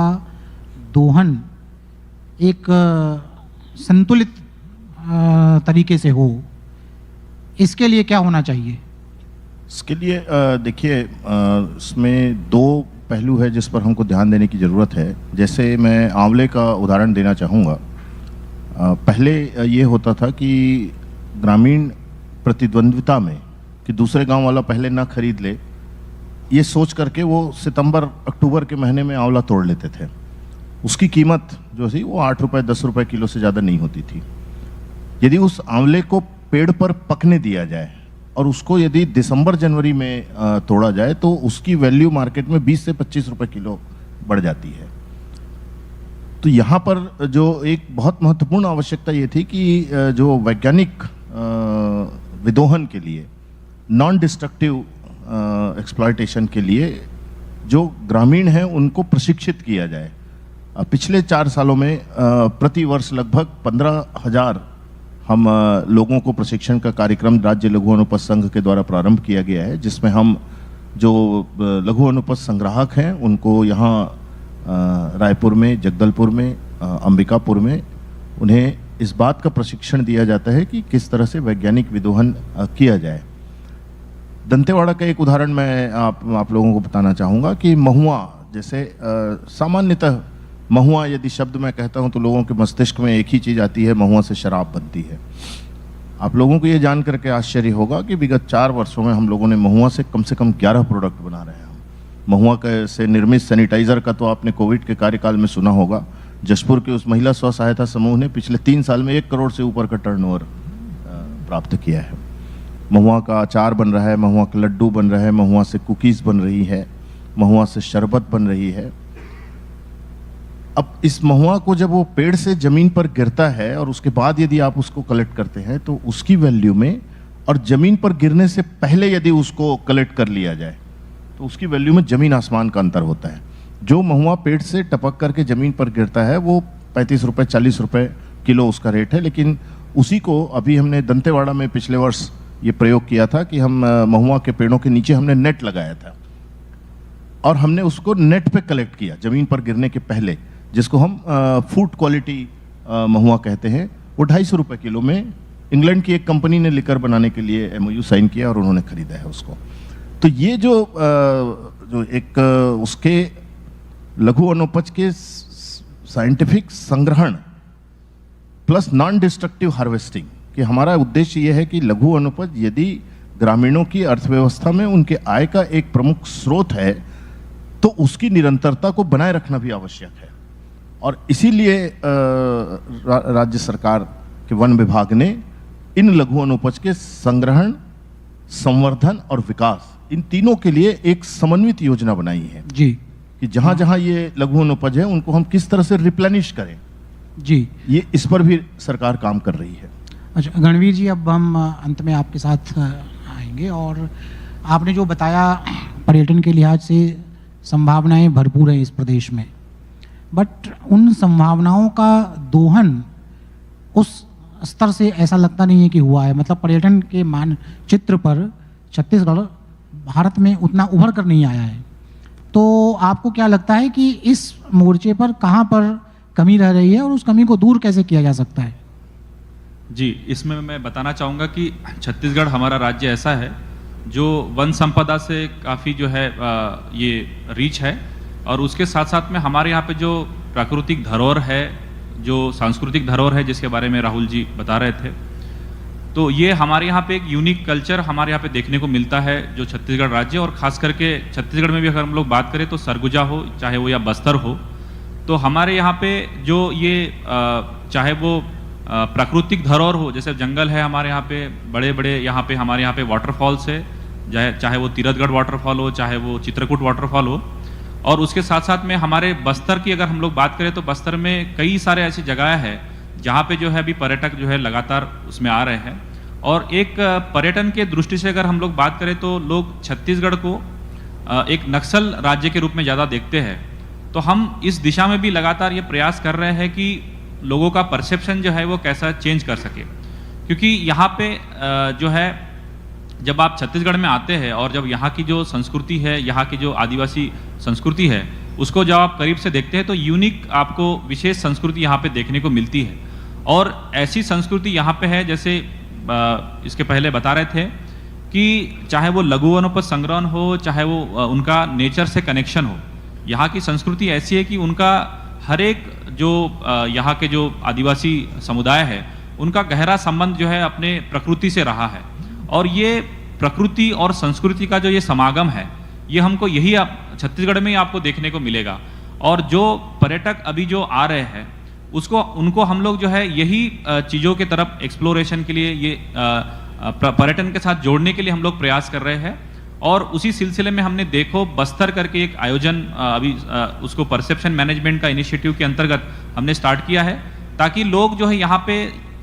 दोहन एक संतुलित तरीके से हो, इसके लिए क्या होना चाहिए? इसके लिए देखिए, इसमें 2 पहलू है जिस पर हमको ध्यान देने की ज़रूरत है। जैसे मैं आंवले का उदाहरण देना चाहूँगा। पहले ये होता था कि ग्रामीण प्रतिद्वंद्विता में कि दूसरे गांव वाला पहले ना खरीद ले, ये सोच करके वो सितंबर अक्टूबर के महीने में आंवला तोड़ लेते थे। उसकी कीमत जो थी वो 8 रुपये 10 रुपये किलो से ज़्यादा नहीं होती थी। यदि उस आंवले को पेड़ पर पकने दिया जाए और उसको यदि दिसंबर जनवरी में तोड़ा जाए तो उसकी वैल्यू मार्केट में 20 से 25 रुपये किलो बढ़ जाती है। तो यहाँ पर जो एक बहुत महत्वपूर्ण आवश्यकता ये थी कि जो वैज्ञानिक विदोहन के लिए, नॉन डिस्ट्रक्टिव एक्सप्लॉयटेशन के लिए जो ग्रामीण हैं उनको प्रशिक्षित किया जाए। पिछले 4 सालों में प्रति वर्ष लगभग 15,000 हम लोगों को प्रशिक्षण का कार्यक्रम राज्य लघु अनुपज संघ के द्वारा प्रारंभ किया गया है, जिसमें हम जो लघु अनुपज संग्राहक हैं उनको यहाँ रायपुर में, जगदलपुर में, अंबिकापुर में उन्हें इस बात का प्रशिक्षण दिया जाता है कि किस तरह से वैज्ञानिक विदोहन किया जाए। दंतेवाड़ा का एक उदाहरण मैं आप लोगों को बताना चाहूँगा कि महुआ, जैसे सामान्यतः महुआ यदि शब्द मैं कहता हूं तो लोगों के मस्तिष्क में एक ही चीज़ आती है, महुआ से शराब बनती है। आप लोगों को ये जान करके आश्चर्य होगा कि विगत 4 वर्षों में हम लोगों ने महुआ से कम 11 प्रोडक्ट बना रहे हैं। महुआ से निर्मित सैनिटाइज़र का तो आपने कोविड के कार्यकाल में सुना होगा। जशपुर के उस महिला स्व सहायता समूह ने पिछले 3 साल में 1 करोड़ से ऊपर का टर्नओवर प्राप्त किया है। महुआ का अचार बन रहा है, महुआ का लड्डू बन रहा है, महुआ से कुकीज़ बन रही है, महुआ से शरबत बन रही है। अब इस महुआ को जब वो पेड़ से ज़मीन पर गिरता है और उसके बाद यदि आप उसको कलेक्ट करते हैं तो उसकी वैल्यू में और ज़मीन पर गिरने से पहले यदि उसको कलेक्ट कर लिया जाए तो उसकी वैल्यू में ज़मीन आसमान का अंतर होता है। जो महुआ पेड़ से टपक करके ज़मीन पर गिरता है वो 35 रुपये 40 रुपये किलो उसका रेट है, लेकिन उसी को अभी हमने दंतेवाड़ा में पिछले वर्ष ये प्रयोग किया था कि हम महुआ के पेड़ों के नीचे हमने नेट लगाया था और हमने उसको नेट पे कलेक्ट किया ज़मीन पर गिरने के पहले, जिसको हम फूड क्वालिटी महुआ कहते हैं। वो 250 रुपये किलो में इंग्लैंड की एक कंपनी ने लिकर बनाने के लिए MOU साइन किया और उन्होंने खरीदा है उसको। तो ये जो एक उसके लघु अनुपज के साइंटिफिक संग्रहण प्लस नॉन डिस्ट्रक्टिव हार्वेस्टिंग, कि हमारा उद्देश्य ये है कि लघु अनुपज यदि ग्रामीणों की अर्थव्यवस्था में उनके आय का एक प्रमुख स्रोत है तो उसकी निरंतरता को बनाए रखना भी आवश्यक है। और इसीलिए राज्य सरकार के वन विभाग ने इन लघु अनुपज के संग्रहण, संवर्धन और विकास, इन तीनों के लिए एक समन्वित योजना बनाई है जी, कि जहां जहां ये लघु अनुपज है उनको हम किस तरह से रिप्लेनिश करें जी, ये इस पर भी सरकार काम कर रही है। अच्छा गणवीर जी, अब हम अंत में आपके साथ आएंगे और आपने जो बताया पर्यटन के लिहाज से संभावनाएं भरपूर हैं इस प्रदेश में, बट उन संभावनाओं का दोहन उस स्तर से ऐसा लगता नहीं है कि हुआ है। मतलब पर्यटन के मानचित्र पर छत्तीसगढ़ भारत में उतना उभर कर नहीं आया है। तो आपको क्या लगता है कि इस मोर्चे पर कहाँ पर कमी रह रही है और उस कमी को दूर कैसे किया जा सकता है? जी, इसमें मैं बताना चाहूँगा कि छत्तीसगढ़ हमारा राज्य ऐसा है जो वन संपदा से काफ़ी जो है ये रिच है, और उसके साथ साथ में हमारे यहाँ पे जो प्राकृतिक धरोहर है, जो सांस्कृतिक धरोहर है जिसके बारे में राहुल जी बता रहे थे, तो ये हमारे यहाँ पे एक यूनिक कल्चर हमारे यहाँ पे देखने को मिलता है जो छत्तीसगढ़ राज्य, और ख़ास करके छत्तीसगढ़ में भी अगर हम लोग बात करें तो सरगुजा हो चाहे वो या बस्तर हो, तो हमारे यहाँ पे जो ये चाहे वो प्राकृतिक धरोहर हो, जैसे जंगल है हमारे यहाँ पे, बड़े बड़े यहाँ पे हमारे यहाँ पे वाटरफॉल्स है, चाहे वो तीरथगढ़ वाटरफॉल हो चाहे वो चित्रकूट वाटरफॉल हो, और उसके साथ साथ में हमारे बस्तर की अगर हम लोग बात करें तो बस्तर में कई सारे ऐसी जगह है जहाँ पे जो है अभी पर्यटक जो है लगातार उसमें आ रहे हैं। और एक पर्यटन के दृष्टि से अगर हम लोग बात करें तो लोग छत्तीसगढ़ को एक नक्सल राज्य के रूप में ज़्यादा देखते हैं, तो हम इस दिशा में भी लगातार ये प्रयास कर रहे हैं कि लोगों का परसेप्शन जो है वो कैसा चेंज कर सके। क्योंकि यहाँ पे जो है जब आप छत्तीसगढ़ में आते हैं और जब यहाँ की जो संस्कृति है, यहाँ की जो आदिवासी संस्कृति है, उसको जब आप करीब से देखते हैं तो यूनिक आपको विशेष संस्कृति यहाँ पे देखने को मिलती है। और ऐसी संस्कृति यहाँ पे है, जैसे इसके पहले बता रहे थे कि चाहे वो लघु वनोपज संग्रहण हो, चाहे वो उनका नेचर से कनेक्शन हो, यहाँ की संस्कृति ऐसी है कि उनका हर एक जो यहाँ के जो आदिवासी समुदाय है उनका गहरा संबंध जो है अपने प्रकृति से रहा है। और ये प्रकृति और संस्कृति का जो ये समागम है, ये हमको यही छत्तीसगढ़ में ही आपको देखने को मिलेगा। और जो पर्यटक अभी जो आ रहे हैं उनको हम लोग जो है यही चीज़ों के तरफ एक्सप्लोरेशन के लिए, ये पर्यटन के साथ जोड़ने के लिए हम लोग प्रयास कर रहे हैं। और उसी सिलसिले में हमने देखो बस्तर करके एक आयोजन अभी उसको परसेप्शन मैनेजमेंट का इनिशिएटिव के अंतर्गत हमने स्टार्ट किया है, ताकि लोग जो है यहाँ पे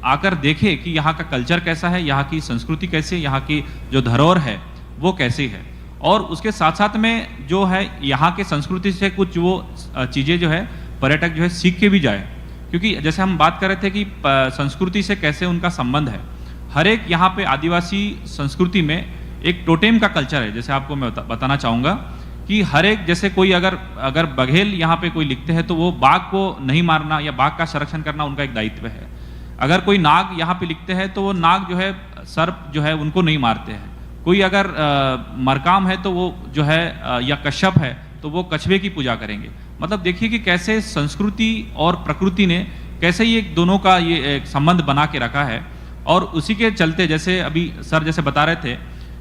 आकर देखें कि यहाँ का कल्चर कैसा है, यहाँ की संस्कृति कैसी है, यहाँ की जो धरोहर है वो कैसी है। और उसके साथ साथ में जो है यहाँ के संस्कृति से कुछ वो चीज़ें जो है पर्यटक जो है सीख के भी जाए। क्योंकि जैसे हम बात कर रहे थे कि संस्कृति से कैसे उनका संबंध है, हर एक यहाँ पे आदिवासी संस्कृति में एक टोटेम का कल्चर है। जैसे आपको मैं बताना चाहूँगा कि हर एक, जैसे कोई अगर बघेल यहाँ पे कोई लिखते हैं तो वो बाघ को नहीं मारना या बाघ का संरक्षण करना उनका एक दायित्व है। अगर कोई नाग यहाँ पे लिखते हैं तो वो नाग जो है, सर्प जो है उनको नहीं मारते हैं। कोई अगर मरकाम है तो वो जो है या कश्यप है तो वो कछुए की पूजा करेंगे। मतलब देखिए कि कैसे संस्कृति और प्रकृति ने कैसे ये दोनों का ये एक संबंध बना के रखा है। और उसी के चलते जैसे अभी सर जैसे बता रहे थे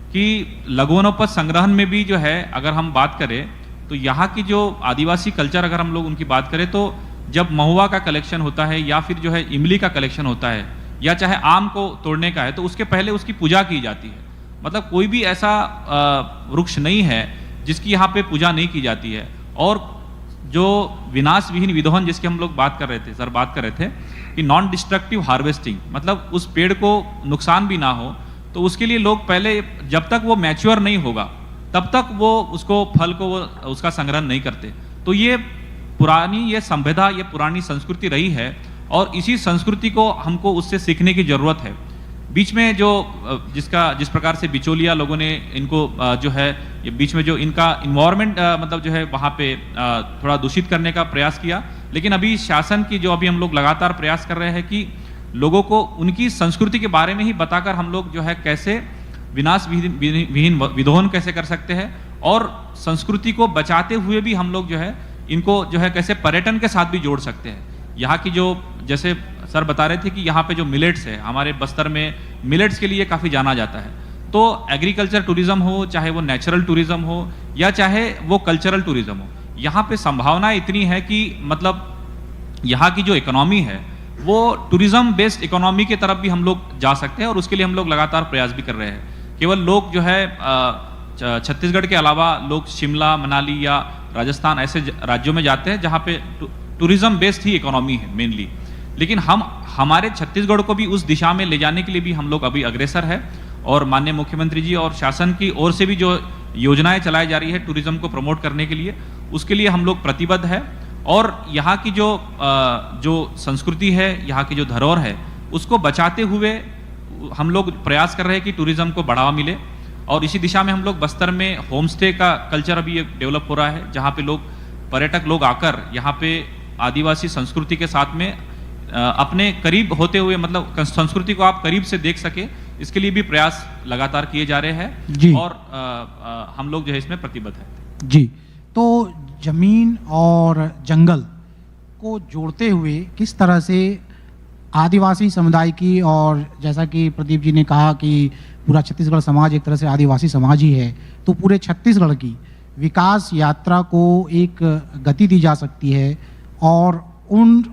कि लघु वनोपज संग्रहण में भी जो है अगर हम बात करें तो यहाँ की जो आदिवासी कल्चर अगर हम लोग उनकी बात करें तो जब महुआ का कलेक्शन होता है या फिर जो है इमली का कलेक्शन होता है या चाहे आम को तोड़ने का है तो उसके पहले उसकी पूजा की जाती है। मतलब कोई भी ऐसा वृक्ष नहीं है जिसकी यहाँ पे पूजा नहीं की जाती है। और जो विनाश विहीन विधोहन जिसकी हम लोग बात कर रहे थे, सर बात कर रहे थे कि नॉन डिस्ट्रक्टिव हार्वेस्टिंग, मतलब उस पेड़ को नुकसान भी ना हो, तो उसके लिए लोग पहले जब तक वो मैच्योर नहीं होगा तब तक वो उसको फल को वो उसका संग्रहण नहीं करते। तो ये पुरानी ये संविधा, ये पुरानी संस्कृति रही है और इसी संस्कृति को हमको उससे सीखने की जरूरत है। बीच में जो जिस प्रकार से बिचौलिया लोगों ने इनको जो है ये बीच में जो इनका इन्वायरमेंट मतलब जो है वहाँ पे थोड़ा दूषित करने का प्रयास किया, लेकिन अभी शासन की जो अभी हम लोग लगातार प्रयास कर रहे हैं कि लोगों को उनकी संस्कृति के बारे में ही बताकर हम लोग जो है कैसे विनाश विहीन विधोहन कैसे कर सकते हैं और संस्कृति को बचाते हुए भी हम लोग जो है इनको जो है कैसे पर्यटन के साथ भी जोड़ सकते हैं। यहाँ की जो जैसे सर बता रहे थे कि यहाँ पे जो मिलेट्स है, हमारे बस्तर में मिलेट्स के लिए काफ़ी जाना जाता है। तो एग्रीकल्चर टूरिज्म हो, चाहे वो नेचुरल टूरिज्म हो या चाहे वो कल्चरल टूरिज्म हो, यहाँ पे संभावना इतनी है कि मतलब यहाँ की जो इकोनॉमी है वो टूरिज्म बेस्ड इकोनॉमी की तरफ भी हम लोग जा सकते हैं और उसके लिए हम लोग लगातार प्रयास भी कर रहे हैं। केवल लोग जो है छत्तीसगढ़ के अलावा लोग शिमला, मनाली या राजस्थान ऐसे राज्यों में जाते हैं जहाँ पे टूरिज्म बेस्ड ही इकोनॉमी है मेनली। लेकिन हमारे छत्तीसगढ़ को भी उस दिशा में ले जाने के लिए भी हम लोग अभी अग्रसर है और माननीय मुख्यमंत्री जी और शासन की ओर से भी जो योजनाएं चलाई जा रही है टूरिज्म को प्रमोट करने के लिए, उसके लिए हम लोग प्रतिबद्ध है। और यहाँ की जो संस्कृति है, यहाँ की जो धरोहर है, उसको बचाते हुए हम लोग प्रयास कर रहे हैं कि टूरिज्म को बढ़ावा मिले। और इसी दिशा में हम लोग बस्तर में होम स्टे का कल्चर अभी डेवलप हो रहा है, जहाँ पे पर्यटक लोग आकर यहाँ पे आदिवासी संस्कृति के साथ में अपने करीब होते हुए, मतलब संस्कृति को आप करीब से देख सके, इसके लिए भी प्रयास लगातार किए जा रहे हैं जी। और हम लोग जो है इसमें प्रतिबद्ध हैं। जी, तो जमीन और जंगल को जोड़ते हुए किस तरह से आदिवासी समुदाय की, और जैसा कि प्रदीप जी ने कहा कि पूरा छत्तीसगढ़ समाज एक तरह से आदिवासी समाज ही है, तो पूरे छत्तीसगढ़ की विकास यात्रा को एक गति दी जा सकती है, और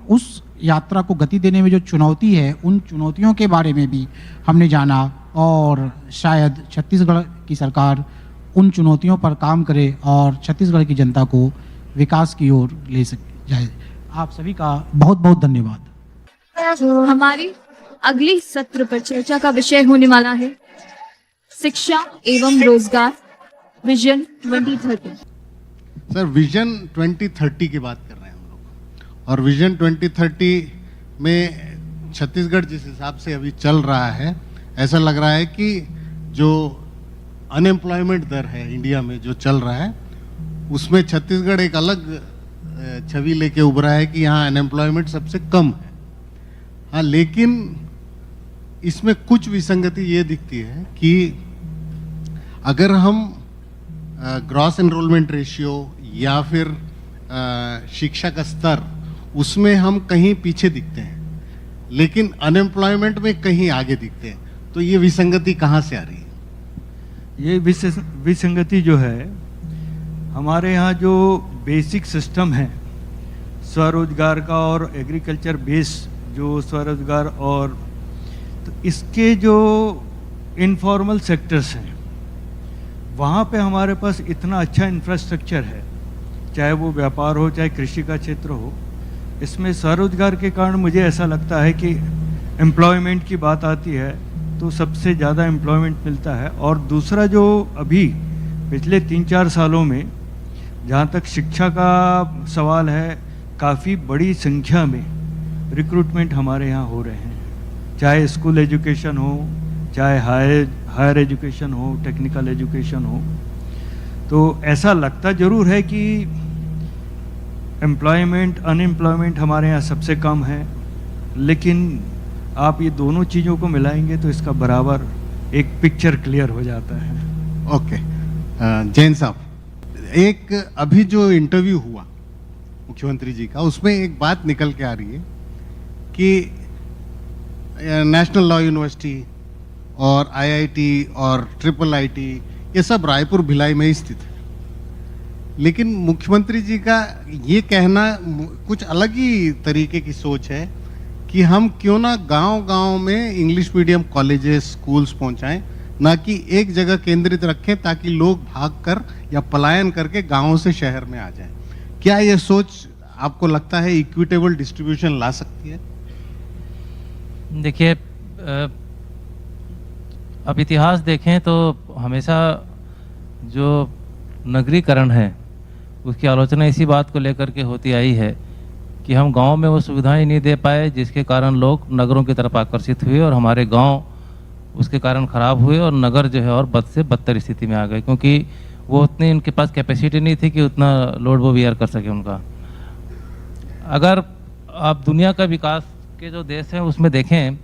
उस यात्रा को गति देने में जो चुनौती है, उन चुनौतियों के बारे में भी हमने जाना, और शायद छत्तीसगढ़ की सरकार उन चुनौतियों पर काम करे और छत्तीसगढ़ की जनता को विकास की ओर ले जाए। आप सभी का बहुत बहुत धन्यवाद। हमारी अगली सत्र पर चर्चा का विषय होने वाला है शिक्षा एवं रोजगार विजन 2030। सर, विजन 2030 की बात कर रहे हैं हम लोग, और विजन 2030 में छत्तीसगढ़ जिस हिसाब से अभी चल रहा है, ऐसा लग रहा है कि जो अनएम्प्लॉयमेंट दर है इंडिया में जो चल रहा है, उसमें छत्तीसगढ़ एक अलग छवि लेके उभरा है कि यहाँ अनएम्प्लॉयमेंट सबसे कम है। हाँ, लेकिन इसमें कुछ विसंगति ये दिखती है कि अगर हम ग्रॉस एनरोलमेंट रेशियो या फिर शिक्षा का स्तर, उसमें हम कहीं पीछे दिखते हैं, लेकिन अनएम्प्लॉयमेंट में कहीं आगे दिखते हैं। तो ये विसंगति कहाँ से आ रही है? ये विसंगति जो है, हमारे यहाँ जो बेसिक सिस्टम है स्वरोजगार का और एग्रीकल्चर बेस जो स्वरोजगार, और तो इसके जो इनफॉर्मल सेक्टर्स हैं, वहाँ पे हमारे पास इतना अच्छा इंफ्रास्ट्रक्चर है, चाहे वो व्यापार हो चाहे कृषि का क्षेत्र हो। इसमें स्वरोजगार के कारण मुझे ऐसा लगता है कि एम्प्लॉयमेंट की बात आती है तो सबसे ज़्यादा एम्प्लॉयमेंट मिलता है। और दूसरा जो अभी पिछले 3-4 सालों में जहाँ तक शिक्षा का सवाल है, काफ़ी बड़ी संख्या में रिक्रूटमेंट हमारे यहाँ हो रहे हैं, चाहे स्कूल एजुकेशन हो, चाहे हायर एजुकेशन हो, टेक्निकल एजुकेशन हो। तो ऐसा लगता ज़रूर है कि एम्प्लॉयमेंट अनएम्प्लॉयमेंट हमारे यहाँ सबसे कम है, लेकिन आप ये दोनों चीज़ों को मिलाएंगे तो इसका बराबर एक पिक्चर क्लियर हो जाता है। ओके, जैन साहब, एक अभी जो इंटरव्यू हुआ मुख्यमंत्री जी का, उसमें एक बात निकल के आ रही है कि नेशनल लॉ यूनिवर्सिटी और आईआईटी और ट्रिपल आईटी ये सब रायपुर भिलाई में ही स्थित है, लेकिन मुख्यमंत्री जी का ये कहना कुछ अलग ही तरीके की सोच है कि हम क्यों ना गांव-गांव में इंग्लिश मीडियम कॉलेजेस स्कूल्स पहुंचाएं, ना कि एक जगह केंद्रित रखें ताकि लोग भागकर या पलायन करके गांवों से शहर में आ जाएं। क्या ये सोच आपको लगता है इक्विटेबल डिस्ट्रीब्यूशन ला सकती है? देखिए, अब इतिहास देखें तो हमेशा जो नगरीकरण है उसकी आलोचना इसी बात को लेकर के होती आई है कि हम गांव में वो सुविधाएं नहीं दे पाए, जिसके कारण लोग नगरों की तरफ आकर्षित हुए और हमारे गांव उसके कारण ख़राब हुए और नगर जो है और बद से बदतर स्थिति में आ गए, क्योंकि वो उतनी उनके पास कैपेसिटी नहीं थी कि उतना लोड वो बियर कर सके उनका। अगर आप दुनिया का विकास के जो देश हैं उसमें देखें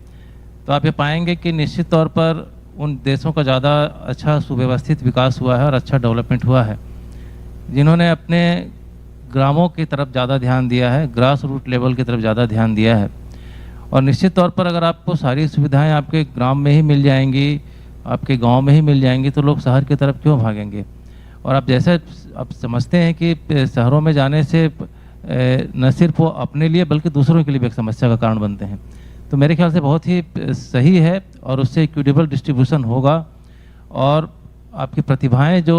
तो आप ये पाएंगे कि निश्चित तौर पर उन देशों का ज़्यादा अच्छा सुव्यवस्थित विकास हुआ है और अच्छा डेवलपमेंट हुआ है, जिन्होंने अपने ग्रामों की तरफ ज़्यादा ध्यान दिया है, ग्रास रूट लेवल की तरफ ज़्यादा ध्यान दिया है। और निश्चित तौर पर अगर आपको सारी सुविधाएं आपके ग्राम में ही मिल जाएंगी, आपके गांव में ही मिल जाएंगी, तो लोग शहर की तरफ क्यों भागेंगे? और आप जैसे आप समझते हैं कि शहरों में जाने से न सिर्फ वो अपने लिए बल्कि दूसरों के लिए भी एक समस्या का कारण बनते हैं। तो मेरे ख्याल से बहुत ही सही है और उससे इक्विटेबल डिस्ट्रीब्यूशन होगा और आपकी प्रतिभाएं जो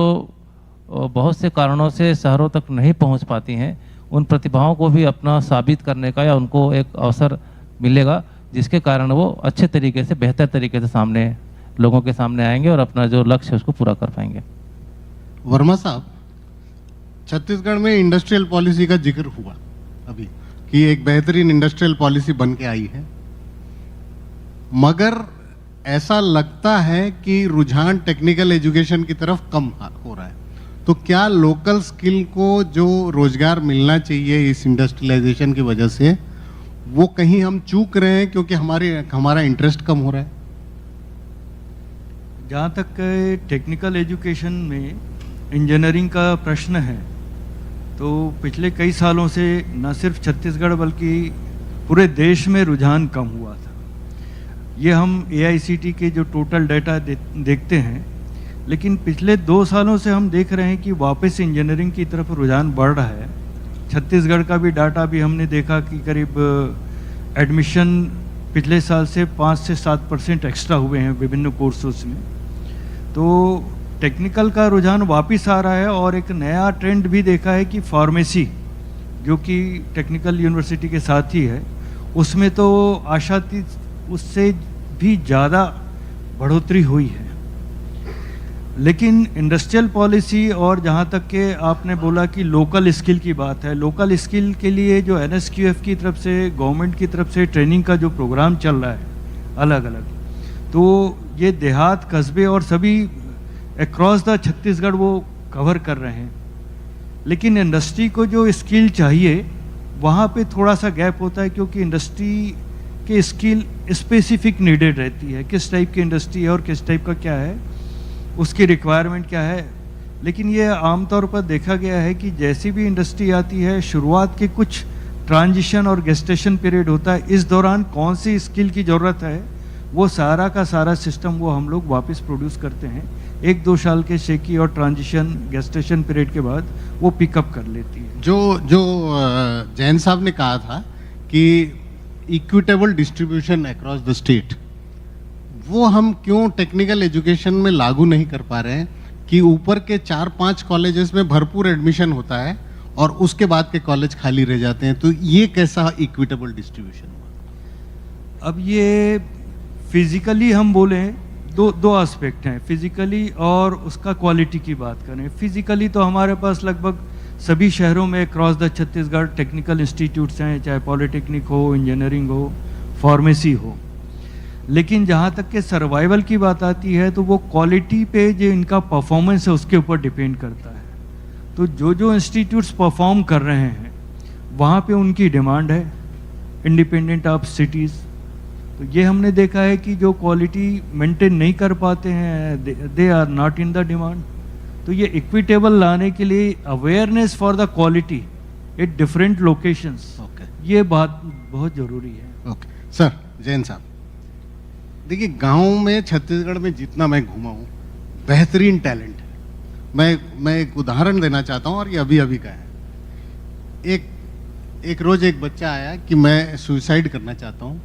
बहुत से कारणों से शहरों तक नहीं पहुंच पाती हैं, उन प्रतिभाओं को भी अपना साबित करने का या उनको एक अवसर मिलेगा, जिसके कारण वो अच्छे तरीके से, बेहतर तरीके से सामने लोगों के सामने आएंगे और अपना जो लक्ष्य है उसको पूरा कर पाएंगे। वर्मा साहब, छत्तीसगढ़ में इंडस्ट्रियल पॉलिसी का जिक्र हुआ अभी कि एक बेहतरीन इंडस्ट्रियल पॉलिसी बन के आई है, मगर ऐसा लगता है कि रुझान टेक्निकल एजुकेशन की तरफ कम हो रहा है। तो क्या लोकल स्किल को जो रोजगार मिलना चाहिए इस इंडस्ट्रियलाइजेशन की वजह से, वो कहीं हम चूक रहे हैं क्योंकि हमारा इंटरेस्ट कम हो रहा है? जहाँ तक टेक्निकल एजुकेशन में इंजीनियरिंग का प्रश्न है, तो पिछले कई सालों से न सिर्फ छत्तीसगढ़ बल्कि पूरे देश में रुझान कम हुआ था। ये हम AICT के जो टोटल डाटा देखते हैं, लेकिन पिछले 2 सालों से हम देख रहे हैं कि वापस इंजीनियरिंग की तरफ रुझान बढ़ रहा है। छत्तीसगढ़ का भी डाटा भी हमने देखा कि करीब एडमिशन पिछले साल से 5 से 7% एक्स्ट्रा हुए हैं विभिन्न कोर्सेस में। तो टेक्निकल का रुझान वापस आ रहा है और एक नया ट्रेंड भी देखा है कि फार्मेसी, जो कि टेक्निकल यूनिवर्सिटी के साथ ही है, उसमें तो आशातीत उससे भी ज़्यादा बढ़ोतरी हुई है। लेकिन इंडस्ट्रियल पॉलिसी और जहाँ तक के आपने बोला कि लोकल स्किल की बात है, लोकल स्किल के लिए जो NSQF की तरफ से, गवर्नमेंट की तरफ से ट्रेनिंग का जो प्रोग्राम चल रहा है अलग अलग, तो ये देहात, कस्बे और सभी अक्रॉस द छत्तीसगढ़ वो कवर कर रहे हैं। लेकिन इंडस्ट्री को जो स्किल चाहिए वहाँ पे थोड़ा सा गैप होता है, क्योंकि इंडस्ट्री के स्किल स्पेसिफिक नीडेड रहती है, किस टाइप की इंडस्ट्री है और किस टाइप का क्या है, उसकी रिक्वायरमेंट क्या है। लेकिन ये आमतौर पर देखा गया है कि जैसी भी इंडस्ट्री आती है, शुरुआत के कुछ ट्रांजिशन और गेस्टेशन पीरियड होता है, इस दौरान कौन सी स्किल की ज़रूरत है वो सारा का सारा सिस्टम वो हम लोग वापस प्रोड्यूस करते हैं। 1-2 साल के शेकी और ट्रांजिशन गेस्टेशन पीरियड के बाद वो पिकअप कर लेती है। जो जैन साहब ने कहा था कि equitable distribution across the state, वो हम क्यों टेक्निकल एजुकेशन में लागू नहीं कर पा रहे हैं कि ऊपर के 4-5 कॉलेजेस में भरपूर एडमिशन होता है और उसके बाद के कॉलेज खाली रह जाते हैं? तो ये कैसा इक्विटेबल डिस्ट्रीब्यूशन हुआ? अब ये फिजिकली हम बोलें दो एस्पेक्ट हैं, फिजिकली और उसका क्वालिटी की बात करें। फिजिकली तो हमारे पास लगभग सभी शहरों में cross the Chhattisgarh technical institutes हैं, चाहे पॉलिटेक्निक हो, इंजीनियरिंग हो, फार्मेसी हो। लेकिन जहाँ तक के सर्वाइवल की बात आती है तो वो क्वालिटी पे जो इनका परफॉर्मेंस है उसके ऊपर डिपेंड करता है। तो जो इंस्टीट्यूट्स परफॉर्म कर रहे हैं वहाँ पे उनकी डिमांड है, इंडिपेंडेंट ऑफ सिटीज़। तो ये हमने देखा है कि जो क्वालिटी मेंटेन नहीं कर पाते हैं, they are not in the demand. तो ये इक्विटेबल लाने के लिए awareness for the quality at different locations, ये बात बहुत ज़रूरी है। ओके सर, जैन साहब, देखिए गांव में छत्तीसगढ़ में जितना मैं घूमा हूँ बेहतरीन टैलेंट है। मैं एक उदाहरण देना चाहता हूँ और ये अभी का है। एक रोज एक बच्चा आया कि मैं सुसाइड करना चाहता हूँ,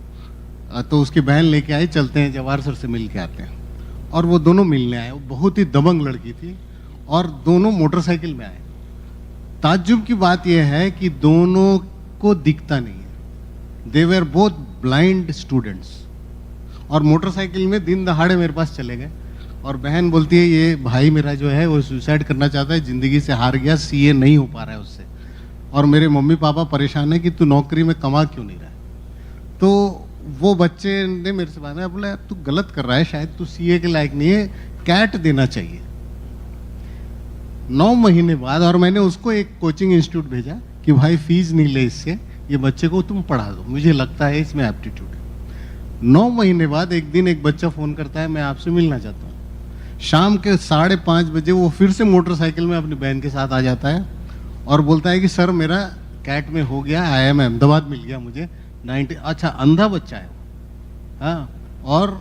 तो उसकी बहन लेके आई, चलते हैं जवाहर सर से मिल के आते हैं। और वो दोनों मिलने आए। वो बहुत ही दबंग लड़की थी और दोनों मोटरसाइकिल में आए। ताज्जुब की बात यह है कि दोनों को दिखता नहीं है, दे वर बोथ ब्लाइंड स्टूडेंट्स, और मोटरसाइकिल में दिन दहाड़े मेरे पास चले गए। और बहन बोलती है ये भाई मेरा जो है वो सुसाइड करना चाहता है, ज़िंदगी से हार गया, CA नहीं हो पा रहा है उससे, और मेरे मम्मी पापा परेशान है कि तू नौकरी में कमा क्यों नहीं रहा है। तो वो बच्चे ने मेरे से बात बोला यार तू गलत कर रहा है, शायद तू CA के लायक नहीं है, कैट देना चाहिए। 9 महीने बाद, और मैंने उसको एक कोचिंग इंस्टीट्यूट भेजा कि भाई फीस नहीं ले इससे, ये बच्चे को तुम पढ़ा दो, मुझे लगता है इसमें एप्टीट्यूड है। 9 महीने बाद एक दिन एक बच्चा फ़ोन करता है, मैं आपसे मिलना चाहता हूँ। शाम के 5:30 बजे वो फिर से मोटरसाइकिल में अपनी बहन के साथ आ जाता है और बोलता है कि सर मेरा कैट में हो गया, IIM अहमदाबाद मिल गया मुझे 90। अच्छा, अंधा बच्चा है। हाँ, और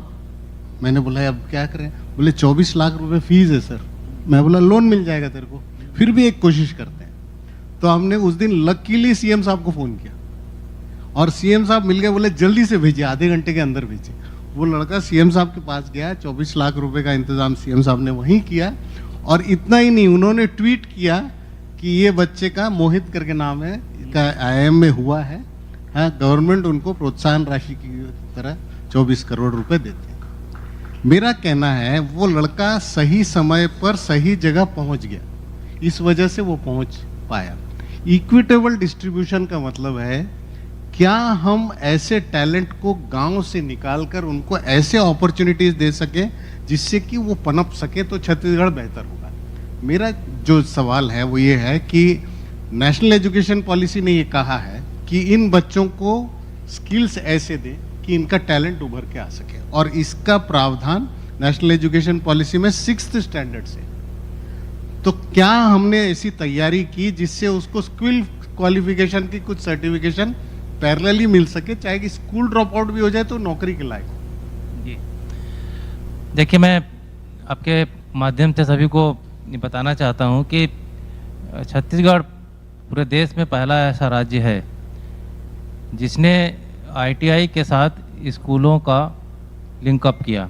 मैंने बोला अब क्या करें? बोले 24 लाख रुपए फीस है सर। मैं बोला लोन मिल जाएगा तेरे को, फिर भी एक कोशिश करते हैं। तो हमने उस दिन लकीली CM साहब को फ़ोन किया और CM साहब मिल गए, बोले जल्दी से भेजिए, आधे घंटे के अंदर भेजिए। वो लड़का CM साहब के पास गया, 24 लाख रुपए का इंतजाम CM साहब ने वहीं किया। और इतना ही नहीं, उन्होंने ट्वीट किया कि ये बच्चे का मोहित करके नाम है, इसका IIM में हुआ है, हाँ, गवर्नमेंट उनको प्रोत्साहन राशि की तरह 24 करोड़ रुपए देते हैं। मेरा कहना है वो लड़का सही समय पर सही जगह पहुंच गया, इस वजह से वो पहुंच पाया। इक्विटेबल डिस्ट्रीब्यूशन का मतलब है क्या हम ऐसे टैलेंट को गांव से निकालकर उनको ऐसे अपॉर्चुनिटीज दे सके जिससे कि वो पनप सके, तो छत्तीसगढ़ बेहतर होगा। मेरा जो सवाल है वो ये है कि नेशनल एजुकेशन पॉलिसी ने ये कहा है कि इन बच्चों को स्किल्स ऐसे दें कि इनका टैलेंट उभर के आ सके, और इसका प्रावधान नेशनल एजुकेशन पॉलिसी में 6th स्टैंडर्ड से। तो क्या हमने ऐसी तैयारी की जिससे उसको स्किल क्वालिफिकेशन की कुछ सर्टिफिकेशन पैरेलली मिल सके, चाहे कि स्कूल ड्रॉप आउट भी हो जाए तो नौकरी के लायक हो? जी देखिए, मैं आपके माध्यम से सभी को बताना चाहता हूं कि छत्तीसगढ़ पूरे देश में पहला ऐसा राज्य है जिसने ITI के साथ स्कूलों का लिंकअप किया।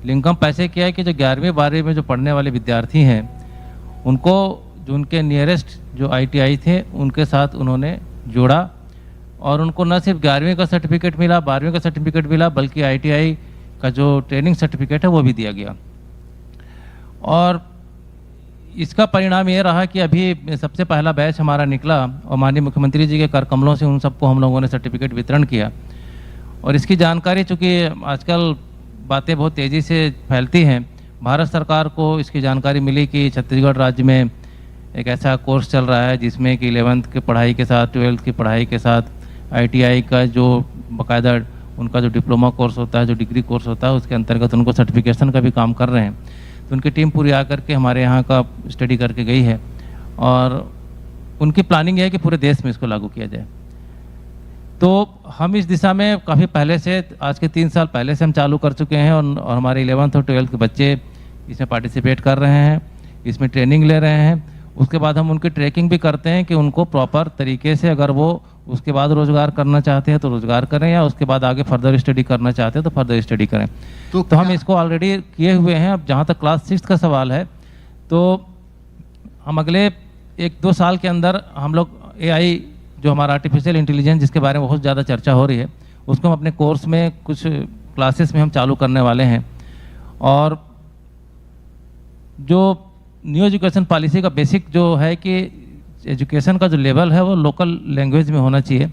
लिंकअप ऐसे किया कि जो 11वीं 12वीं में जो पढ़ने वाले विद्यार्थी हैं उनको जो उनके नियरेस्ट जो ITI थे उनके साथ उन्होंने जोड़ा, और उनको न सिर्फ 11वीं का सर्टिफिकेट मिला, 12वीं का सर्टिफिकेट मिला, बल्कि ITI का जो ट्रेनिंग सर्टिफिकेट है वो भी दिया गया। और इसका परिणाम ये रहा कि अभी सबसे पहला बैच हमारा निकला और माननीय मुख्यमंत्री जी के कर कमलों से उन सबको हम लोगों ने सर्टिफिकेट वितरण किया। और इसकी जानकारी, चूँकि आजकल बातें बहुत तेज़ी से फैलती हैं, भारत सरकार को इसकी जानकारी मिली कि छत्तीसगढ़ राज्य में एक ऐसा कोर्स चल रहा है जिसमें कि 11th की पढ़ाई के साथ 12th की पढ़ाई के साथ ITI का जो बाकायदा उनका जो डिप्लोमा कोर्स होता है, जो डिग्री कोर्स होता है, उसके अंतर्गत उनको सर्टिफिकेशन का भी काम कर रहे हैं। तो उनकी टीम पूरी आकर के हमारे यहाँ का स्टडी करके गई है और उनकी प्लानिंग है कि पूरे देश में इसको लागू किया जाए। तो हम इस दिशा में काफ़ी पहले से, आज के 3 साल पहले से हम चालू कर चुके हैं और हमारे 11th और 12th के बच्चे इसमें पार्टिसिपेट कर रहे हैं, इसमें ट्रेनिंग ले रहे हैं। उसके बाद हम उनकी ट्रैकिंग भी करते हैं कि उनको प्रॉपर तरीके से, अगर वो उसके बाद रोज़गार करना चाहते हैं तो रोज़गार करें, या उसके बाद आगे फर्दर स्टडी करना चाहते हैं तो फर्दर स्टडी करें। तो हम इसको ऑलरेडी किए हुए हैं। अब जहाँ तक क्लास 6 का सवाल है, तो हम अगले 1-2 साल के अंदर हम लोग AI जो हमारा आर्टिफिशियल इंटेलिजेंस जिसके बारे में बहुत ज़्यादा चर्चा हो रही है, उसको हम अपने कोर्स में कुछ क्लासेस में हम चालू करने वाले हैं। और जो न्यू एजुकेशन पॉलिसी का बेसिक जो है कि एजुकेशन का जो लेवल है वो लोकल लैंग्वेज में होना चाहिए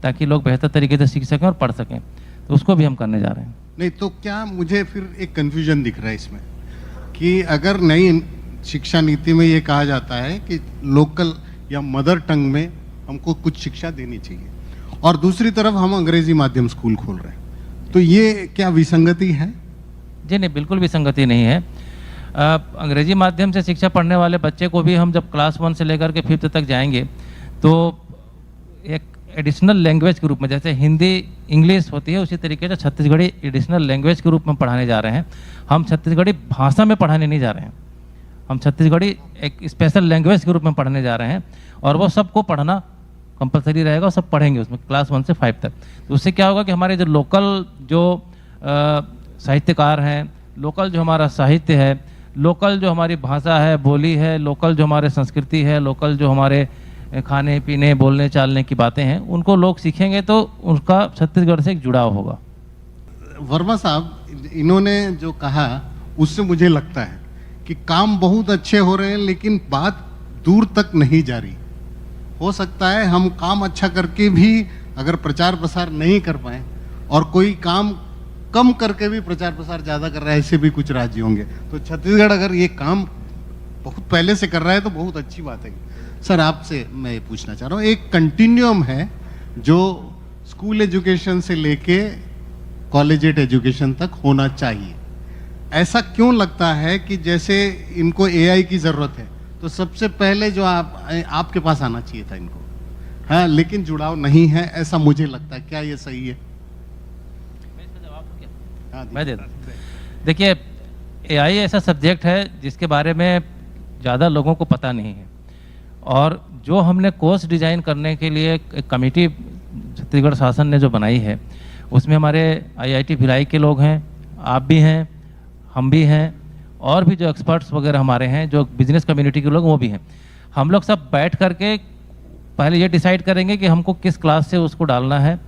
ताकि लोग बेहतर तरीके से सीख सकें और पढ़ सकें, तो उसको भी हम करने जा रहे हैं। नहीं तो क्या मुझे फिर एक कन्फ्यूजन दिख रहा है इसमें कि अगर नई शिक्षा नीति में ये कहा जाता है कि लोकल या मदर टंग में हमको कुछ शिक्षा देनी चाहिए, और दूसरी तरफ हम अंग्रेजी माध्यम स्कूल खोल रहे हैं, तो ये क्या विसंगति है? जी नहीं, बिल्कुल विसंगति नहीं है। अंग्रेजी माध्यम से शिक्षा पढ़ने वाले बच्चे को भी हम जब क्लास 1 से लेकर के 5th तक जाएंगे तो एक एडिशनल लैंग्वेज के रूप में, जैसे हिंदी इंग्लिश होती है, उसी तरीके से छत्तीसगढ़ी एडिशनल लैंग्वेज के रूप में पढ़ाने जा रहे हैं। हम छत्तीसगढ़ी भाषा में पढ़ाने नहीं जा रहे हैं, हम छत्तीसगढ़ी एक स्पेशल लैंग्वेज के रूप में पढ़ने जा रहे हैं, और वो सबको पढ़ना कंपलसरी रहेगा और सब पढ़ेंगे उसमें क्लास 1 से 5 तक। तो उससे क्या होगा कि हमारे जो लोकल जो साहित्यकार हैं, लोकल जो हमारा साहित्य है, लोकल जो हमारी भाषा है, बोली है, लोकल जो हमारे संस्कृति है, लोकल जो हमारे खाने पीने बोलने चालने की बातें हैं, उनको लोग सीखेंगे तो उनका छत्तीसगढ़ से एक जुड़ाव होगा। वर्मा साहब, इन्होंने जो कहा उससे मुझे लगता है कि काम बहुत अच्छे हो रहे हैं लेकिन बात दूर तक नहीं जा रही। हो सकता है हम काम अच्छा करके भी अगर प्रचार प्रसार नहीं कर पाए, और कोई काम कम करके भी प्रचार प्रसार ज़्यादा कर रहा है, ऐसे भी कुछ राज्य होंगे। तो छत्तीसगढ़ अगर ये काम बहुत पहले से कर रहा है तो बहुत अच्छी बात है। सर, आपसे मैं पूछना चाह रहा हूँ, एक कंटिन्यूम है जो स्कूल एजुकेशन से लेके कॉलेजिएट एजुकेशन तक होना चाहिए। ऐसा क्यों लगता है कि जैसे इनको AI की ज़रूरत है तो सबसे पहले जो आपके पास आना चाहिए था इनको, हाँ, लेकिन जुड़ाव नहीं है, ऐसा मुझे लगता है। क्या ये सही है? मैं दे दूँ। देखिए, AI ऐसा सब्जेक्ट है जिसके बारे में ज़्यादा लोगों को पता नहीं है, और जो हमने कोर्स डिज़ाइन करने के लिए एक कमेटी छत्तीसगढ़ शासन ने जो बनाई है, उसमें हमारे IIT भिलाई के लोग हैं, आप भी हैं, हम भी हैं, और भी जो एक्सपर्ट्स वगैरह हमारे हैं, जो बिजनेस कम्युनिटी के लोग वो भी हैं। हम लोग सब बैठ करके पहले ये डिसाइड करेंगे कि हमको किस क्लास से उसको डालना है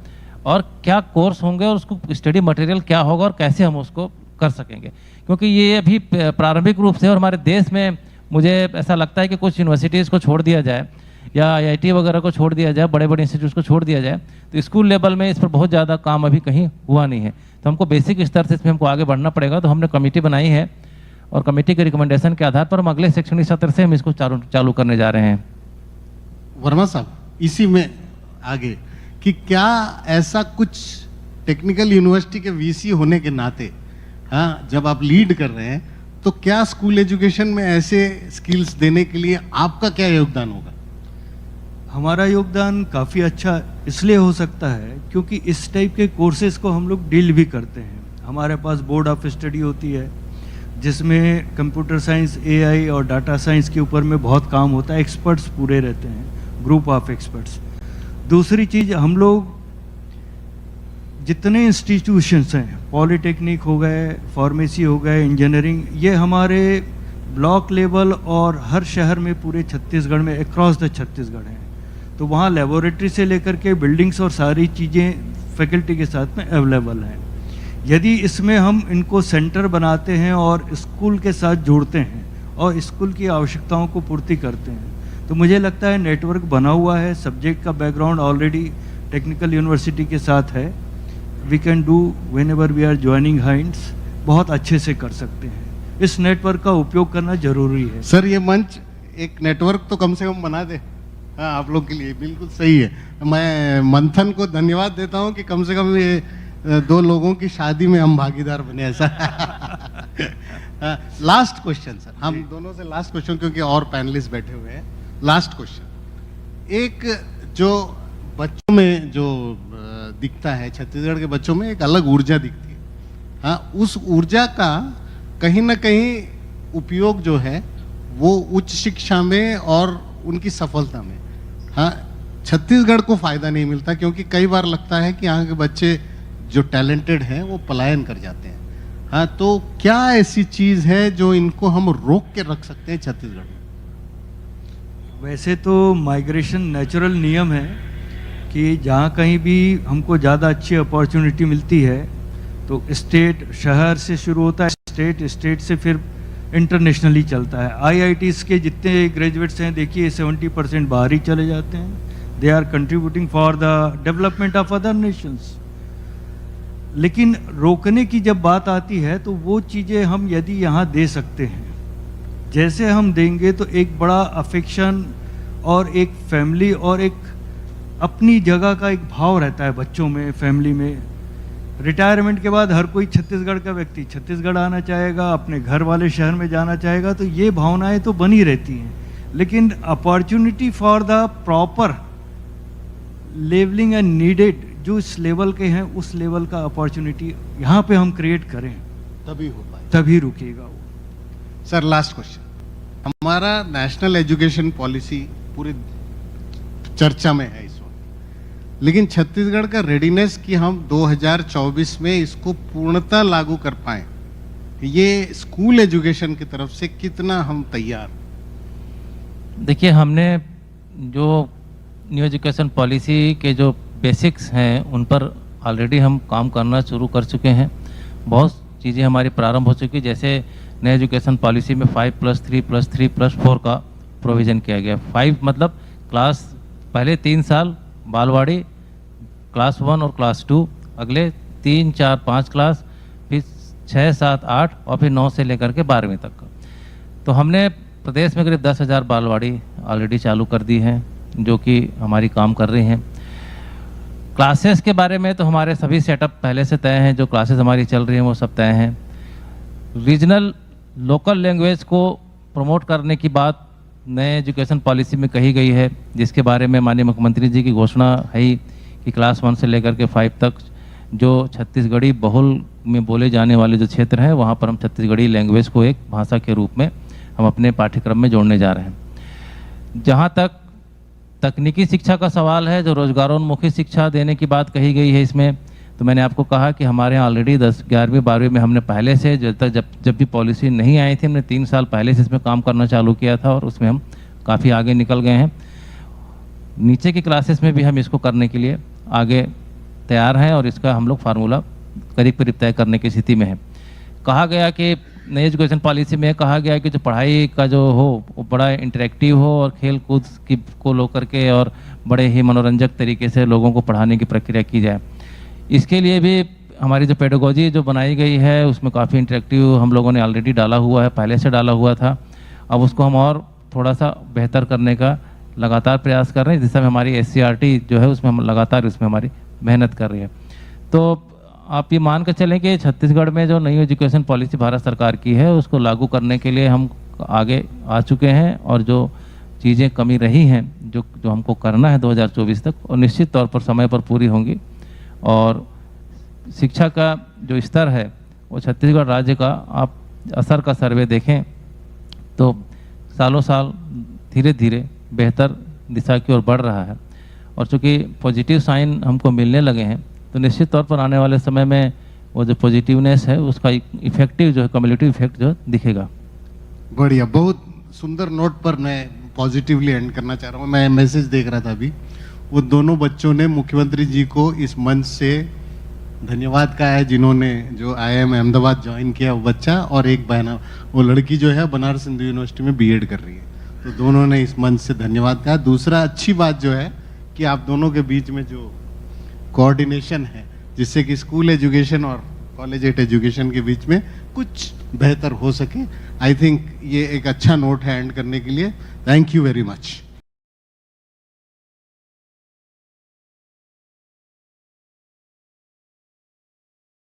और क्या कोर्स होंगे और उसको स्टडी मटेरियल क्या होगा और कैसे हम उसको कर सकेंगे, क्योंकि ये अभी प्रारंभिक रूप से, और हमारे देश में मुझे ऐसा लगता है कि कुछ यूनिवर्सिटीज़ को छोड़ दिया जाए, या IIT वगैरह को छोड़ दिया जाए, बड़े बड़े इंस्टीट्यूट्स को छोड़ दिया जाए, तो स्कूल लेवल में इस पर बहुत ज़्यादा काम अभी कहीं हुआ नहीं है। तो हमको बेसिक स्तर से इसमें हमको आगे बढ़ना पड़ेगा। तो हमने कमेटी बनाई है और कमेटी के रिकमेंडेशन के आधार पर हम अगले शैक्षणिक सत्र से हम इसको चालू करने जा रहे हैं। वर्मा साहब, इसी में आगे कि क्या ऐसा कुछ टेक्निकल यूनिवर्सिटी के VC होने के नाते, हाँ, जब आप लीड कर रहे हैं तो क्या स्कूल एजुकेशन में ऐसे स्किल्स देने के लिए आपका क्या योगदान होगा? हमारा योगदान काफ़ी अच्छा इसलिए हो सकता है क्योंकि इस टाइप के कोर्सेज को हम लोग डील भी करते हैं। हमारे पास बोर्ड ऑफ स्टडी होती है जिसमें कंप्यूटर साइंस, AI और डाटा साइंस के ऊपर में बहुत काम होता है, एक्सपर्ट्स पूरे रहते हैं, ग्रुप ऑफ एक्सपर्ट्स। दूसरी चीज़, हम लोग जितने इंस्टीट्यूशंस हैं, पॉलिटेक्निक हो गए, फार्मेसी हो गए, इंजीनियरिंग, ये हमारे ब्लॉक लेवल और हर शहर में पूरे छत्तीसगढ़ में अक्रॉस द छत्तीसगढ़ हैं। तो वहाँ लेबोरेटरी से लेकर के बिल्डिंग्स और सारी चीज़ें फैकल्टी के साथ में अवेलेबल हैं। यदि इसमें हम इनको सेंटर बनाते हैं और स्कूल के साथ जोड़ते हैं और स्कूल की आवश्यकताओं को पूर्ति करते हैं तो मुझे लगता है नेटवर्क बना हुआ है। सब्जेक्ट का बैकग्राउंड ऑलरेडी टेक्निकल यूनिवर्सिटी के साथ है। We can do whenever we are joining hands, बहुत अच्छे से कर सकते हैं। इस नेटवर्क का उपयोग करना जरूरी है। सर, ये मंच एक नेटवर्क तो कम से कम बना दे। हाँ, आप लोग के लिए बिल्कुल सही है। मैं मंथन को धन्यवाद देता हूँ कि कम से कम ये 2 लोगों की शादी में हम भागीदार बने, ऐसा। लास्ट क्वेश्चन सर, हम दोनों से लास्ट क्वेश्चन, क्योंकि और पैनलिस्ट बैठे हुए हैं। लास्ट क्वेश्चन, एक जो बच्चों में जो दिखता है, छत्तीसगढ़ के बच्चों में एक अलग ऊर्जा दिखती है, हाँ, उस ऊर्जा का कहीं ना कहीं उपयोग जो है वो उच्च शिक्षा में और उनकी सफलता में, हाँ, छत्तीसगढ़ को फायदा नहीं मिलता, क्योंकि कई बार लगता है कि यहाँ के बच्चे जो टैलेंटेड हैं वो पलायन कर जाते हैं। हाँ, तो क्या ऐसी चीज है जो इनको हम रोक के रख सकते हैं छत्तीसगढ़ में? वैसे तो माइग्रेशन नेचुरल नियम है कि जहाँ कहीं भी हमको ज़्यादा अच्छी अपॉर्चुनिटी मिलती है तो स्टेट, शहर से शुरू होता है, स्टेट से फिर इंटरनेशनली चलता है। IITs के जितने ग्रेजुएट्स हैं, देखिए 70% बाहर ही चले जाते हैं। They are contributing for the development of other nations. लेकिन रोकने की जब बात आती है तो वो चीज़ें हम यदि यहाँ दे सकते हैं, जैसे हम देंगे तो एक बड़ा अफेक्शन और एक फैमिली और एक अपनी जगह का एक भाव रहता है बच्चों में, फैमिली में। रिटायरमेंट के बाद हर कोई छत्तीसगढ़ का व्यक्ति छत्तीसगढ़ आना चाहेगा, अपने घर वाले शहर में जाना चाहेगा, तो ये भावनाएं तो बनी रहती हैं। लेकिन opportunity for the proper levelling and needed, जो इस लेवल के हैं उस लेवल का अपॉर्चुनिटी यहाँ पे हम क्रिएट करें, तभी हो पाए, तभी रुकेगा वो। सर, लास्ट क्वेश्चन, हमारा नेशनल एजुकेशन पॉलिसी पूरी चर्चा में है इस वक्त, लेकिन छत्तीसगढ़ का रेडीनेस कि हम 2024 में इसको पूर्णतः लागू कर पाए, ये स्कूल एजुकेशन की तरफ से कितना हम तैयार? देखिए, हमने जो न्यू एजुकेशन पॉलिसी के जो बेसिक्स हैं उन पर ऑलरेडी हम काम करना शुरू कर चुके हैं। बहुत चीज़ें हमारी प्रारंभ हो चुकी, जैसे नए एजुकेशन पॉलिसी में 5+3+3+4 का प्रोविज़न किया गया। 5 मतलब क्लास पहले 3 साल बालवाड़ी, क्लास 1 और क्लास 2, अगले 3, 4, 5 क्लास, फिर 6, 7, 8 और फिर 9 से लेकर के 12वीं तक का। तो हमने प्रदेश में करीब 10,000 बालवाड़ी ऑलरेडी चालू कर दी हैं, जो कि हमारी काम कर रही हैं। क्लासेस के बारे में तो हमारे सभी सेटअप पहले से तय हैं, जो क्लासेस हमारी चल रही हैं वो सब तय हैं। रीजनल लोकल लैंग्वेज को प्रमोट करने की बात नए एजुकेशन पॉलिसी में कही गई है, जिसके बारे में माननीय मुख्यमंत्री जी की घोषणा है ही कि क्लास 1 से लेकर के 5 तक जो छत्तीसगढ़ी बहुल में बोले जाने वाले जो क्षेत्र हैं वहाँ पर हम छत्तीसगढ़ी लैंग्वेज को एक भाषा के रूप में हम अपने पाठ्यक्रम में जोड़ने जा रहे हैं। जहाँ तक तकनीकी शिक्षा का सवाल है, जो रोजगारोन्मुखी शिक्षा देने की बात कही गई है इसमें, तो मैंने आपको कहा कि हमारे यहाँ ऑलरेडी 10, 11वीं 12वीं में हमने पहले से जब भी पॉलिसी नहीं आई थी, हमने 3 साल पहले से इसमें काम करना चालू किया था और उसमें हम काफ़ी आगे निकल गए हैं। नीचे की क्लासेस में भी हम इसको करने के लिए आगे तैयार हैं और इसका हम लोग फार्मूला करीब करीब तय करने की स्थिति में है। कहा गया कि नई एजुकेशन पॉलिसी में कहा गया है कि जो पढ़ाई का जो हो वो बड़ा इंटरेक्टिव हो और खेल कूद की को लो करके और बड़े ही मनोरंजक तरीके से लोगों को पढ़ाने की प्रक्रिया की जाए। इसके लिए भी हमारी जो पेडागोजी जो बनाई गई है उसमें काफ़ी इंटरेक्टिव हम लोगों ने ऑलरेडी डाला हुआ है, पहले से डाला हुआ था। अब उसको हम और थोड़ा सा बेहतर करने का लगातार प्रयास कर रहे हैं, जिससे हमारी SCRT जो है उसमें हम लगातार उसमें हमारी मेहनत कर रही है। तो आप ये मान कर चलें कि छत्तीसगढ़ में जो नई एजुकेशन पॉलिसी भारत सरकार की है उसको लागू करने के लिए हम आगे आ चुके हैं, और जो चीज़ें कमी रही हैं जो हमको करना है 2024 तक, और निश्चित तौर पर समय पर पूरी होंगी। और शिक्षा का जो स्तर है वो छत्तीसगढ़ राज्य का आप असर का सर्वे देखें तो सालों साल धीरे धीरे बेहतर दिशा की ओर बढ़ रहा है। और चूँकि पॉजिटिव साइन हमको मिलने लगे हैं तो निश्चित तौर पर आने वाले समय में वो जो पॉजिटिवनेस है उसका इफेक्टिव जो है कम्युलेटिव इफेक्ट जो दिखेगा। बढ़िया, बहुत सुंदर नोट पर मैं पॉजिटिवली एंड करना चाह रहा हूँ। मैं मैसेज देख रहा था अभी, वो दोनों बच्चों ने मुख्यमंत्री जी को इस मंच से धन्यवाद कहा है, जिन्होंने जो IIM अहमदाबाद ज्वाइन किया वो बच्चा, और एक बहना वो लड़की जो है बनारस हिंदू यूनिवर्सिटी में BEd कर रही है। तो दोनों ने इस मंच से धन्यवाद कहा। दूसरा अच्छी बात जो है कि आप दोनों के बीच में जो कोऑर्डिनेशन है जिससे कि स्कूल एजुकेशन और कॉलेज एजुकेशन के बीच में कुछ बेहतर हो सके, आई थिंक ये एक अच्छा नोट है एंड करने के लिए। Thank you very much.